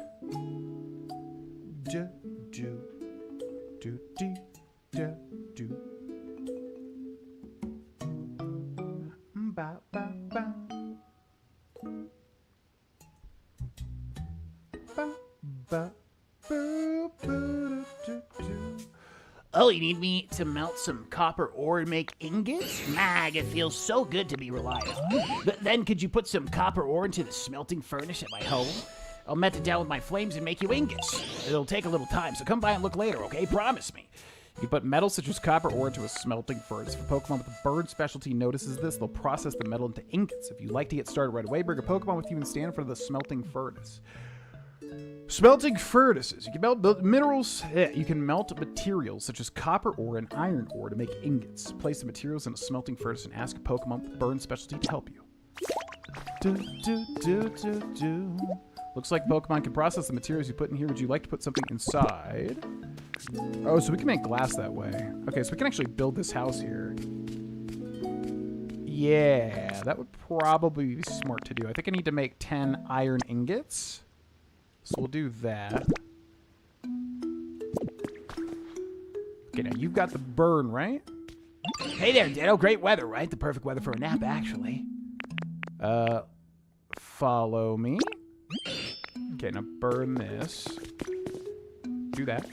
Oh, you need me to melt some copper ore and make ingots? Mag, it feels so good to be reliable. But then could you put some copper ore into the smelting furnace at my home? I'll melt it down with my flames and make you ingots. It'll take a little time, so come by and look later, okay? Promise me. You put metal such as copper ore into a smelting furnace. If a Pokemon with a bird specialty notices this, they'll process the metal into ingots. If you'd like to get started right away, bring a Pokemon with you and stand in front of the smelting furnace. Smelting furnaces. You can melt minerals. You can melt materials such as copper ore and iron ore to make ingots. Place the materials in a smelting furnace and ask a Pokemon with a burn specialty to help you. Looks like Pokemon can process the materials you put in here. Would you like to put something inside? Oh, so we can make glass that way. Okay, so we can actually build this house here. Yeah, that would probably be smart to do. I think I need to make 10 iron ingots. So we'll do that. Okay, now you've got the burn, right? Hey there, Ditto. Great weather, right? The perfect weather for a nap, actually. Follow me. Okay, now burn this. Do that.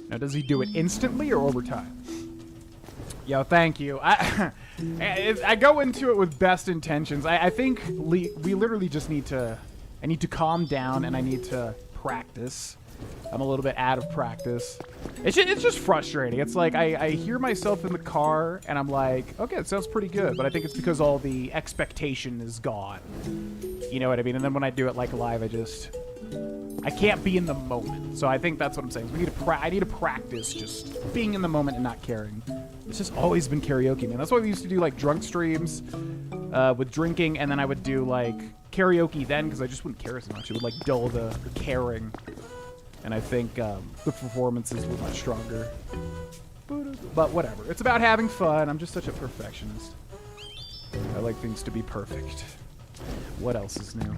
Now, does he do it instantly or over time? Yo, thank you. I go into it with best intentions. I think we literally just need to... I need to calm down and I need to practice. I'm a little bit out of practice. It's just frustrating. It's like I hear myself in the car and I'm like, okay, it sounds pretty good. But I think it's because all the expectation is gone. You know what I mean? And then when I do it like live, I just I can't be in the moment. So I think that's what I'm saying. I need to practice just being in the moment and not caring. It's just always been karaoke, man. That's why we used to do like drunk streams with drinking, and then I would do like karaoke then because I just wouldn't care as much. It would like dull the caring. And I think the performances were much stronger. But whatever. It's about having fun. I'm just such a perfectionist. I like things to be perfect. What else is new?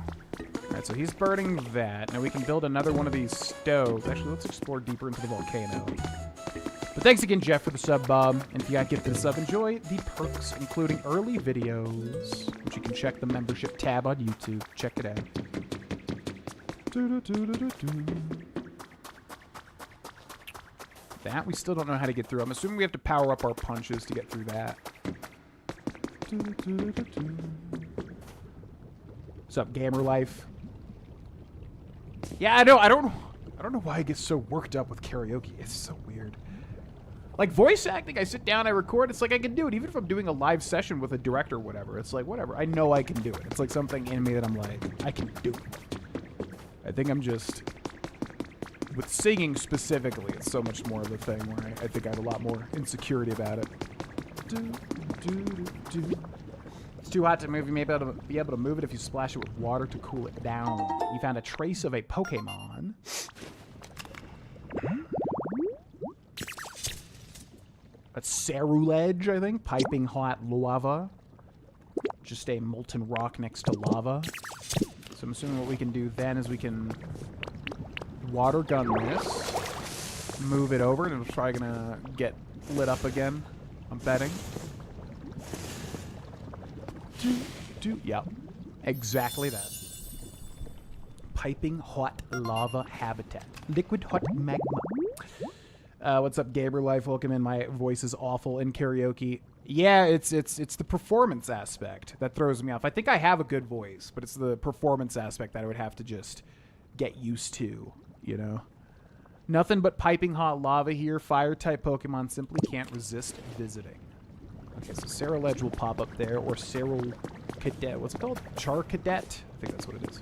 Alright, so he's burning that. Now we can build another one of these stoves. Actually, let's explore deeper into the volcano. But thanks again, Jeff, for the sub, Bob. And if you got gifted a sub, enjoy the perks, including early videos, which you can check the membership tab on YouTube. Check it out. That we still don't know how to get through. I'm assuming we have to power up our punches to get through that. What's up, gamer life? Yeah, I don't know why I get so worked up with karaoke. It's so weird. Like voice acting, I sit down, I record. It's like I can do it, even if I'm doing a live session with a director or whatever. It's like whatever. I know I can do it. It's like something in me that I'm like, I can do it. I think I'm just with singing specifically. It's so much more of a thing where I think I have a lot more insecurity about it. It's too hot to move. You may be able to move it if you splash it with water to cool it down. You found a trace of a Pokemon. That's Ceruledge, I think. Piping hot lava. Just a molten rock next to lava. So I'm assuming what we can do then is we can water gun this. Move it over, and it's probably going to get lit up again. I'm betting. Yep. Exactly that. Piping hot lava habitat. Liquid hot magma. What's up, Gamer Life? Welcome in. My voice is awful in karaoke. Yeah, it's the performance aspect that throws me off. I think I have a good voice, but it's the performance aspect that I would have to just get used to, you know? Nothing but piping hot lava here. Fire-type Pokemon simply can't resist visiting. Okay, so Ceruledge will pop up there, or Cadet. What's it called? Charcadet? I think that's what it is.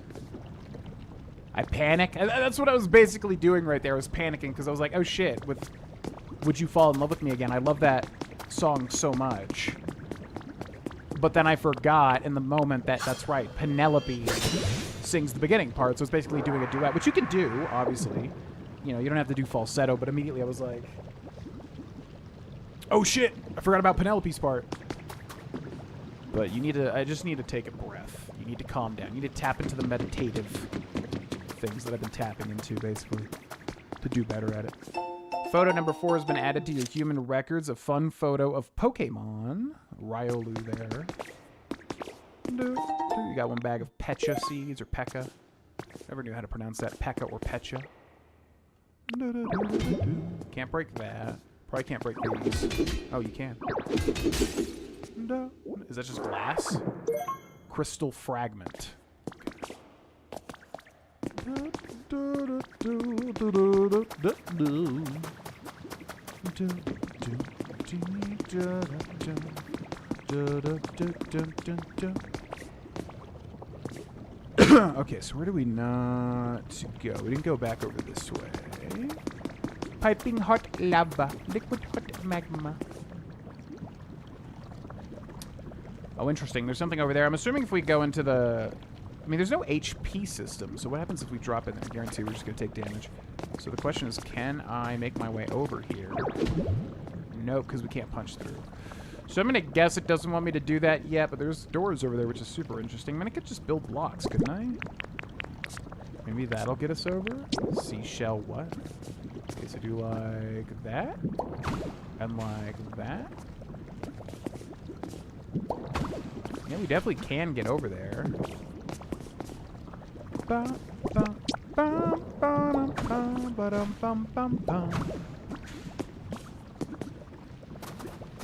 I panic. That's what I was basically doing right there. I was panicking because I was like, oh shit, Would You Fall in Love With Me Again? I love that song so much. But then I forgot in the moment that's right. Penelope sings the beginning part, so it's basically doing a duet, which you can do, obviously. You know, you don't have to do falsetto, but immediately I was like, oh shit, I forgot about Penelope's part. But I just need to take a breath. You need to calm down. You need to tap into the meditative things that I've been tapping into, basically, to do better at it. Photo number 4 has been added to your human records. A fun photo of Pokemon. Riolu there. You got one bag of Pecha seeds, or Pekka. Never knew how to pronounce that. Pekka or Pecha. Can't break that. Probably can't break these. Oh, you can. Is that just glass? Crystal fragment. Okay, so where do we not go? We didn't go back over this way. Piping hot lava. Liquid hot magma. Oh, interesting. There's something over there. I'm assuming if we go into the... I mean, there's no HP system, so what happens if we drop in there? I guarantee we're just going to take damage. So the question is, can I make my way over here? Nope, because we can't punch through. So I'm going to guess it doesn't want me to do that yet, but there's doors over there, which is super interesting. I mean, I could just build blocks, couldn't I? Maybe that'll get us over? Seashell what? Okay, so do like that. And like that. Yeah, we definitely can get over there.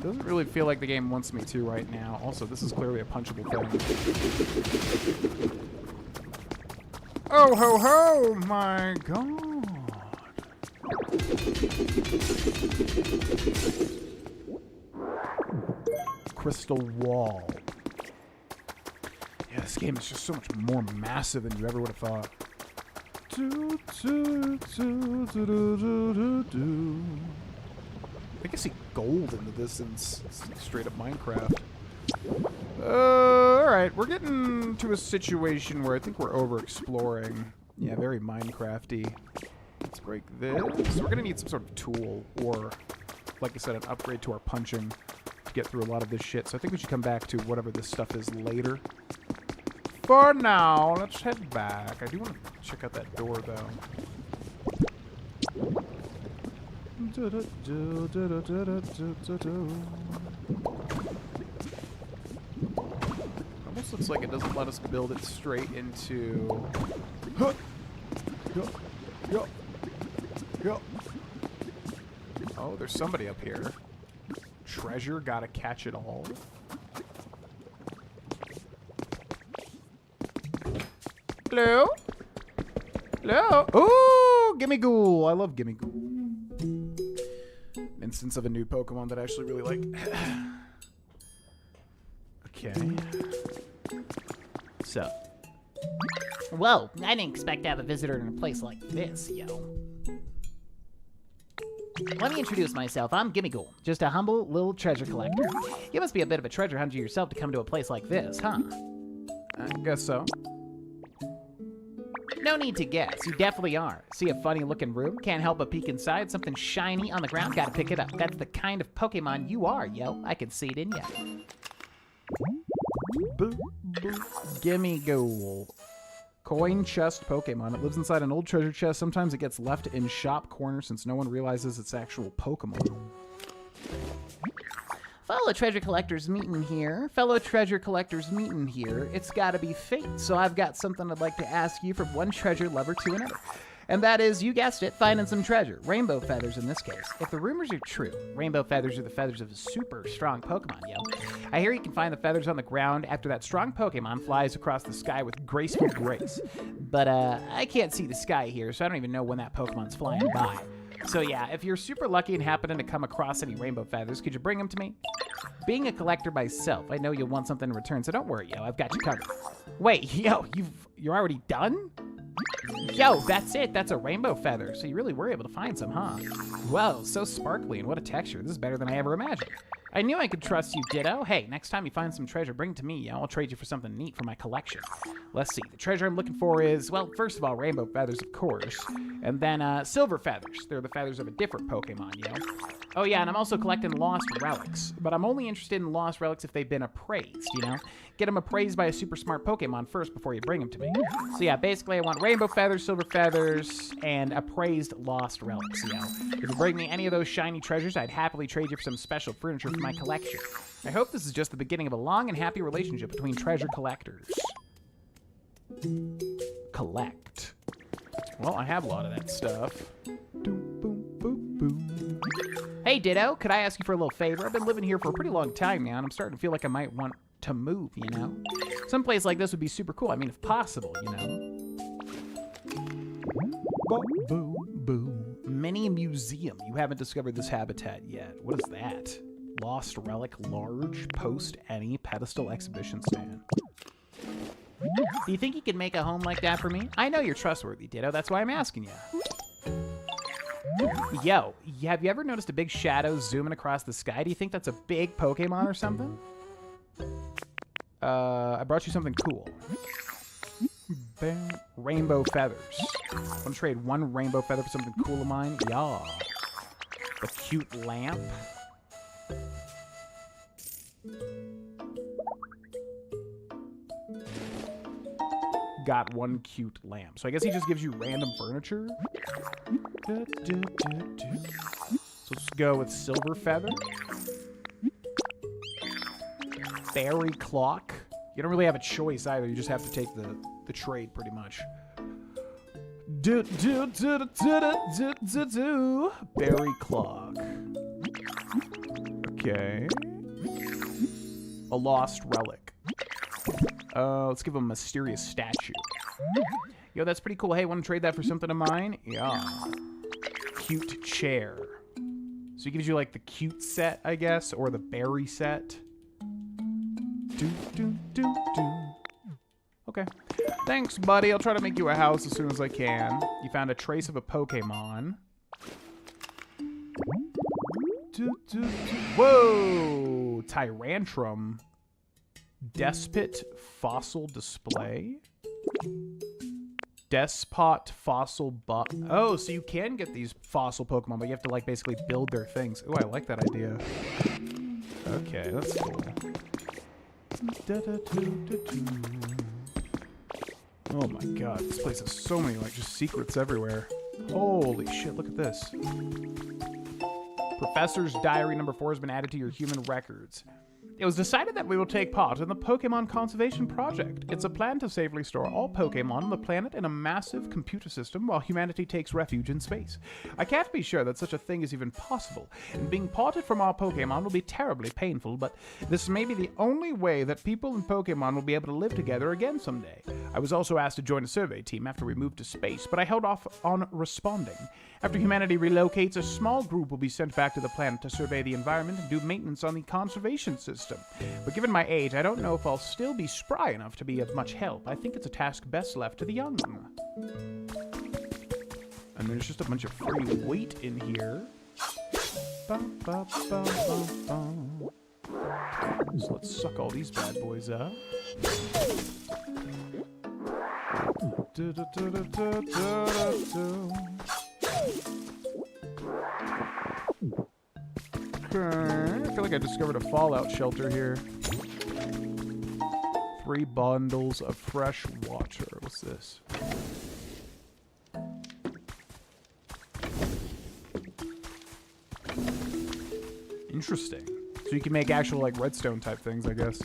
Doesn't really feel like the game wants me to right now. Also, this is clearly a punchable thing. Oh ho ho! My god! Crystal wall. Yeah, this game is just so much more massive than you ever would have thought. I can see gold in the distance. It's straight up Minecraft. Alright, we're getting to a situation where I think we're over-exploring. Yeah, very Minecrafty. Let's break this. We're gonna need some sort of tool, or, like I said, an upgrade to our punching to get through a lot of this shit. So I think we should come back to whatever this stuff is later. For now, let's head back. I do want to check out that door, though. Almost looks like it doesn't let us build it straight into... Oh, there's somebody up here. Treasure, gotta catch it all. Hello? Hello? Ooh, Gimme Ghoul. I love Gimme Ghoul. Instance of a new Pokemon that I actually really like. Okay. So. Whoa, I didn't expect to have a visitor in a place like this, yo. Let me introduce myself. I'm Gimme Ghoul, just a humble little treasure collector. You must be a bit of a treasure hunter yourself to come to a place like this, huh? I guess so. No need to guess, you definitely are. See a funny looking room? Can't help but peek inside. Something shiny on the ground, gotta pick it up. That's the kind of Pokemon you are, yo. I can see it in ya. Gimme Ghoul. Coin chest Pokemon. It lives inside an old treasure chest. Sometimes it gets left in shop corners since no one realizes it's actual Pokemon. Fellow treasure collectors meeting here. Fellow treasure collectors meeting here. It's gotta be fate. So I've got something I'd like to ask you from one treasure lover to another. And that is, you guessed it, finding some treasure. Rainbow feathers in this case. If the rumors are true, rainbow feathers are the feathers of a super strong Pokemon, yo. I hear you can find the feathers on the ground after that strong Pokemon flies across the sky with graceful grace. But, I can't see the sky here, so I don't even know when that Pokemon's flying by. So yeah, if you're super lucky and happening to come across any rainbow feathers, could you bring them to me? Being a collector myself, I know you'll want something in return, so don't worry, yo, I've got you covered. Wait, yo, you're already done? Yo, that's it. That's a rainbow feather. So you really were able to find some, huh? Whoa, so sparkly and what a texture. This is better than I ever imagined. I knew I could trust you, Ditto. Hey, next time you find some treasure, bring it to me. I'll trade you for something neat for my collection. Let's see. The treasure I'm looking for is, well, first of all, rainbow feathers, of course. And then silver feathers. They're the feathers of a different Pokemon, yo. Oh, yeah, and I'm also collecting lost relics. But I'm only interested in lost relics if they've been appraised, you know? Get them appraised by a super smart Pokemon first before you bring them to me. So, yeah, basically I want rainbow feathers, silver feathers, and appraised lost relics, yo. If you bring me any of those shiny treasures, I'd happily trade you for some special furniture for my collection. I hope this is just the beginning of a long and happy relationship between treasure collectors. Collect. Well, I have a lot of that stuff. Doom, boom, boom, boom. Hey, Ditto, could I ask you for a little favor? I've been living here for a pretty long time now, and I'm starting to feel like I might want to move, you know? Some place like this would be super cool. I mean, if possible, you know? Boom, boom, boom. Mini museum. You haven't discovered this habitat yet. What is that? Lost relic, large, post any pedestal exhibition stand. Do you think you could make a home like that for me? I know you're trustworthy, Ditto. That's why I'm asking you. Yo, have you ever noticed a big shadow zooming across the sky? Do you think that's a big Pokemon or something? I brought you something cool. Bam. Rainbow feathers. Want to trade one rainbow feather for something cool of mine? Yeah. The cute lamp. Got one cute lamp. So I guess he just gives you random furniture. So let's go with silver feather. Fairy clock. You don't really have a choice either. You just have to take the trade pretty much. Berry clock. Okay. A lost relic. Let's give him a mysterious statue. Yo, that's pretty cool. Hey, want to trade that for something of mine? Yeah. Cute chair. So he gives you like the cute set, I guess, or the berry set. Okay. Thanks, buddy. I'll try to make you a house as soon as I can. You found a trace of a Pokemon. Whoa! Tyrantrum. Despot fossil display. Despot fossil oh, so you can get these fossil Pokemon, but you have to like basically build their things. Oh, I like that idea. Okay, that's cool. Oh my god, this place has so many like just secrets everywhere. Holy shit, look at this. Professor's Diary number 4 has been added to your human records. It was decided that we will take part in the Pokemon Conservation Project. It's a plan to safely store all Pokemon on the planet in a massive computer system while humanity takes refuge in space. I can't be sure that such a thing is even possible, and being parted from our Pokemon will be terribly painful, but this may be the only way that people and Pokemon will be able to live together again someday. I was also asked to join a survey team after we moved to space, but I held off on responding. After humanity relocates, a small group will be sent back to the planet to survey the environment and do maintenance on the conservation system. But given my age, I don't know if I'll still be spry enough to be of much help. I think it's a task best left to the young. And there's just a bunch of free weight in here. So let's suck all these bad boys up. Okay, I feel like I discovered a fallout shelter here. 3 bundles of fresh water. What's this? Interesting. So you can make actual like redstone type things, I guess.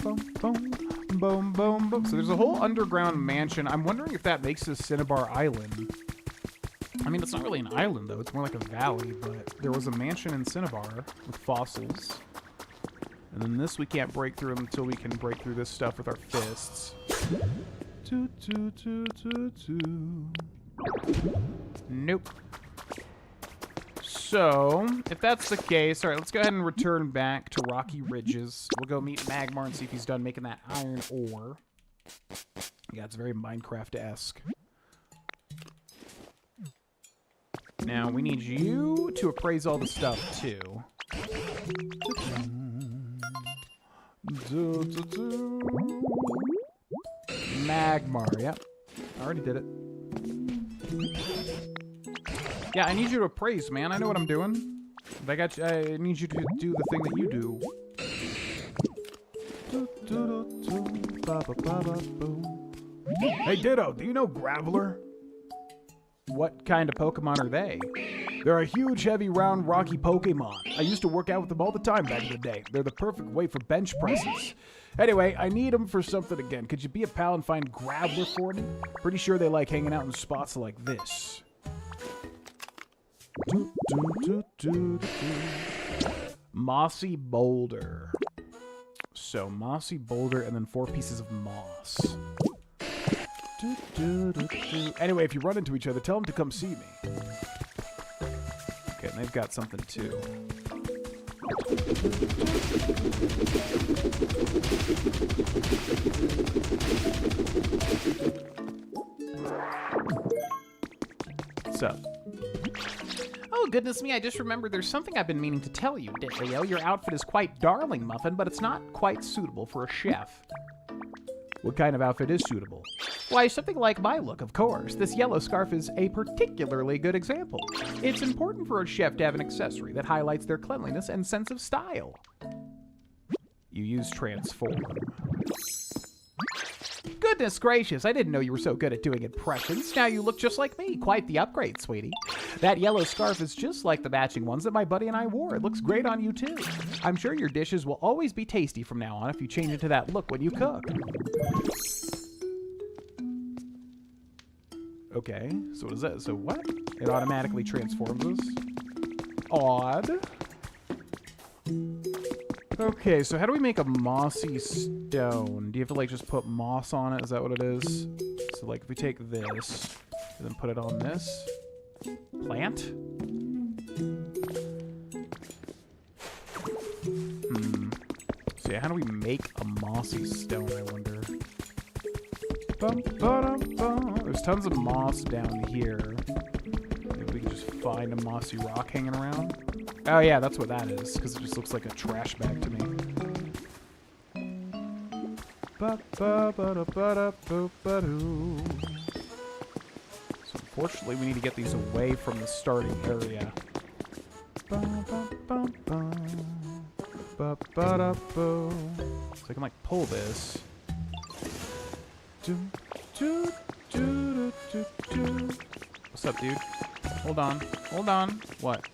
Boom, boom, boom, boom, boom. So there's a whole underground mansion. I'm wondering if that makes this Cinnabar Island. I mean, it's not really an island, though. It's more like a valley, but there was a mansion in Cinnabar with fossils. And then this we can't break through until we can break through this stuff with our fists. Nope. So, if that's the case, alright, let's go ahead and return back to Rocky Ridges. We'll go meet Magmar and see if he's done making that iron ore. Yeah, it's very Minecraft-esque. Now, we need you to appraise all the stuff, too. Magmar, yep. I already did it. Yeah, I need you to appraise, man. I know what I'm doing. I need you to do the thing that you do. Hey, Ditto, do you know Graveler? What kind of Pokemon are they? They're a huge, heavy, round, rocky Pokemon. I used to work out with them all the time back in the day. They're the perfect weight for bench presses. Anyway, I need them for something again. Could you be a pal and find Graveler for me? Pretty sure they like hanging out in spots like this. Mossy Boulder. So, Mossy Boulder and then 4 pieces of moss. Anyway, if you run into each other, tell them to come see me. Okay, and they've got something too. What's up? Oh, goodness me, I just remembered there's something I've been meaning to tell you, Ditlio. Your outfit is quite darling, Muffin, but it's not quite suitable for a chef. What kind of outfit is suitable? Why, something like my look, of course. This yellow scarf is a particularly good example. It's important for a chef to have an accessory that highlights their cleanliness and sense of style. You use transform. Goodness gracious, I didn't know you were so good at doing impressions. Now you look just like me. Quite the upgrade, sweetie. That yellow scarf is just like the matching ones that my buddy and I wore. It looks great on you, too. I'm sure your dishes will always be tasty from now on if you change into that look when you cook. Okay, so what is that? So what? It automatically transforms us? Odd. Okay, so how do we make a mossy stone? Do you have to, like, just put moss on it? Is that what it is? So, like, if we take this and then put it on this plant? So, yeah, how do we make a mossy stone, I wonder? There's tons of moss down here. Maybe we can just find a mossy rock hanging around. Oh yeah, that's what that is, because it just looks like a trash bag to me. So unfortunately, we need to get these away from the starting area. So I can like pull this. What's up, dude? Hold on. Hold on. What?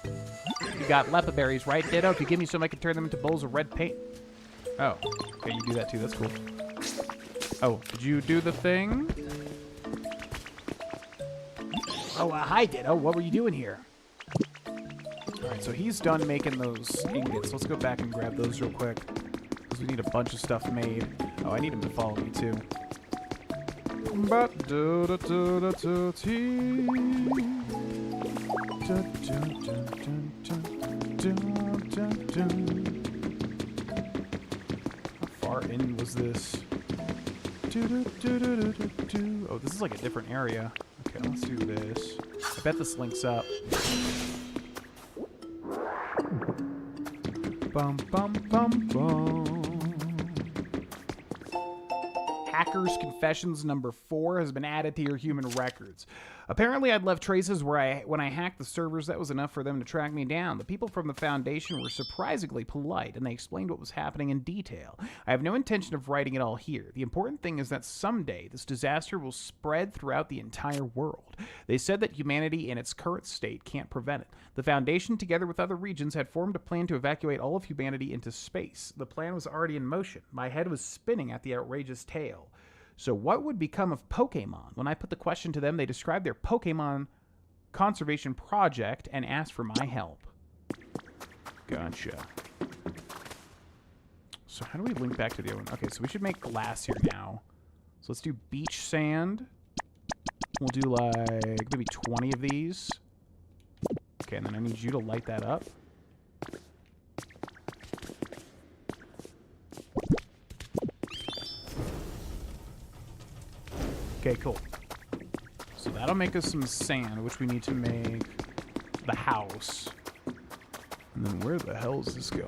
You got lepa berries, right, Ditto? If you give me some, I can turn them into bowls of red paint. Oh. Okay, you do that too. That's cool. Oh, did you do the thing? Oh, hi, Ditto. What were you doing here? Alright, so he's done making those ingots. Let's go back and grab those real quick. Because we need a bunch of stuff made. Oh, I need him to follow me too. How far in was this? Oh, this is like a different area. Okay, let's do this. I bet this links up. Bum, bum, bum, bum. Hacker's Confessions number 4 has been added to your human records. Apparently, I'd left traces when I hacked the servers. That was enough for them to track me down. The people from the Foundation were surprisingly polite, and they explained what was happening in detail. I have no intention of writing it all here. The important thing is that someday this disaster will spread throughout the entire world. They said that humanity in its current state can't prevent it. The Foundation, together with other regions, had formed a plan to evacuate all of humanity into space. The plan was already in motion. My head was spinning at the outrageous tale. So what would become of Pokemon? When I put the question to them, they described their Pokemon conservation project and asked for my help. Gotcha. So how do we link back to the other one? Okay, so we should make glass here now. So let's do beach sand. We'll do like maybe 20 of these. Okay, and then I need you to light that up. Okay, cool. So that'll make us some sand, which we need to make the house. And then where the hell is this going?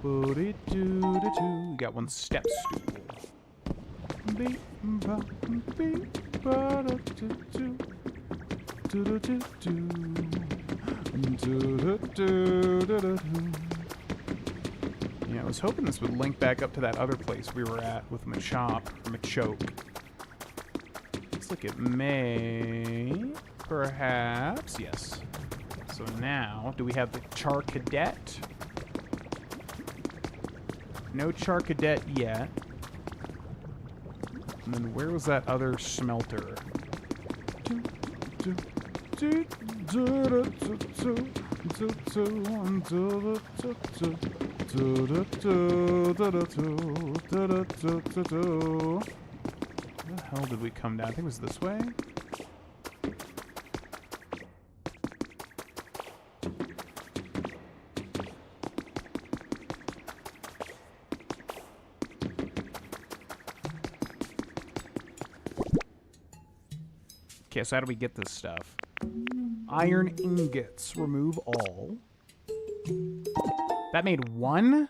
We got one step stool. Yeah, I was hoping this would link back up to that other place we were at with Machop, or Machoke. Looks like it may, perhaps, yes. So now, do we have the Char Cadet? No Char Cadet yet. And then where was that other smelter? Where the hell did we come down? I think it was this way. Okay, so how do we get this stuff? Iron ingots. Remove all. That made one?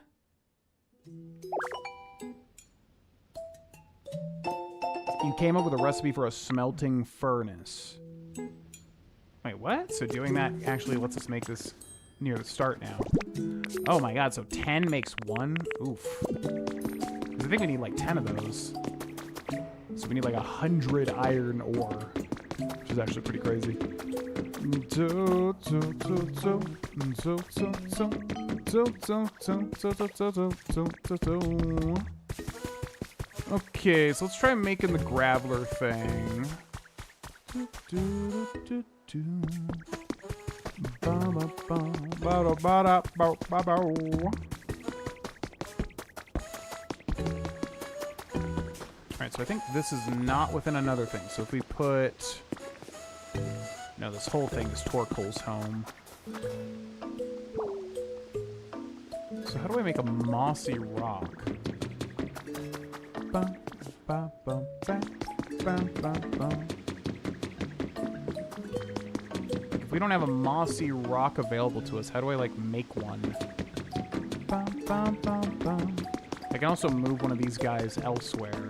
You came up with a recipe for a smelting furnace. Wait, what? So doing that actually lets us make this near the start now. Oh my god, so 10 makes one? Oof. 'Cause I think we need like 10 of those. So we need like 100 iron ore, which is actually pretty crazy. Okay, so let's try making the Graveler thing. Alright, so I think this is not within another thing. So if we put... No, this whole thing is Torkoal's home. So how do I make a mossy rock? Bum, bum, bum, bum, bum, bum, bum. If we don't have a mossy rock available to us, how do I, like, make one? Bum, bum, bum, bum. I can also move one of these guys elsewhere.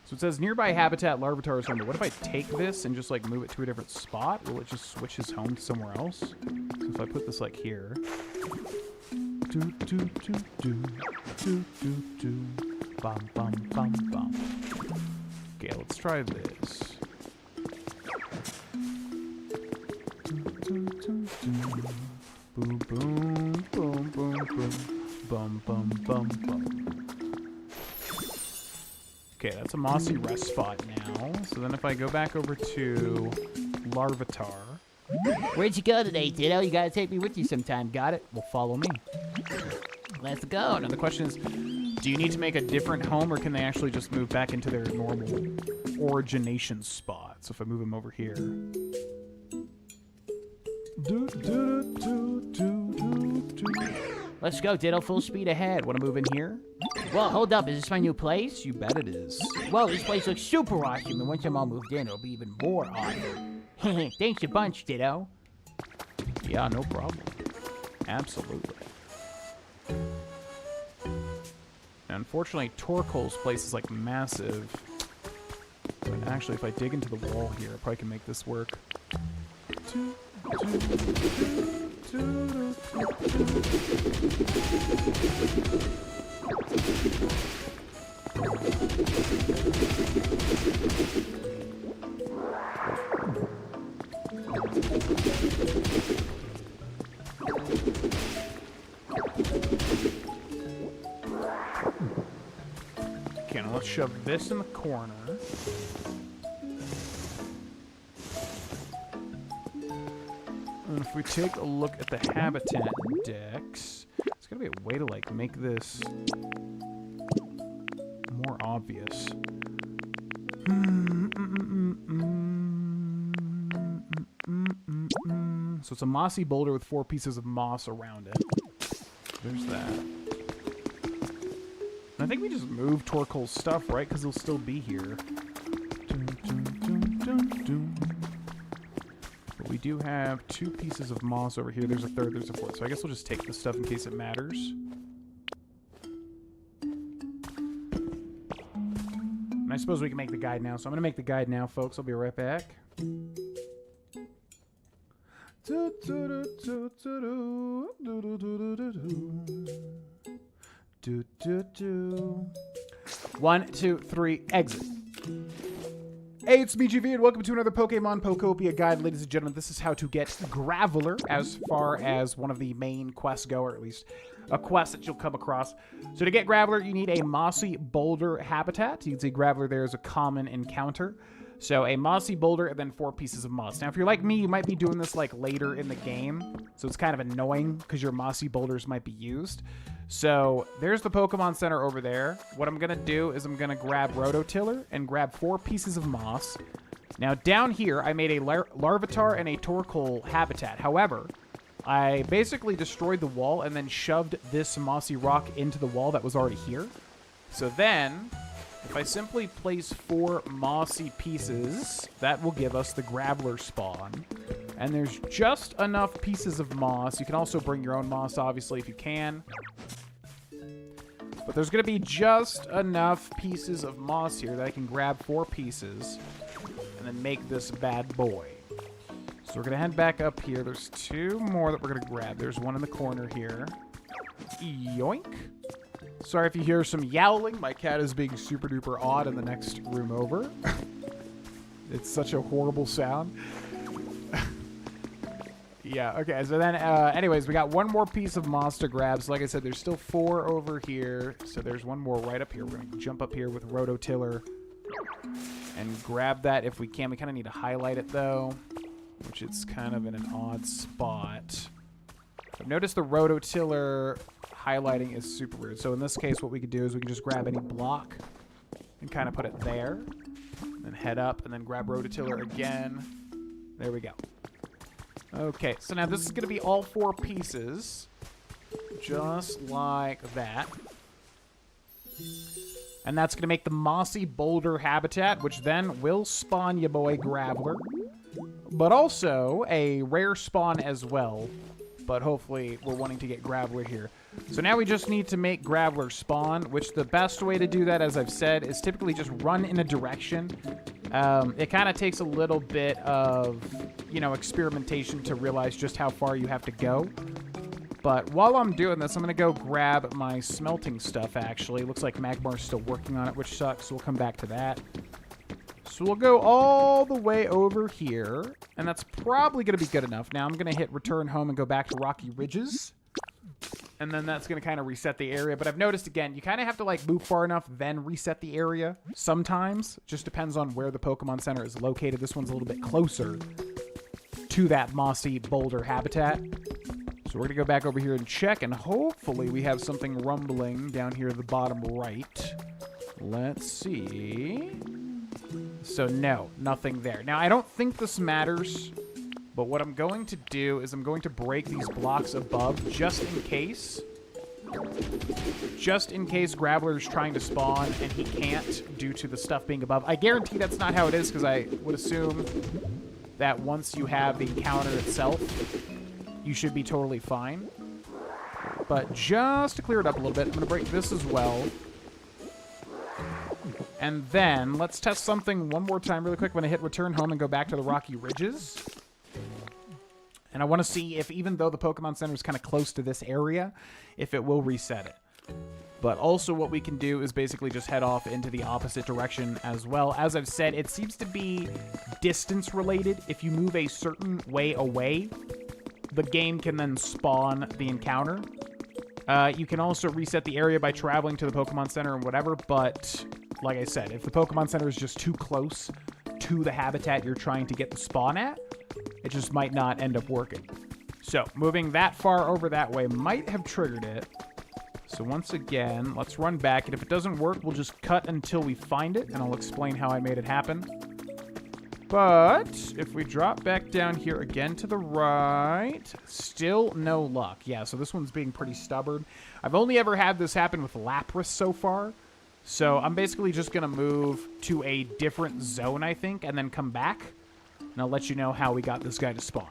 So it says nearby habitat larvitar is home. But what if I take this and just like move it to a different spot? Will it just switch his home to somewhere else? So if I put this like here. Do, do, do, do, do, do, do. Bum, bum, bum, bum. Okay, let's try this. Boom, boom, boom, boom, boom. Bum, bum, bum, bum. Okay, that's a mossy rest spot now. So then if I go back over to Larvitar. Where'd you go today, Ditto? You gotta take me with you sometime. Got it? Will follow me. Let's go. Now the question is, do you need to make a different home or can they actually just move back into their normal origination spot? So if I move them over here. Let's go, Ditto. Full speed ahead. Want to move in here? Well, hold up. Is this my new place? You bet it is. Whoa, this place looks super awesome. And once I'm all moved in, it'll be even more awesome. Thanks a bunch, Ditto. Yeah, no problem. Absolutely. Now, unfortunately, Torkoal's place is like massive. But actually, if I dig into the wall here, I probably can make this work. Okay, now let's shove this in the corner. And if we take a look at the habitat index, there's gotta be a way to like make this more obvious. So it's a mossy boulder with 4 pieces of moss around it. There's that. And I think we just move Torkoal's stuff, right? Because he'll still be here. But we do have 2 pieces of moss over here. There's a 3rd, there's a 4th. So I guess we'll just take this stuff in case it matters. And I suppose we can make the guide now. So I'm going to make the guide now, folks. I'll be right back. One, two, three, exit. Hey, it's me, GV, and welcome to another Pokemon Pokopia guide. Ladies and gentlemen, this is how to get Graveler as far as one of the main quests go, or at least a quest that you'll come across. So to get Graveler, you need a mossy boulder habitat. You can see Graveler there is a common encounter. So a mossy boulder and then 4 pieces of moss. Now, if you're like me, you might be doing this like later in the game. So it's kind of annoying because your mossy boulders might be used. So there's the Pokemon Center over there. What I'm going to do is I'm going to grab Rototiller and grab 4 pieces of moss. Now down here, I made a Larvitar and a Torkoal habitat. However, I basically destroyed the wall and then shoved this mossy rock into the wall that was already here. So then, if I simply place 4 mossy pieces, that will give us the Graveler spawn. And there's just enough pieces of moss. You can also bring your own moss, obviously, if you can. But there's going to be just enough pieces of moss here that I can grab 4 pieces and then make this bad boy. So we're going to head back up here. There's 2 more that we're going to grab. There's one in the corner here. Yoink. Sorry if you hear some yowling. My cat is being super duper odd in the next room over. It's such a horrible sound. Yeah, okay, so then, anyways, we got 1 more piece of moss to grab. So like I said, there's still 4 over here. So there's 1 more right up here. We're going to jump up here with Rototiller and grab that if we can. We kind of need to highlight it, though, which it's kind of in an odd spot. But notice the Rototiller highlighting is super weird. So in this case, what we could do is we can just grab any block and kind of put it there. Then head up and then grab Rototiller again. There we go. Okay, so now this is going to be all 4 pieces. Just like that. And that's going to make the mossy boulder habitat, which then will spawn your boy Graveler. But also a rare spawn as well. But hopefully we're wanting to get Graveler here. So now we just need to make Graveler spawn, which the best way to do that, as I've said, is typically just run in a direction. It kind of takes a little bit of, you know, experimentation to realize just how far you have to go. But while I'm doing this, I'm going to go grab my smelting stuff, actually. Looks like Magmar's still working on it, which sucks, so we'll come back to that. So we'll go all the way over here, and that's probably going to be good enough. Now I'm going to hit return home and go back to Rocky Ridges. And then that's going to kind of reset the area. But I've noticed, again, you kind of have to, like, move far enough, then reset the area. Sometimes. Just depends on where the Pokemon Center is located. This one's a little bit closer to that mossy boulder habitat. So we're going to go back over here and check, and hopefully we have something rumbling down here at the bottom right. Let's see. So no, nothing there. Now, I don't think this matters, but what I'm going to do is I'm going to break these blocks above just in case. Just in case Graveler's trying to spawn and he can't due to the stuff being above. I guarantee that's not how it is, because I would assume that once you have the encounter itself, you should be totally fine. But just to clear it up a little bit, I'm going to break this as well. And then let's test something one more time really quick when I hit return home and go back to the Rocky Ridges. And I want to see if, even though the Pokemon Center is kind of close to this area, if it will reset it. But also what we can do is basically just head off into the opposite direction as well. As I've said, it seems to be distance related. If you move a certain way away, the game can then spawn the encounter. You can also reset the area by traveling to the Pokemon Center and whatever, but like I said, if the Pokemon Center is just too close to the habitat you're trying to get the spawn at, it just might not end up working. So, moving that far over that way might have triggered it. So once again, let's run back, and if it doesn't work, we'll just cut until we find it, and I'll explain how I made it happen. But if we drop back down here again to the right, still no luck. Yeah, so this one's being pretty stubborn. I've only ever had this happen with Lapras so far. So I'm basically just going to move to a different zone, I think, and then come back. And I'll let you know how we got this guy to spawn.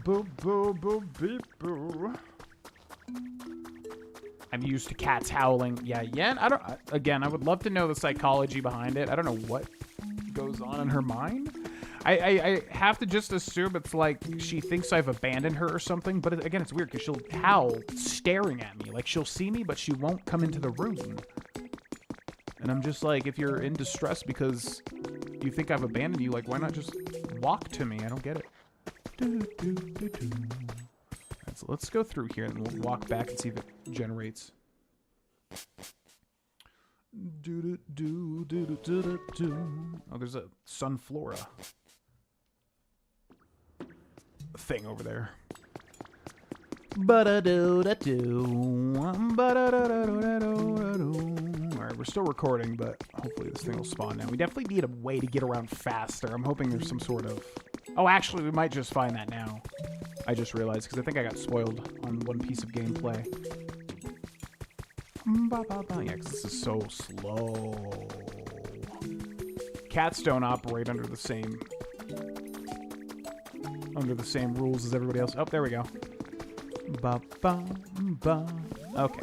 Boo, boo, boo, beep, boo. I'm used to cats howling. Yeah. Again, I would love to know the psychology behind it. I don't know what goes on in her mind. I have to just assume it's like she thinks I've abandoned her or something. But again, it's weird because she'll howl staring at me. Like, she'll see me, but she won't come into the room. And I'm just like, if you're in distress because you think I've abandoned you, like, why not just walk to me? I don't get it. Right, so let's go through here and we'll walk back and see if it generates. Oh, there's a Sunflora thing over there. Alright, we're still recording, but hopefully this thing will spawn now. We definitely need a way to get around faster. I'm hoping there's some sort of... Oh, actually, we might just find that now. I just realized, because I think I got spoiled on one piece of gameplay. Yeah, because this is so slow. Cats don't operate under the same rules as everybody else. Oh, there we go. Okay.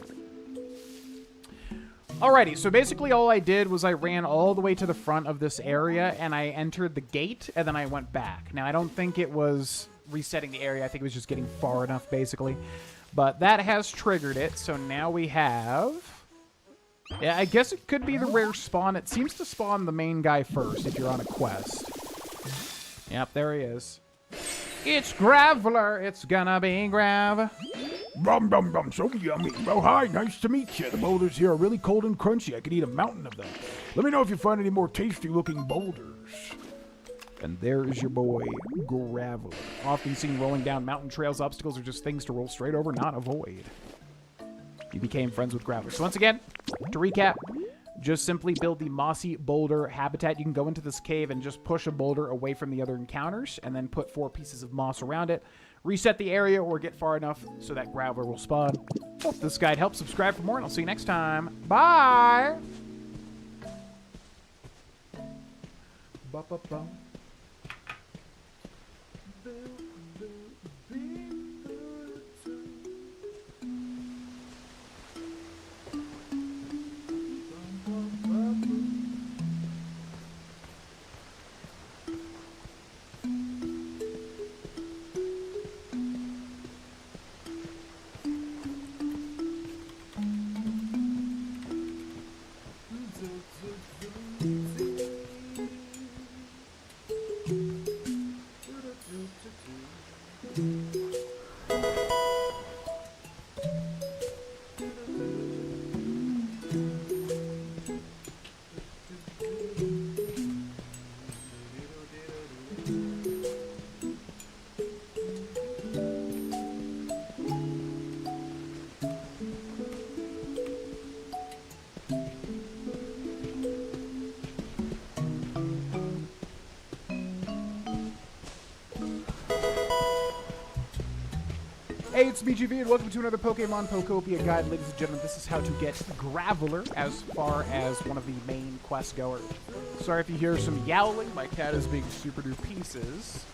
Alrighty, so basically all I did was I ran all the way to the front of this area and I entered the gate and then I went back. Now, I don't think it was resetting the area. I think it was just getting far enough, basically. But that has triggered it, so now we have... Yeah, I guess it could be the rare spawn. It seems to spawn the main guy first if you're on a quest. Yep, there he is. It's Graveler. It's gonna be Grav. Rum, dum, dum, so yummy. Oh, hi, nice to meet you. The boulders here are really cold and crunchy. I could eat a mountain of them. Let me know if you find any more tasty-looking boulders. And there's your boy, Graveler. Often seen rolling down mountain trails. Obstacles are just things to roll straight over, not avoid. You became friends with Graveler. So once again, to recap, just simply build the mossy boulder habitat. You can go into this cave and just push a boulder away from the other encounters and then put 4 pieces of moss around it. Reset the area or get far enough so that Graveler will spawn. Hope this guide helps. Subscribe for more, and I'll see you next time. Bye! Ba-ba-bum. Hey, it's BGV, and welcome to another Pokemon Pokopia guide. Ladies and gentlemen, this is how to get Graveler as far as one of the main quest goers. Sorry if you hear some yowling. My cat is being super new pieces.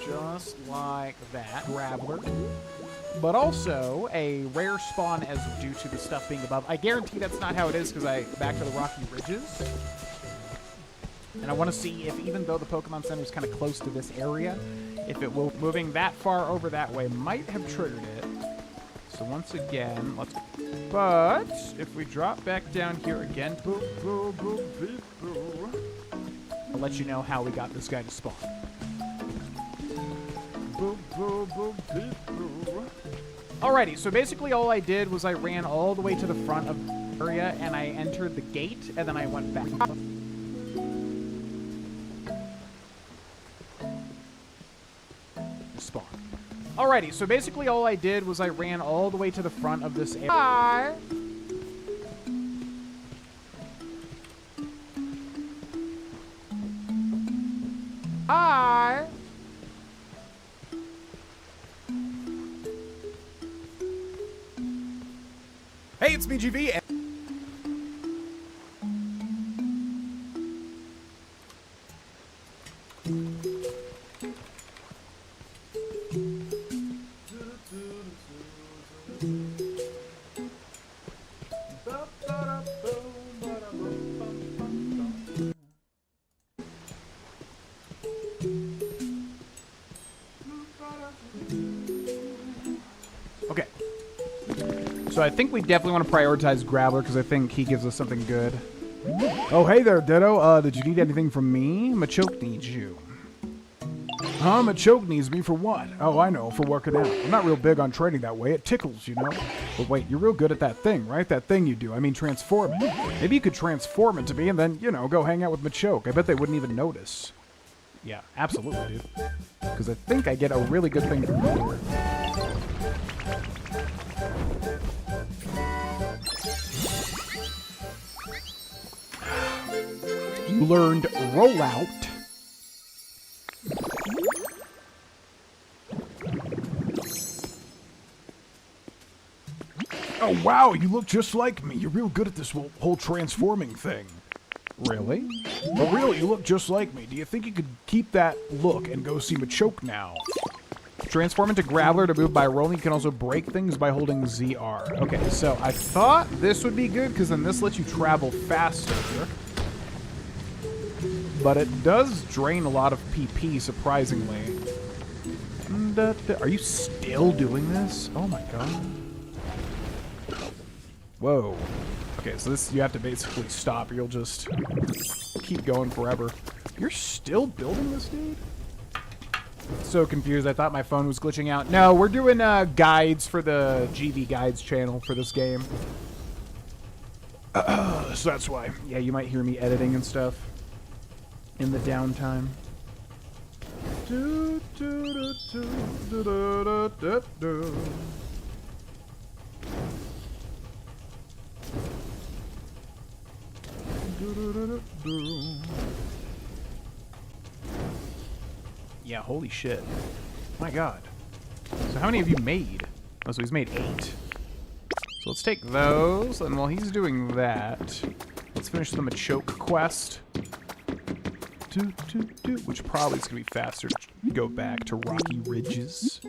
Just like that. Graveler. But also, a rare spawn as due to the stuff being above. I guarantee that's not how it is, because I back to the Rocky Ridges. And I want to see if, even though the Pokemon Center is kind of close to this area, if it will moving that far over that way might have triggered it. So once again, let's... But if we drop back down here again, boo, boo, boo, boo, boo, I'll let you know how we got this guy to spawn. Boo, boo, boo, boo, boo. Alrighty, so basically all I did was I ran all the way to the front of the area, and I entered the gate, and then I went back. Spawn. Alrighty, so basically all I did was I ran all the way to the front of this area. Hi. Hi. Hey, it's BGV. Okay. So I think we definitely want to prioritize Graveler because I think he gives us something good. Oh, hey there, Ditto. Did you need anything from me? Machoke needs you. Huh? Machoke needs me for what? Oh, I know, for working out. I'm not real big on training that way. It tickles, you know? But wait, you're real good at that thing, right? That thing you do. I mean, transform it. Maybe you could transform it to me and then, you know, go hang out with Machoke. I bet they wouldn't even notice. Yeah, absolutely, dude. Because I think I get a really good thing from here. You learned Rollout. Oh, wow, you look just like me. You're real good at this whole transforming thing. Really? But really, you look just like me. Do you think you could keep that look and go see Machoke now? Transform into Graveler to move by rolling. You can also break things by holding ZR. Okay, so I thought this would be good because then this lets you travel faster. But it does drain a lot of PP, surprisingly. Are you still doing this? Oh my god. Whoa. Okay, so this, you have to basically stop or you'll just keep going forever. You're still building this, dude? So confused. I thought my phone was glitching out. No, we're doing guides for the GV Guides channel for this game. So that's why. Yeah, you might hear me editing and stuff in the downtime. Yeah, holy shit. My god. So how many have you made? Oh, so he's made 8. So let's take those, and while he's doing that, let's finish the Machoke quest. Which probably is going to be faster to go back to Rocky Ridges.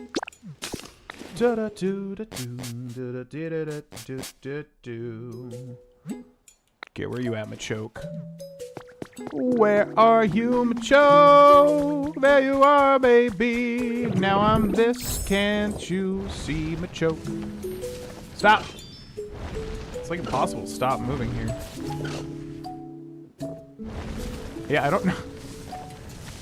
Okay, where are you at, Machoke? Where are you, Machoke? There you are, baby. Now I'm this. Can't you see, Machoke? Stop. It's like impossible to stop moving here. Yeah, I don't know.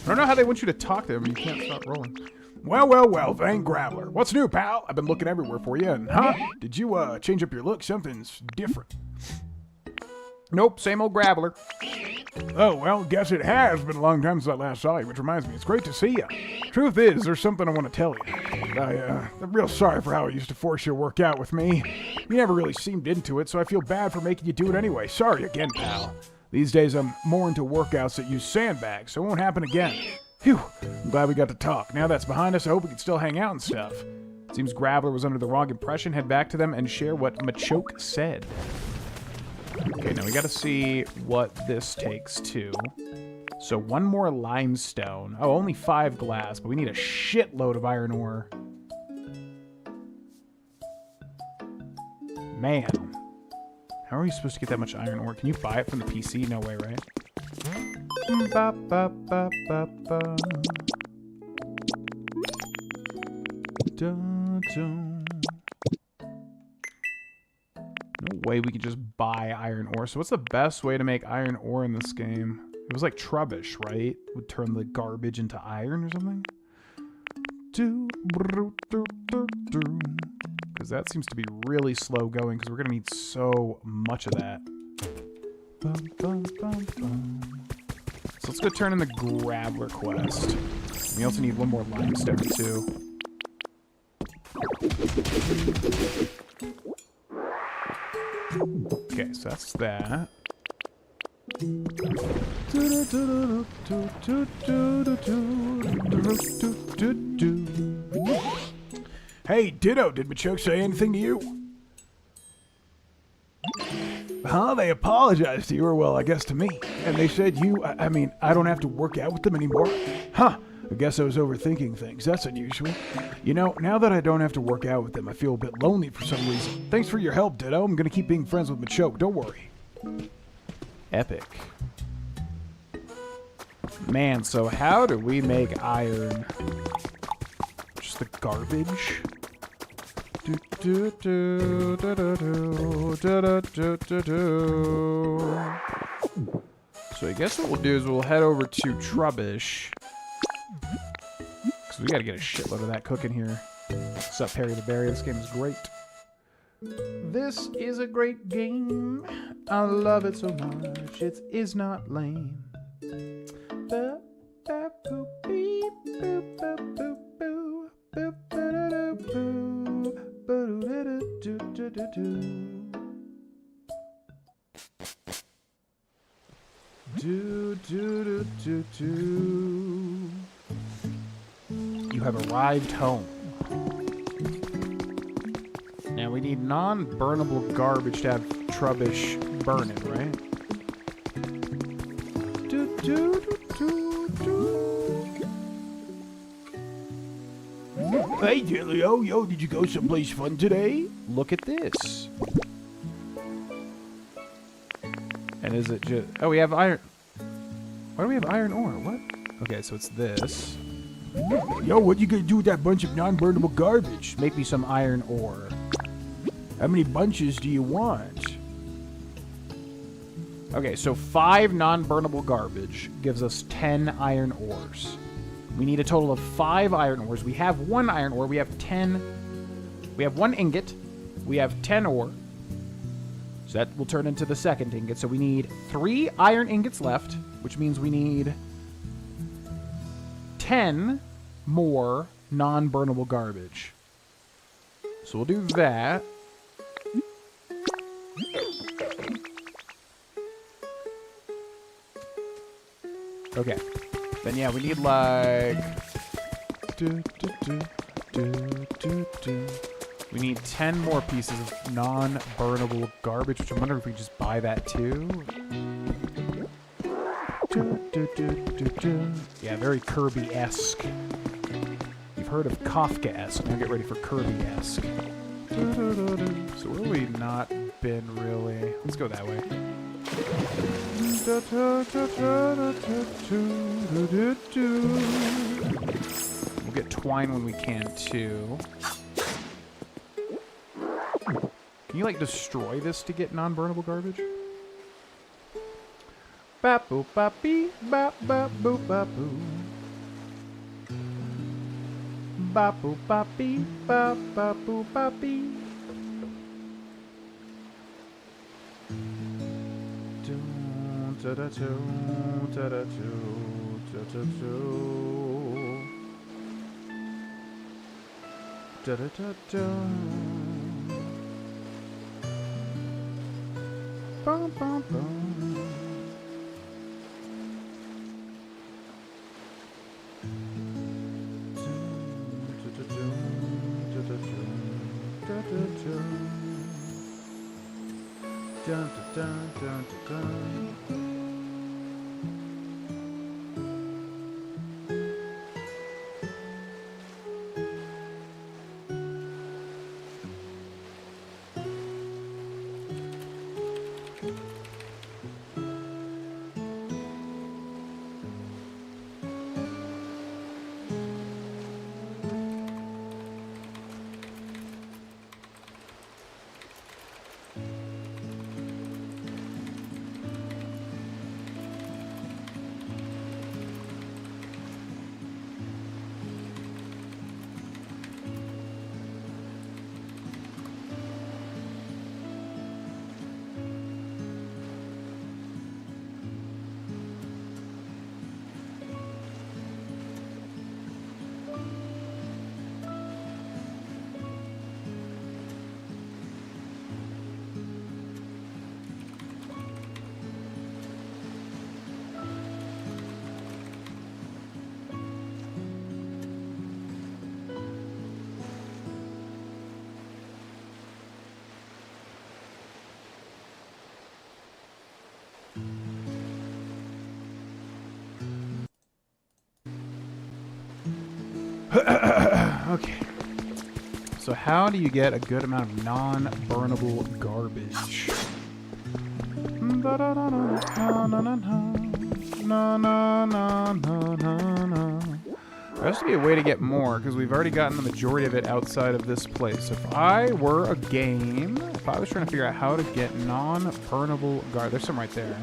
I don't know how they want you to talk to them. You can't stop rolling. Well, well, well, Vane Graveler. What's new, pal? I've been looking everywhere for you, and did you, change up your look? Something's different. Nope, same old Graveler. Oh, well, guess it has been a long time since I last saw you, which reminds me, it's great to see you. Truth is, there's something I want to tell you. I'm real sorry for how I used to force you to work out with me. You never really seemed into it, so I feel bad for making you do it anyway. Sorry again, pal. These days, I'm more into workouts that use sandbags, so it won't happen again. Phew, I'm glad we got to talk. Now that's behind us, I hope we can still hang out and stuff. Seems Graveler was under the wrong impression. Head back to them and share what Machoke said. Okay, now we gotta see what this takes too. So 1 more limestone. Oh, only 5 glass, but we need a shitload of iron ore. Man. How are we supposed to get that much iron ore? Can you buy it from the PC? No way, right? Ba, ba, ba, ba, ba. Dun, dun. No way we can just buy iron ore. So what's the best way to make iron ore in this game? It was like Trubbish, right? Would turn the garbage into iron or something? Because that seems to be really slow going, because we're going to need so much of that. So let's go turn in the Graveler quest. We also need 1 more limestone too. Okay, so that's that. Hey, Ditto, did Machoke say anything to you? Huh? They apologized to you, or well, I guess to me. And they said I mean, I don't have to work out with them anymore. Huh. I guess I was overthinking things. That's unusual. You know, now that I don't have to work out with them, I feel a bit lonely for some reason. Thanks for your help, Ditto. I'm gonna keep being friends with Machoke. Don't worry. Epic. Man, so how do we make iron? Just the garbage? So I guess what we'll do is we'll head over to Trubbish. Because we gotta get a shitload of that cooking here. What's up, Perry the Berry? This game is great. This is a great game. I love it so much. It is not lame. You have arrived home. Now we need non-burnable garbage to have Trubbish burn it, right? Hey, Dilio, yo, did you go someplace fun today? Look at this. And is it just... Oh, we have iron... Why do we have iron ore? What? Okay, so it's this. Yo, what you gonna do with that bunch of non-burnable garbage? Make me some iron ore. How many bunches do you want? Okay, so 5 non-burnable garbage gives us 10 iron ores. We need a total of 5 iron ores. We have 1 iron ore. We have 10... We have 1 ingot. We have 10 ore. So that will turn into the second ingot. So we need 3 iron ingots left, which means we need 10 more non-burnable garbage. So we'll do that. Okay. Then yeah, we need like... We need 10 more pieces of non-burnable garbage, which I'm wondering if we just buy that too. Yeah, very Kirby-esque. You've heard of Kafka-esque. Now get ready for Kirby-esque. So where have we not been really? Let's go that way. We'll get twine when we can too. Can you like destroy this to get non-burnable garbage? Bap boop bap beep bap bap boop bap boo. Bap boop bap beep bap bap boop bap beep. Da da da da da da da da da. Bum bum bum. Dun, dun, dun, dun, dun. Okay. So how do you get a good amount of non-burnable garbage? There has to be a way to get more, because we've already gotten the majority of it outside of this place. If I were a game, if I was trying to figure out how to get non-burnable garbage, there's some right there.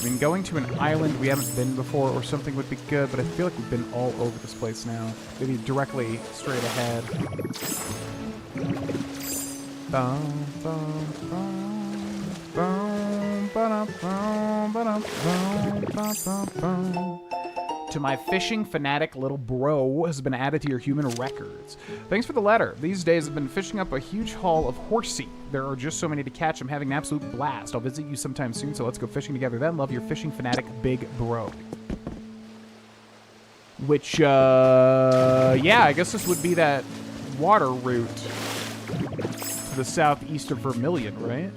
I mean, going to an island we haven't been before or something would be good, but I feel like we've been all over this place now. Maybe directly straight ahead. Bum, bum, bum, bum, ba-dum, bum, ba-dum, bum, bum, bum, bum. To my fishing fanatic little bro has been added to your human records. Thanks for the letter. These days I've been fishing up a huge haul of horsey. There are just so many to catch. I'm having an absolute blast. I'll visit you sometime soon, so let's go fishing together then. Love, your fishing fanatic big bro. Which, yeah, I guess this would be that water route to the southeast of Vermilion, right?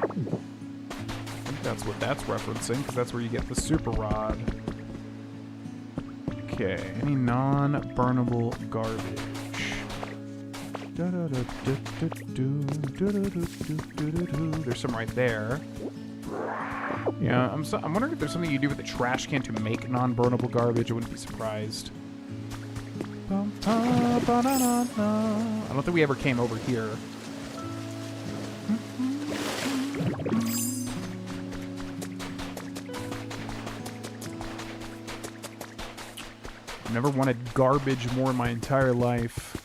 I think that's what that's referencing, because that's where you get the super rod. Okay, any non-burnable garbage? There's some right there. Yeah, I'm wondering if there's something you do with the trash can to make non-burnable garbage. I wouldn't be surprised. I don't think we ever came over here. Never wanted garbage more in my entire life.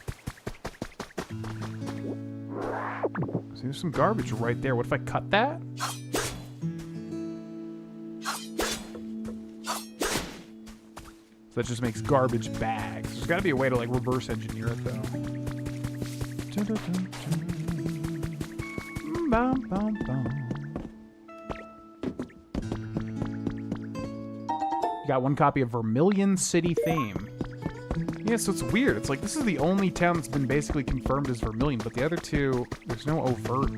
See, there's some garbage right there. What if I cut that? So that just makes garbage bags. There's got to be a way to like reverse engineer it though. Got one copy of Vermilion City Theme. Yeah, so it's weird. It's like this is the only town that's been basically confirmed as Vermilion, but the other two, there's no overt,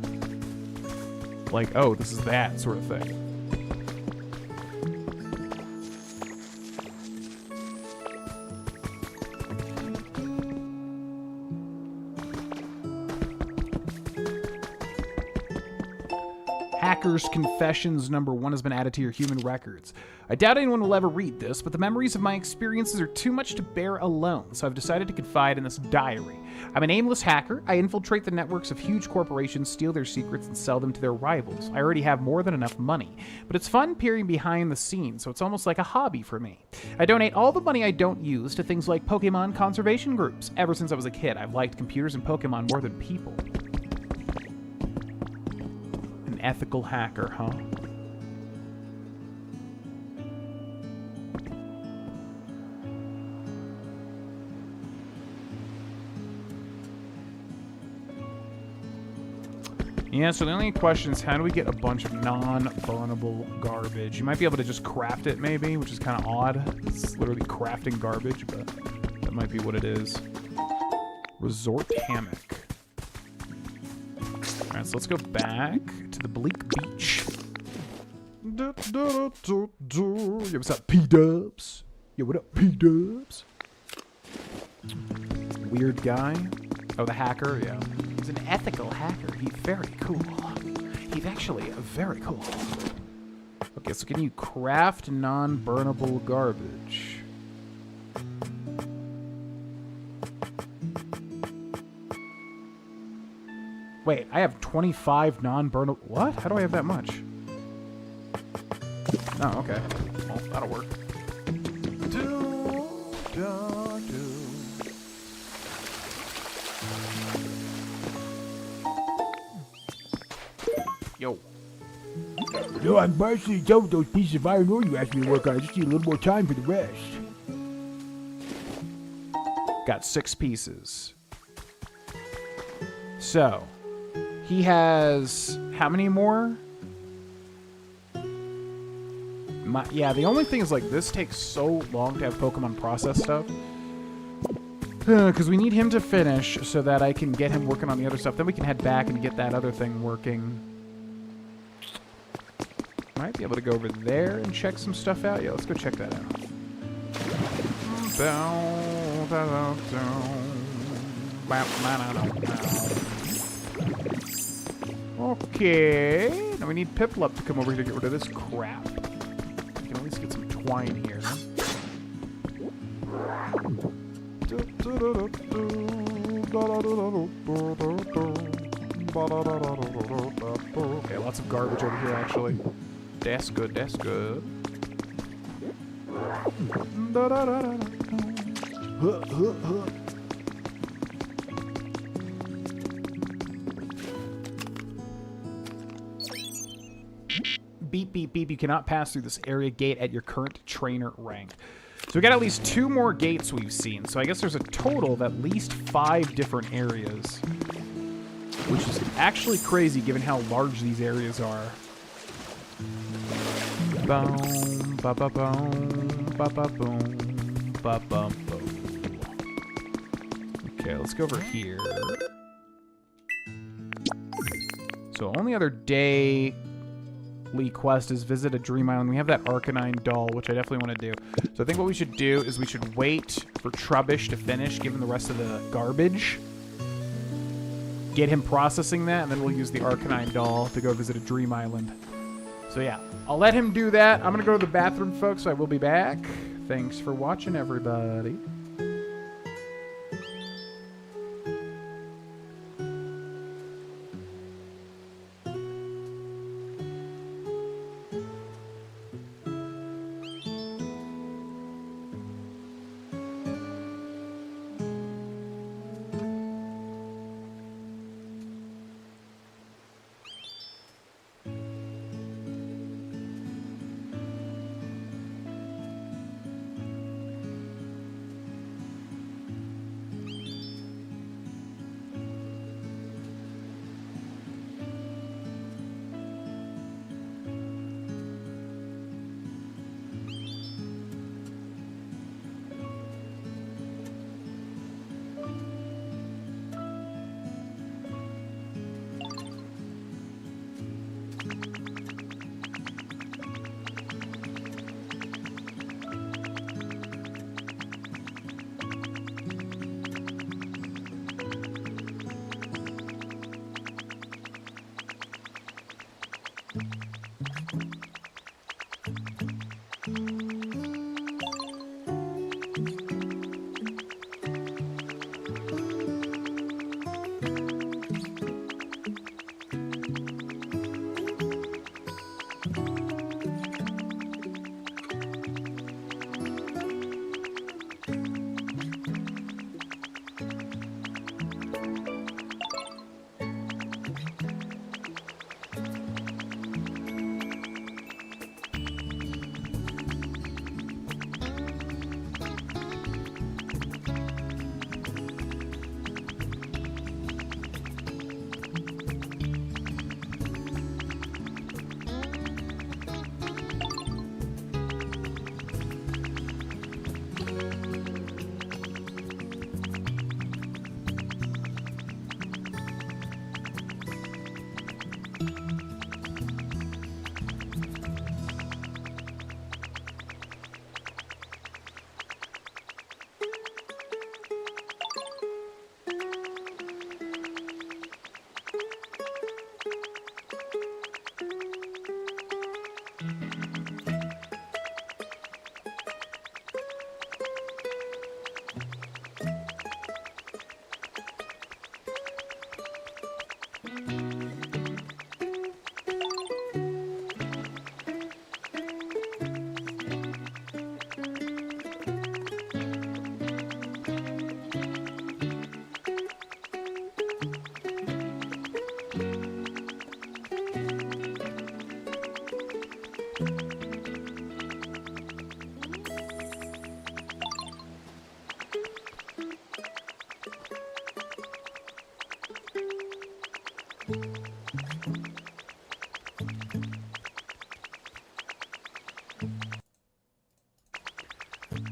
like, oh, this is that sort of thing. Hacker's Confessions #1 has been added to your human records. I doubt anyone will ever read this, but the memories of my experiences are too much to bear alone, so I've decided to confide in this diary. I'm an aimless hacker. I infiltrate the networks of huge corporations, steal their secrets, and sell them to their rivals. I already have more than enough money, but it's fun peering behind the scenes, so it's almost like a hobby for me. I donate all the money I don't use to things like Pokemon conservation groups. Ever since I was a kid, I've liked computers and Pokemon more than people. Ethical hacker, huh? Yeah, so the only question is how do we get a bunch of non-burnable garbage? You might be able to just craft it maybe, which is kind of odd. It's literally crafting garbage, but that might be what it is. Resort hammock. Alright, so let's go back to the bleak beach. Yo, what's up, P-dubs? Yo, what up, P-dubs? Weird guy. Oh, the hacker, yeah. He's an ethical hacker. He's very cool. He's actually very cool. Okay, so can you craft non-burnable garbage? Wait, I have 25 non-burnable... What? How do I have that much? Oh, okay. Well, that'll work. Yo. No, I'm partially done with those pieces of iron ore you asked me to work on. I just need a little more time for the rest. Got 6 pieces. So... He has how many more? Yeah, the only thing is like this takes so long to have Pokemon process stuff. Because we need him to finish so that I can get him working on the other stuff. Then we can head back and get that other thing working. Might be able to go over there and check some stuff out. Yeah, let's go check that out. Okay, now we need Piplup to come over here to get rid of this crap. We can at least get some twine here. Okay, lots of garbage over here, actually. That's good, that's good. Beep, beep, beep. You cannot pass through this area gate at your current trainer rank. So we got at least 2 more gates we've seen. So I guess there's a total of at least 5 different areas. Which is actually crazy given how large these areas are. Boom, ba ba boom, ba ba boom, ba ba boom. Okay, let's go over here. So only other day... quest is visit a dream island. We have that Arcanine doll, which I definitely want to do. So I think what we should do is we should wait for Trubbish to finish, given the rest of the garbage. Get him processing that, and then we'll use the Arcanine doll to go visit a dream island. So yeah, I'll let him do that. I'm going to go to the bathroom, folks, so I will be back. Thanks for watching, everybody.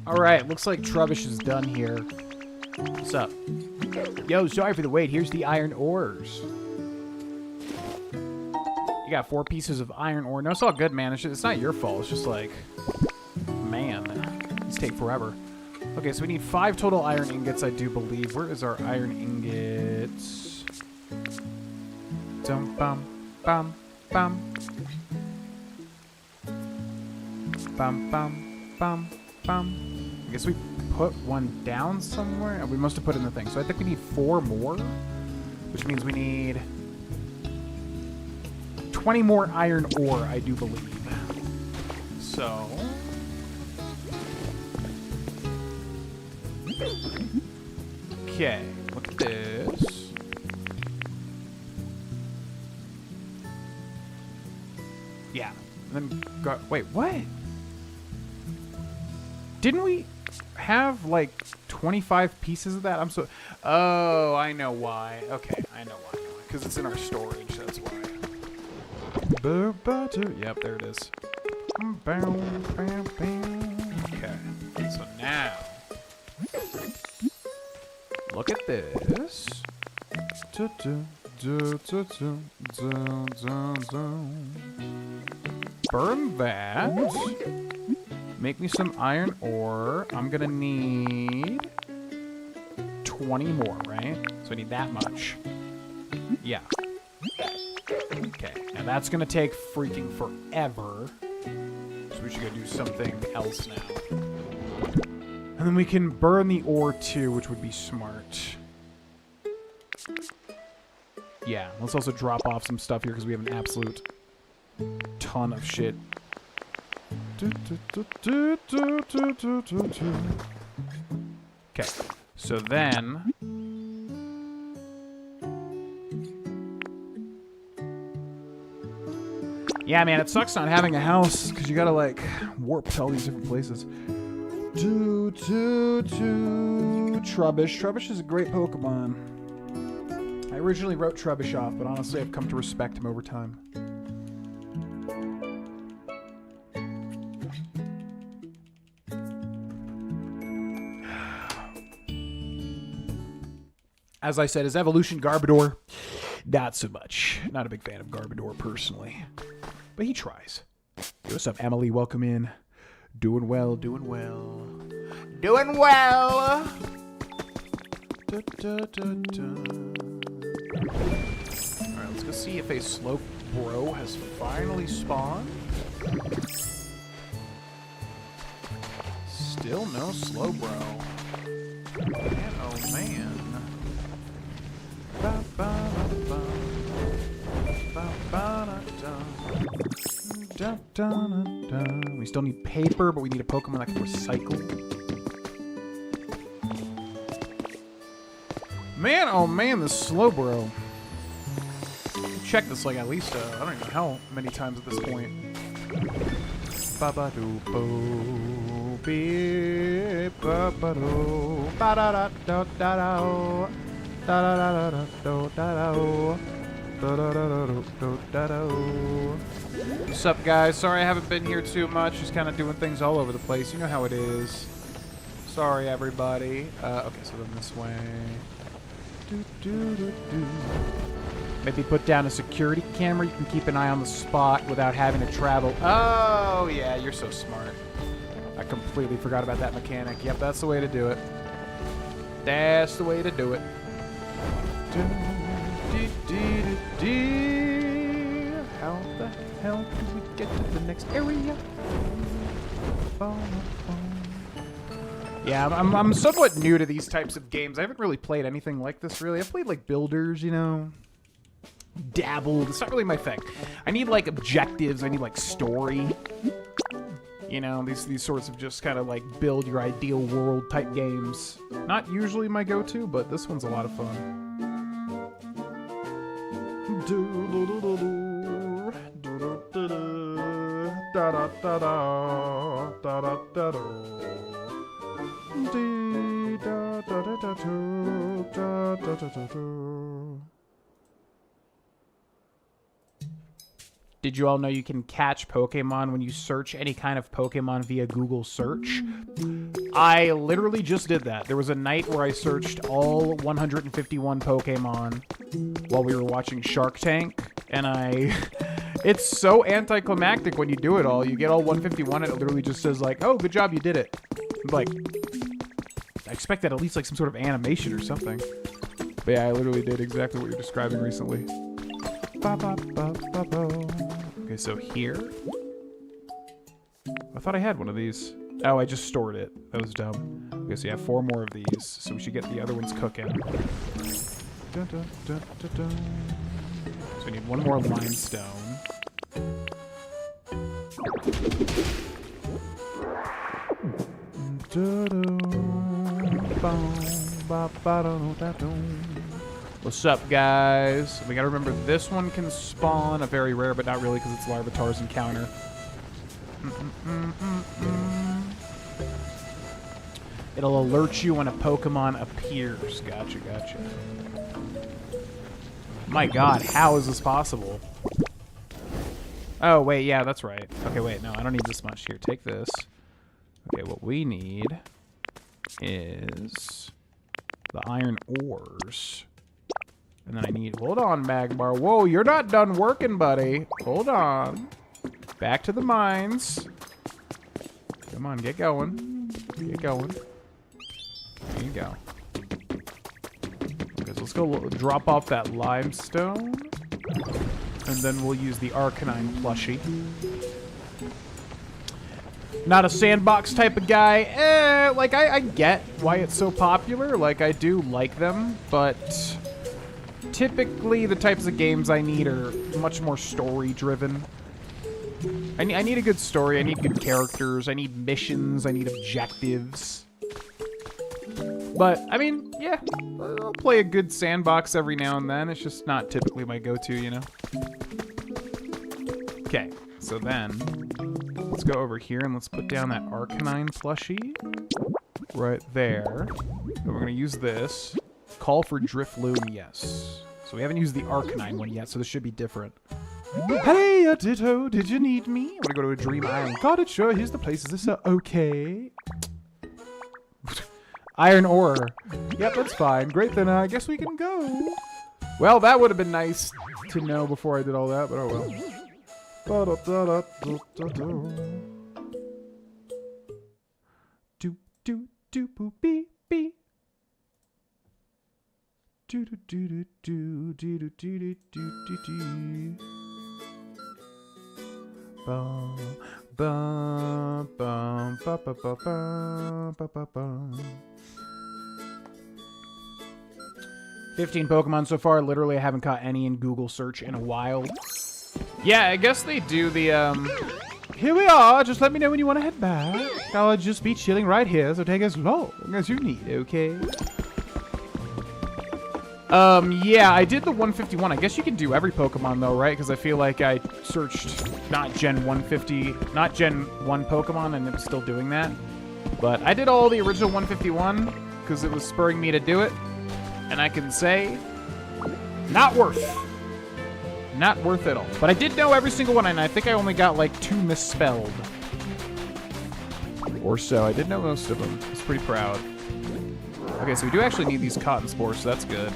Alright, looks like Trubbish is done here. What's up? Yo, sorry for the wait. Here's the iron ores. You got 4 pieces of iron ore. No, it's all good, man. It's not your fault. It's just like, man, these take forever. Okay, so we need 5 total iron ingots, I do believe. Where is our iron ingots? Dum bum bum bum. Bum bum bum bum. I guess we put one down somewhere. We must have put it in the thing. So I think we need 4 more, which means we need 20 more iron ore, I do believe. So okay, look at this. Yeah. And then go, wait, what? Didn't we have like 25 pieces of that? I'm so. Oh, I know why. Okay, I know why. Because it's in our storage. That's why. Yep, there it is. Okay, so now look at this. Burn that. Make me some iron ore. I'm gonna need 20 more, right? So I need that much. Yeah. Okay, now that's gonna take freaking forever. So we should go do something else now. And then we can burn the ore too, which would be smart. Yeah, let's also drop off some stuff here because we have an absolute ton of shit. Okay, so then yeah, man, it sucks not having a house because you gotta like warp to all these different places. Trubbish. Trubbish is a great Pokemon. I originally wrote Trubbish off, but honestly, I've come to respect him over time. As I said, his evolution, Garbodor, not so much. Not a big fan of Garbodor personally. But he tries. Hey, what's up, Emily? Welcome in. Doing well, doing well. Doing well! Alright, let's go see if a Slope Bro has finally spawned. Still no Slow Bro. Man, oh man. We still need paper, but we need a Pokemon that can recycle. Man, oh man, this Slowbro. Check this like at least, I don't even know how many times at this point. Ba-ba-doo-bo, beep, ba-ba-doo, ba-da-da-da-da-da, da-da-da-da-da-da-da. What's up, guys? Sorry I haven't been here too much. Just kind of doing things all over the place. You know how it is. Sorry, everybody. Okay, so then this way. Maybe put down a security camera. You can keep an eye on the spot without having to travel. Oh, yeah, you're so smart. I completely forgot about that mechanic. Yep, that's the way to do it. That's the way to do it. How the hell do we get to the next area? Yeah, I'm somewhat new to these types of games. I haven't really played anything like this, really. I've played, like, builders, you know. Dabbled. It's not really my thing. I need, like, objectives. I need, like, story. You know, these sorts of just kind of, like, build your ideal world type games. Not usually my go-to, but this one's a lot of fun. Did you all know you can catch Pokemon when you search any kind of Pokemon via Google search? I literally just did that. There was a night where I searched all 151 Pokemon while we were watching Shark Tank, and it's so anticlimactic when you do it all. You get all 151, and it literally just says like, oh, good job, you did it. Like, I expected at least like some sort of animation or something. But yeah, I literally did exactly what you're describing recently. Okay, so here. I thought I had one of these. Oh, I just stored it. That was dumb. Okay, so you have 4 more of these, so we should get the other ones cooking. Dun, dun, dun, dun, dun. So we need 1 more limestone. What's up, guys? We gotta remember this one can spawn a very rare, but not really because it's Larvitar's encounter. It'll alert you when a Pokemon appears. Gotcha, gotcha. My god, how is this possible? Oh, wait, yeah, that's right. Okay, wait, no, I don't need this much. Here, take this. Okay, what we need is the iron ores. And then I need... Hold on, Magmar. Whoa, you're not done working, buddy. Hold on. Back to the mines. Come on, get going. Get going. There you go. Okay, so let's go drop off that limestone. And then we'll use the Arcanine plushie. Not a sandbox type of guy. Like, I get why it's so popular. Like, I do like them, but typically the types of games I need are much more story-driven. I need a good story. I need good characters. I need missions. I need objectives. But, I mean, yeah, I'll play a good sandbox every now and then. It's just not typically my go-to, you know? Okay, so then let's go over here and let's put down that Arcanine plushie right there. And we're going to use this. Call for Drifloon, yes. So we haven't used the Arcanine one yet, so this should be different. Hey, Ditto, did you need me? I want to go to a Dream Island. Got it, sure. Here's the place. Is this okay? Iron ore. Yep, that's fine. Great, then I guess we can go. Well, that would have been nice to know before I did all that, but oh well. Do do do boo beep beep. Do do do do do do do do do do. Bum bum bum ba ba ba ba ba ba ba. 15 Pokemon so far. Literally, I haven't caught any in Google search in a while. Yeah, I guess they do the, Here we are. Just let me know when you want to head back. I'll just be chilling right here, so take as long as you need, okay? Yeah, I did the 151. I guess you can do every Pokemon, though, right? Because I feel like I searched not Gen 150, not Gen 1 Pokemon, and it was still doing that. But I did all the original 151 because it was spurring me to do it. And I can say, not worth. Not worth it all. But I did know every single one, and I think I only got like 2 misspelled. Or so. I did know most of them. I was pretty proud. Okay, so we do actually need these cotton spores, so that's good.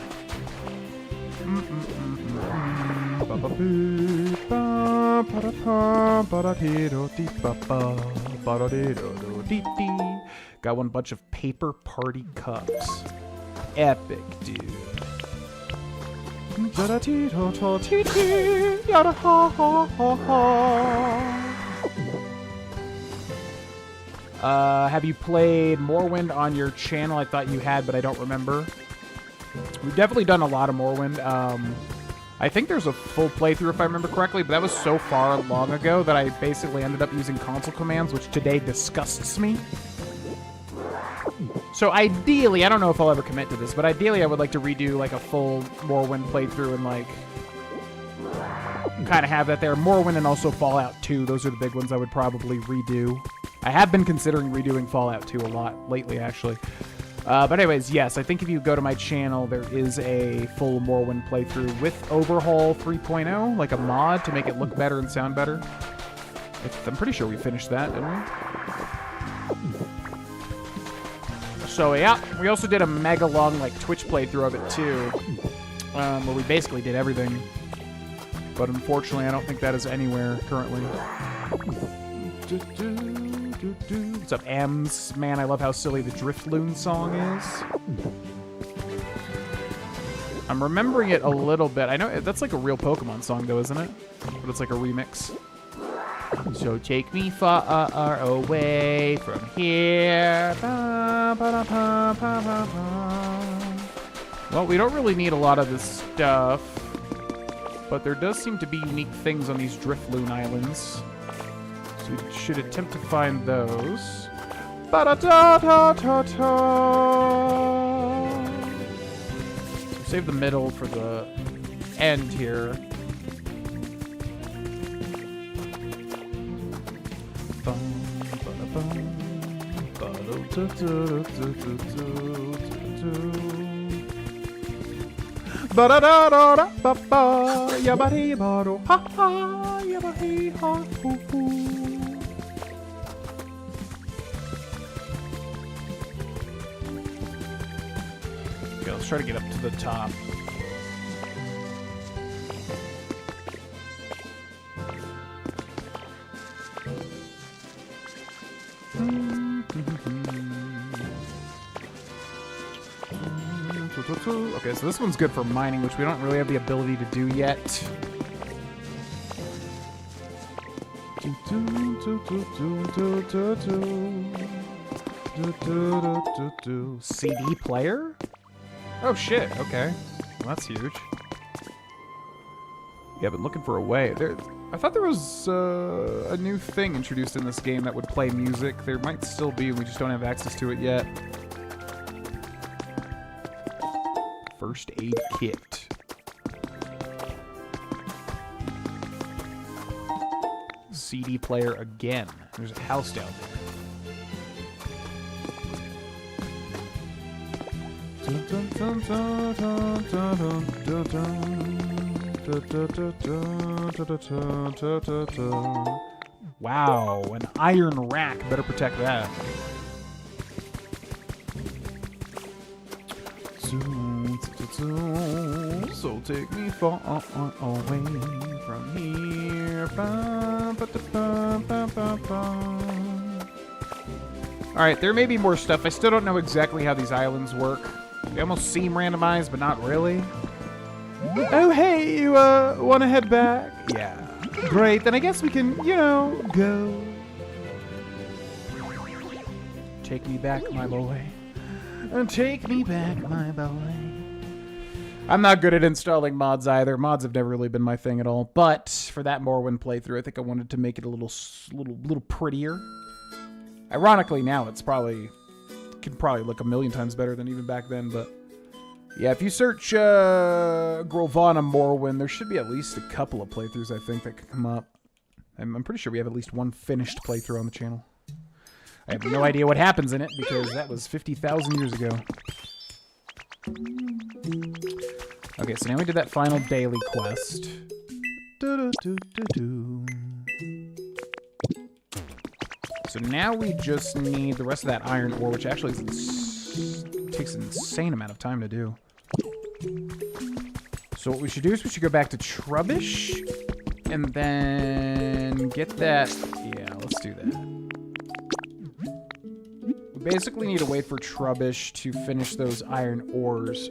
Got one bunch of paper party cups. Epic, dude. Have you played Morrowind on your channel? I thought you had, but I don't remember. We've definitely done a lot of Morrowind. I think there's a full playthrough, if I remember correctly, but that was so far long ago that I basically ended up using console commands, which today disgusts me. So ideally, I don't know if I'll ever commit to this, but ideally I would like to redo like a full Morrowind playthrough and like kind of have that there. Morrowind and also Fallout 2, those are the big ones I would probably redo. I have been considering redoing Fallout 2 a lot lately, actually. But anyways, yes, I think if you go to my channel, there is a full Morrowind playthrough with Overhaul 3.0, like a mod to make it look better and sound better. I'm pretty sure we finished that, didn't we? So yeah, we also did a mega long like Twitch playthrough of it too, where we basically did everything. But unfortunately, I don't think that is anywhere currently. What's up, Ems? Man, I love how silly the Driftloon song is. I'm remembering it a little bit. I know that's like a real Pokemon song, though, isn't it? But it's like a remix. So take me far away from here. Well, we don't really need a lot of this stuff, but there does seem to be unique things on these Driftloon Islands. So we should attempt to find those. Ba-da-da-da-da-da. So save the middle for the end here. Ba-da-da-da-da-ba-ba, yabba-dee-ba-do, ha-ha, yabba-hee-ha-hoo-hoo. Okay, let's try to get up to the top. Okay, so this one's good for mining, which we don't really have the ability to do yet. CD player? Oh shit, okay. Well, that's huge. Yeah, been looking for a way. I thought there was a new thing introduced in this game that would play music. There might still be, we just don't have access to it yet. First aid kit. CD player again. There's a house down there. Wow, an iron rack. Better protect that. So take me far away from here. Alright, there may be more stuff. I still don't know exactly how these islands work. They almost seem randomized, but not really. Oh, hey, you want to head back? Yeah. Great, then I guess we can, you know, go. Take me back, my boy. Take me back, my boy. I'm not good at installing mods either. Mods have never really been my thing at all. But for that Morrowind playthrough, I think I wanted to make it a little prettier. Ironically, now it's can probably look a million times better than even back then. But yeah, if you search Grohlvana Morrowind, there should be at least a couple of playthroughs I think that could come up. I'm pretty sure we have at least one finished playthrough on the channel. I have no idea what happens in it because that was 50,000 years ago. Okay, so now we did that final daily quest. So now we just need the rest of that iron ore, which actually takes an insane amount of time to do. So what we should do is we should go back to Trubbish and then get that. Yeah, let's do that. Basically need to wait for Trubbish to finish those iron ores.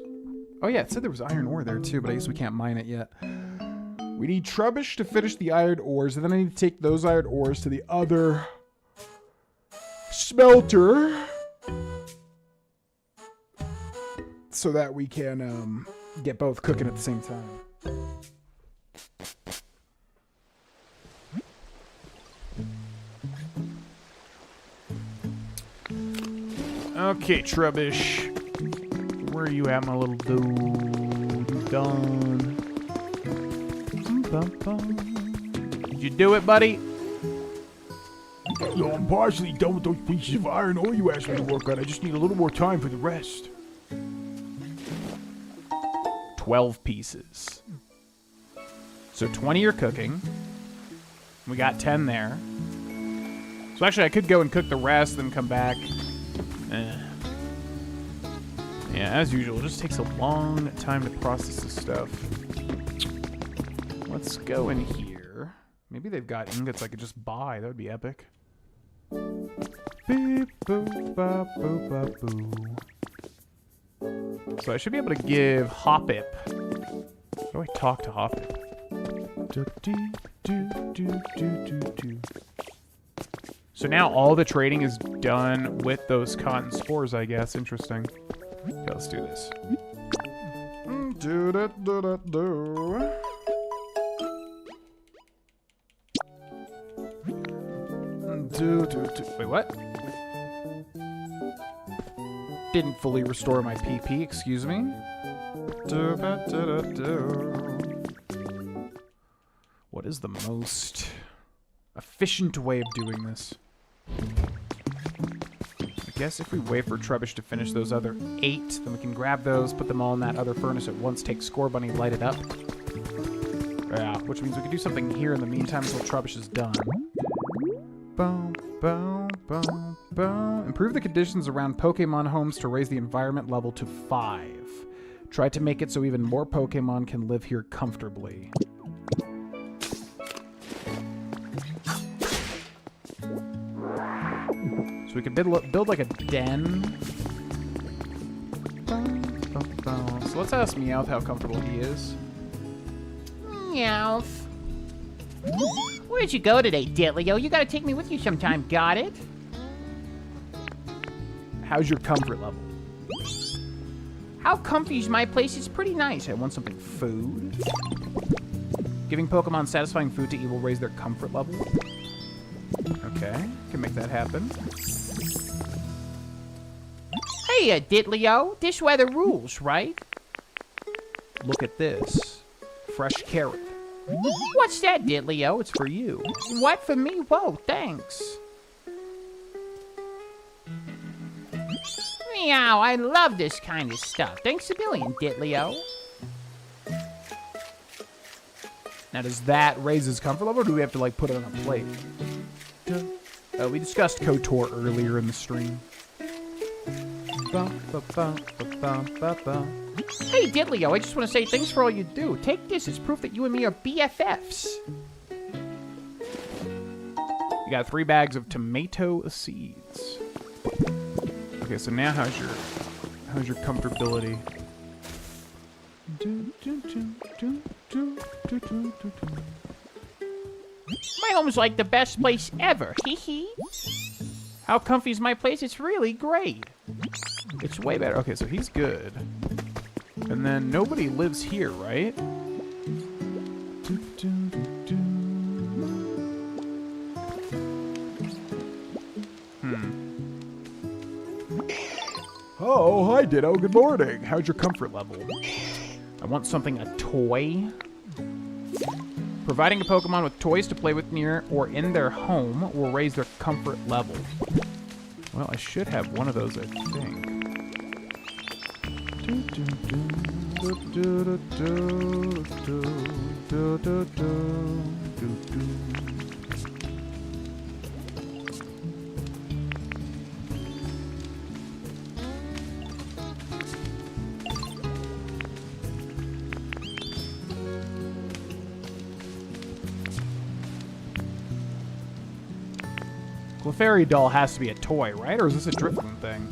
Oh yeah, it said there was iron ore there too, but I guess we can't mine it yet. We need Trubbish to finish the iron ores, and then I need to take those iron ores to the other smelter so that we can get both cooking at the same time. Okay, Trubbish. Where are you at, my little dude? You done? Did you do it, buddy? No, I'm partially done with those pieces of iron ore you asked me to work on. I just need a little more time for the rest. 12 pieces. So 20 are cooking. We got 10 there. So actually, I could go and cook the rest, then come back. Yeah, as usual, it just takes a long time to process this stuff. Let's go in here. Maybe they've got ingots I could just buy. That would be epic. Beep, boop, bop, boop, bop, boo. So I should be able to give Hoppip. How do I talk to Hoppip? So now all the trading is done with those cotton spores, I guess. Interesting. Okay, let's do this. Wait, what? Didn't fully restore my PP, excuse me. What is the most efficient way of doing this? I guess if we wait for Trubbish to finish those other 8, then we can grab those, put them all in that other furnace at once, take Score Bunny, light it up. Yeah, which means we can do something here in the meantime until Trubbish is done. Boom, boom, boom, boom. Improve the conditions around Pokemon homes to raise the environment level to 5. Try to make it so even more Pokemon can live here comfortably. So we could build like a den. So let's ask Meowth how comfortable he is. Meowth. Where'd you go today, Ditlio? You gotta take me with you sometime, got it? How's your comfort level? How comfy is my place? It's pretty nice. I want something food. Giving Pokemon satisfying food to eat will raise their comfort level. Okay, can make that happen. Hey, Ditlio. This weather rules, right? Look at this. Fresh carrot. What's that, Ditlio? It's for you. What, for me? Whoa, thanks. Meow, I love this kind of stuff. Thanks a million, Ditlio. Now, does that raise his comfort level, or do we have to, like, put it on a plate? We discussed KOTOR earlier in the stream. Hey, Ditlio, I just want to say thanks for all you do. Take this as proof that you and me are BFFs. You got 3 bags of tomato seeds. Okay, so now how's your comfortability? My home's like the best place ever. Hee hee. How comfy is my place? It's really great. It's way better. Okay, so he's good. And then nobody lives here, right? Oh, hi, Ditto. Good morning. How's your comfort level? I want something, a toy. Providing a Pokemon with toys to play with near or in their home will raise their comfort level. Well, I should have one of those, I think. Clefairy doll has to be a toy, right? Or is this a Drifloon thing?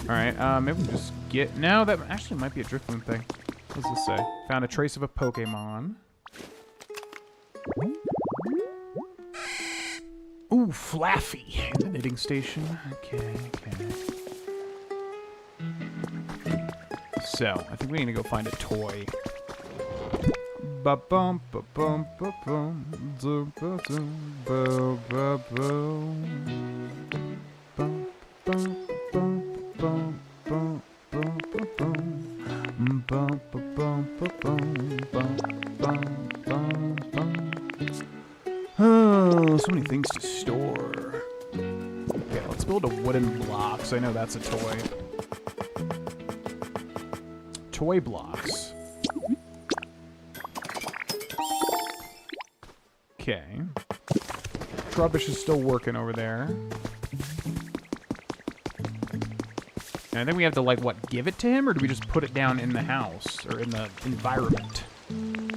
Alright, maybe we just get... No, that actually might be a Drifloon thing. What does this say? Found a trace of a Pokemon. Ooh, Flaffy. The knitting station. Okay. So, I think we need to go find a toy. Ba-bum, ba-bum, ba-bum, ba-bum, ba-bum, bum, bum, bum, bum, bum, bum, bum, bum. Oh, so many things to store. build a wooden blocks. I know that's a toy. Toy blocks. Okay. Trubbish is still working over there. And I think we have to, like, what, give it to him? Or do we just put it down in the house? Or in the environment? I'm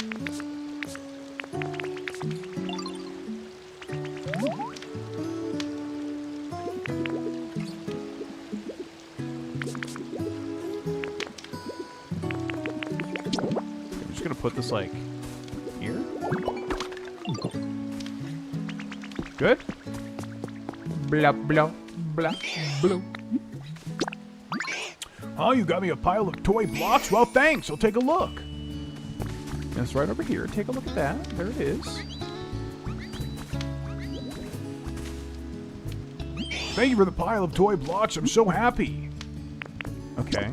just gonna put this, like, here? Good? Blah, blah, blah, blah. Oh, you got me a pile of toy blocks? Well, thanks. I'll take a look. It's right over here. Take a look at that. There it is. Thank you for the pile of toy blocks. I'm so happy. Okay.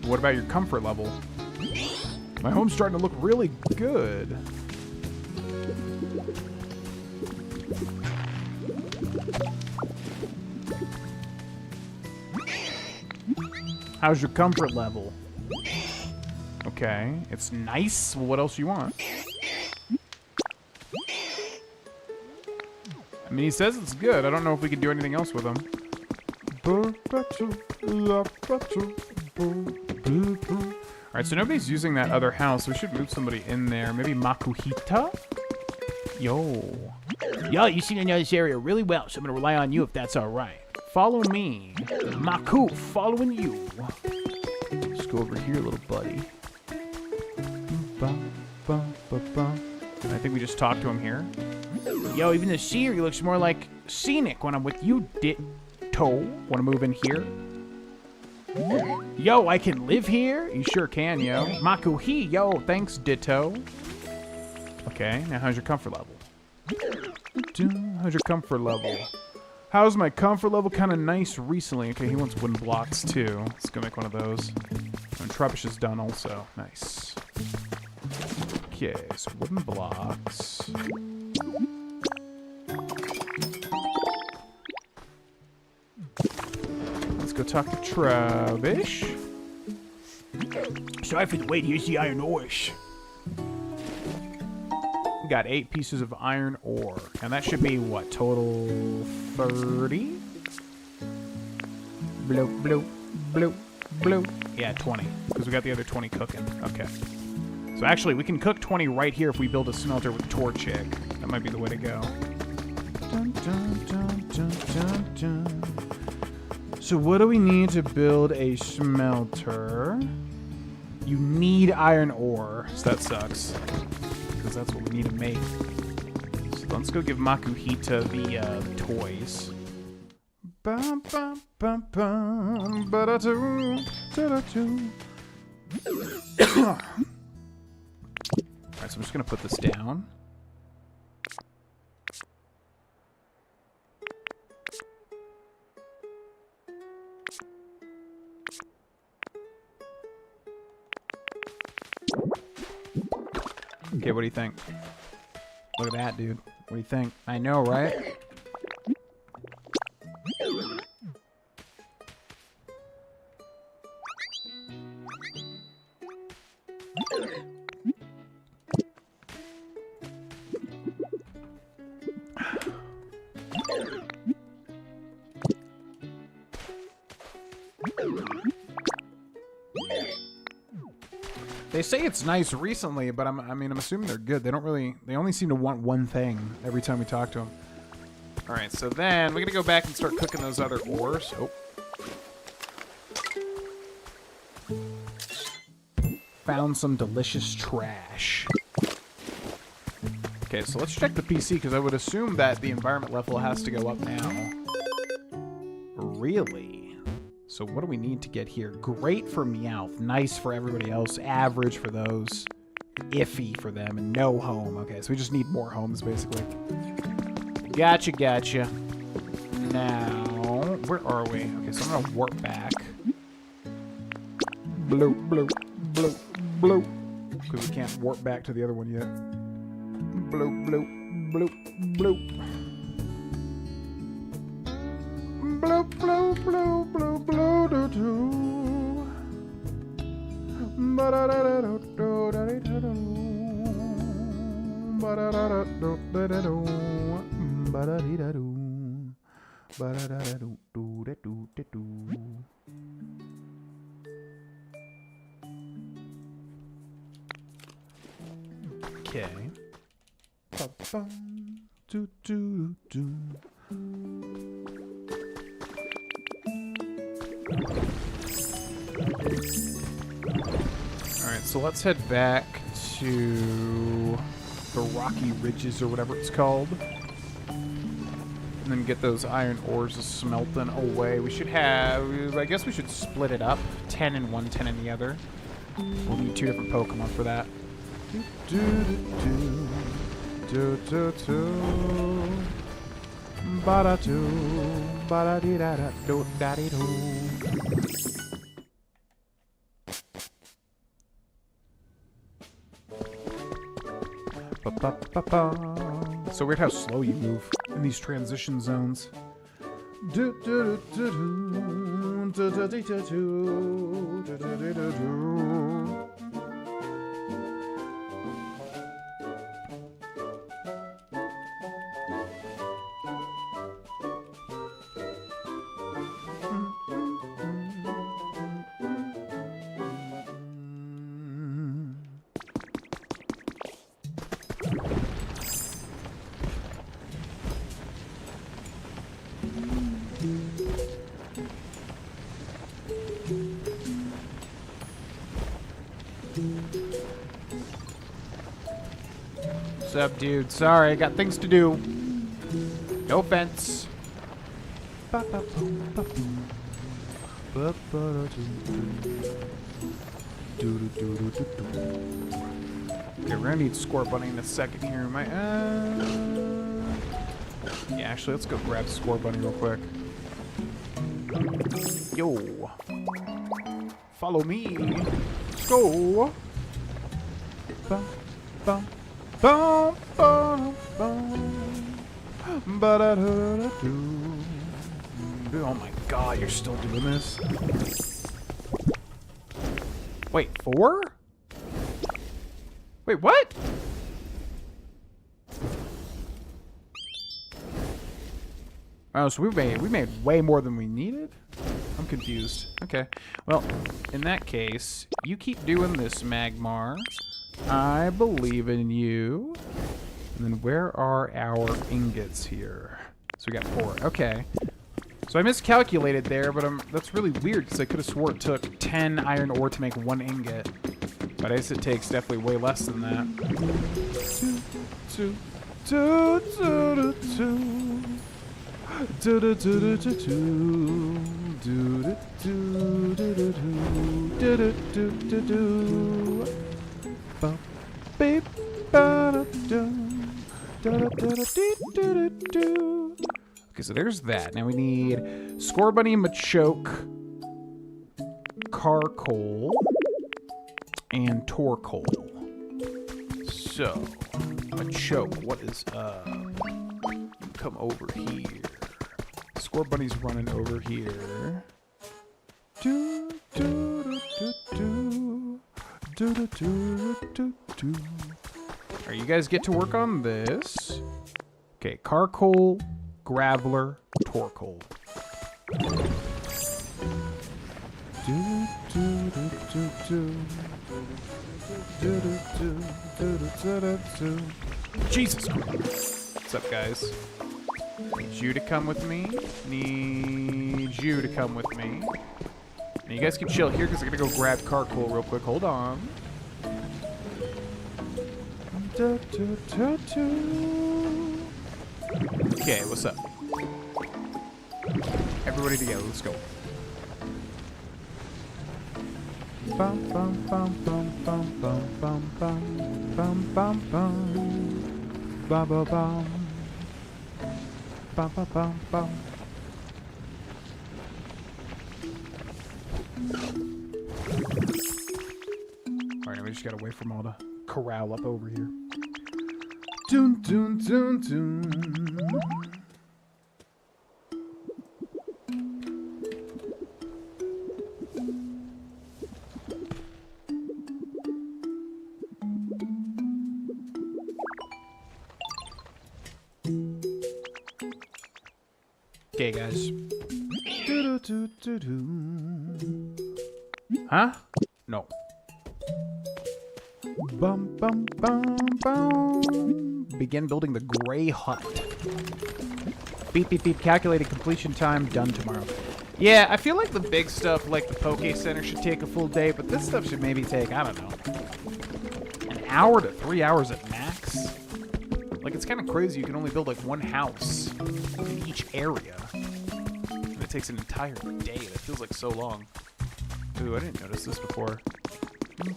What about your comfort level? My home's starting to look really good. How's your comfort level? Okay, it's nice. Well, what else you want? I mean, he says it's good. I don't know if we can do anything else with him. Alright, so nobody's using that other house. We should move somebody in there. Maybe Makuhita? Yo. Yo, you seem to know this area really well, so I'm gonna rely on you if that's alright. Follow me. Maku, following you. Let's go over here, little buddy. I think we just talked to him here. Yo, even the scenery looks more like scenic when I'm with you, Ditto. Want to move in here? Yo, I can live here? You sure can, yo. Makuhi, yo, thanks, Ditto. Okay, now how's your comfort level? How's your comfort level? How's my comfort level? Kind of nice recently. Okay, he wants wooden blocks too. Let's go make one of those. And Trubbish is done also. Nice. Okay, so wooden blocks. Let's go talk to Trubbish. Sorry for the wait, here's the iron ores. We got 8 pieces of iron ore. And that should be, what, total 30? Bloop, bloop, bloop, bloop. Yeah, 20. Because we got the other 20 cooking. Okay. So actually, we can cook 20 right here if we build a smelter with Torchic. That might be the way to go. Dun, dun, dun, dun, dun, dun. So what do we need to build a smelter? You need iron ore. So that sucks. Because that's what we need to make. So let's go give Makuhita the toys. Bum, bum, bum, bum, ba-da-doo, da-da-doo. Alright, so I'm just going to put this down. Okay, what do you think? Look at that, dude. What do you think? I know, right? They say it's nice recently, but I'm assuming they're good. They only seem to want one thing every time we talk to them. All right, so then we're gonna go back and start cooking those other ores. Oh. Found some delicious trash. Okay, so let's check the PC, because I would assume that the environment level has to go up now. Really? So what do we need to get here? Great for Meowth, nice for everybody else, average for those, iffy for them, and no home. Okay, so we just need more homes, basically. Gotcha, gotcha. Now, where are we? Okay, so I'm gonna warp back. Bloop, bloop, bloop, bloop. Because we can't warp back to the other one yet. Bloop, bloop, bloop, bloop. Blow, blow, blow, blow, blow, do, do. Ba-da-da-da-do, da-da-da-do. Ba-da-da-da-do, da-da-do. Ba-da-dee-da-do. Ba-da-da-da-do, do-da-do, da-do. Okay. Ba-bum, do-do-do-do. Alright, so let's head back to the Rocky Ridges or whatever it's called. And then get those iron ores smelting away. We should have, I guess we should split it up. 10 in one, 10 in the other. We'll need 2 different Pokemon for that. Ba-da-do, ba-da-dee-da-da-do-da-dee-do. So weird how slow you move in these transition zones. What's up, dude? Sorry, I got things to do. No offense. Okay, we're gonna need Score Bunny in a second here. Yeah, actually, let's go grab Score Bunny real quick. Yo. Follow me. Let's go. Bum, bum, bum, bum, bum. Ba-da-da-da-do. Oh my god, you're still doing this? Wait, 4? Wait, what? Oh, so we made way more than we needed? I'm confused. Okay. Well, in that case, you keep doing this, Magmar. I believe in you. And then where are our ingots here? So we got 4. Okay. So I miscalculated there, but that's really weird because I could have swore it took 10 iron ore to make 1 ingot. But I guess it takes definitely way less than that. Okay, so there's that. Now we need Scorbunny, Machoke, Carkol, and Torkoal. So, Machoke, what is up? Come over here. Scorbunny's running over here. Alright, you guys get to work on this. Okay, Carkol, Graveler, Torkoal. Jesus Christ. What's up, guys? Need you to come with me. Need you to come with me. And you guys can chill here because I'm going to go grab Carkol real quick. Hold on. Okay, what's up? Everybody together, let's go. Bum bum bum bum bum bum bum bum bum bum bum bum bum bum bum bum bum bum. Alright, now we just gotta wait for them all to corral up over here. Dun dun dun dun. Okay, guys. Huh? No. Bum, bum, bum, bum. Begin building the gray hut. Beep, beep, beep. Calculated completion time. Done tomorrow. Yeah, I feel like the big stuff, like the Poke Center, should take a full day, but this stuff should maybe take, I don't know, an hour to 3 hours at max. Like, it's kind of crazy. You can only build, like, one house in each area. And it takes an entire day. That feels like so long. Ooh, I didn't notice this before. I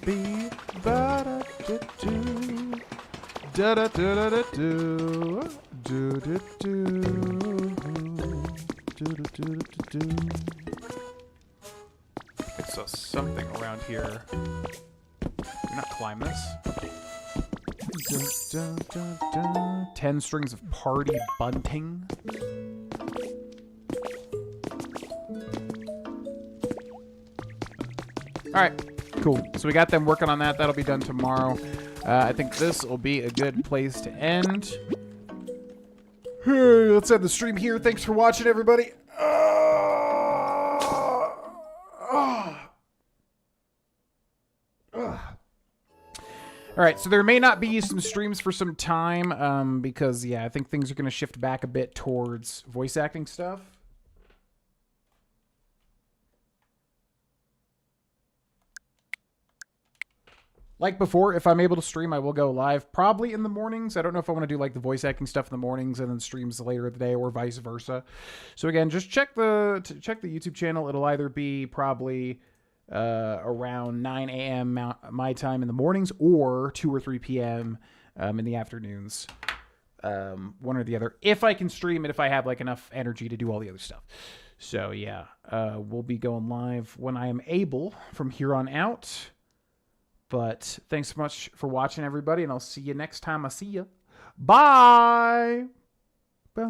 saw something around here. Can we not climb this? 10 strings of party bunting. Alright, cool. So we got them working on that. That'll be done tomorrow. I think this will be a good place to end. Hey, let's end the stream here. Thanks for watching, everybody. All right, so there may not be some streams for some time because, yeah, I think things are going to shift back a bit towards voice acting stuff. Like before, if I'm able to stream, I will go live, probably in the mornings. I don't know if I want to do like the voice acting stuff in the mornings and then streams later in the day or vice versa. So again, just check the YouTube channel. It'll either be probably around 9 a.m. my time in the mornings or 2 or 3 p.m. In the afternoons. One or the other. If I can stream it, if I have like enough energy to do all the other stuff. So yeah, we'll be going live when I am able from here on out. But thanks so much for watching, everybody, and I'll see you next time I see you. Bye!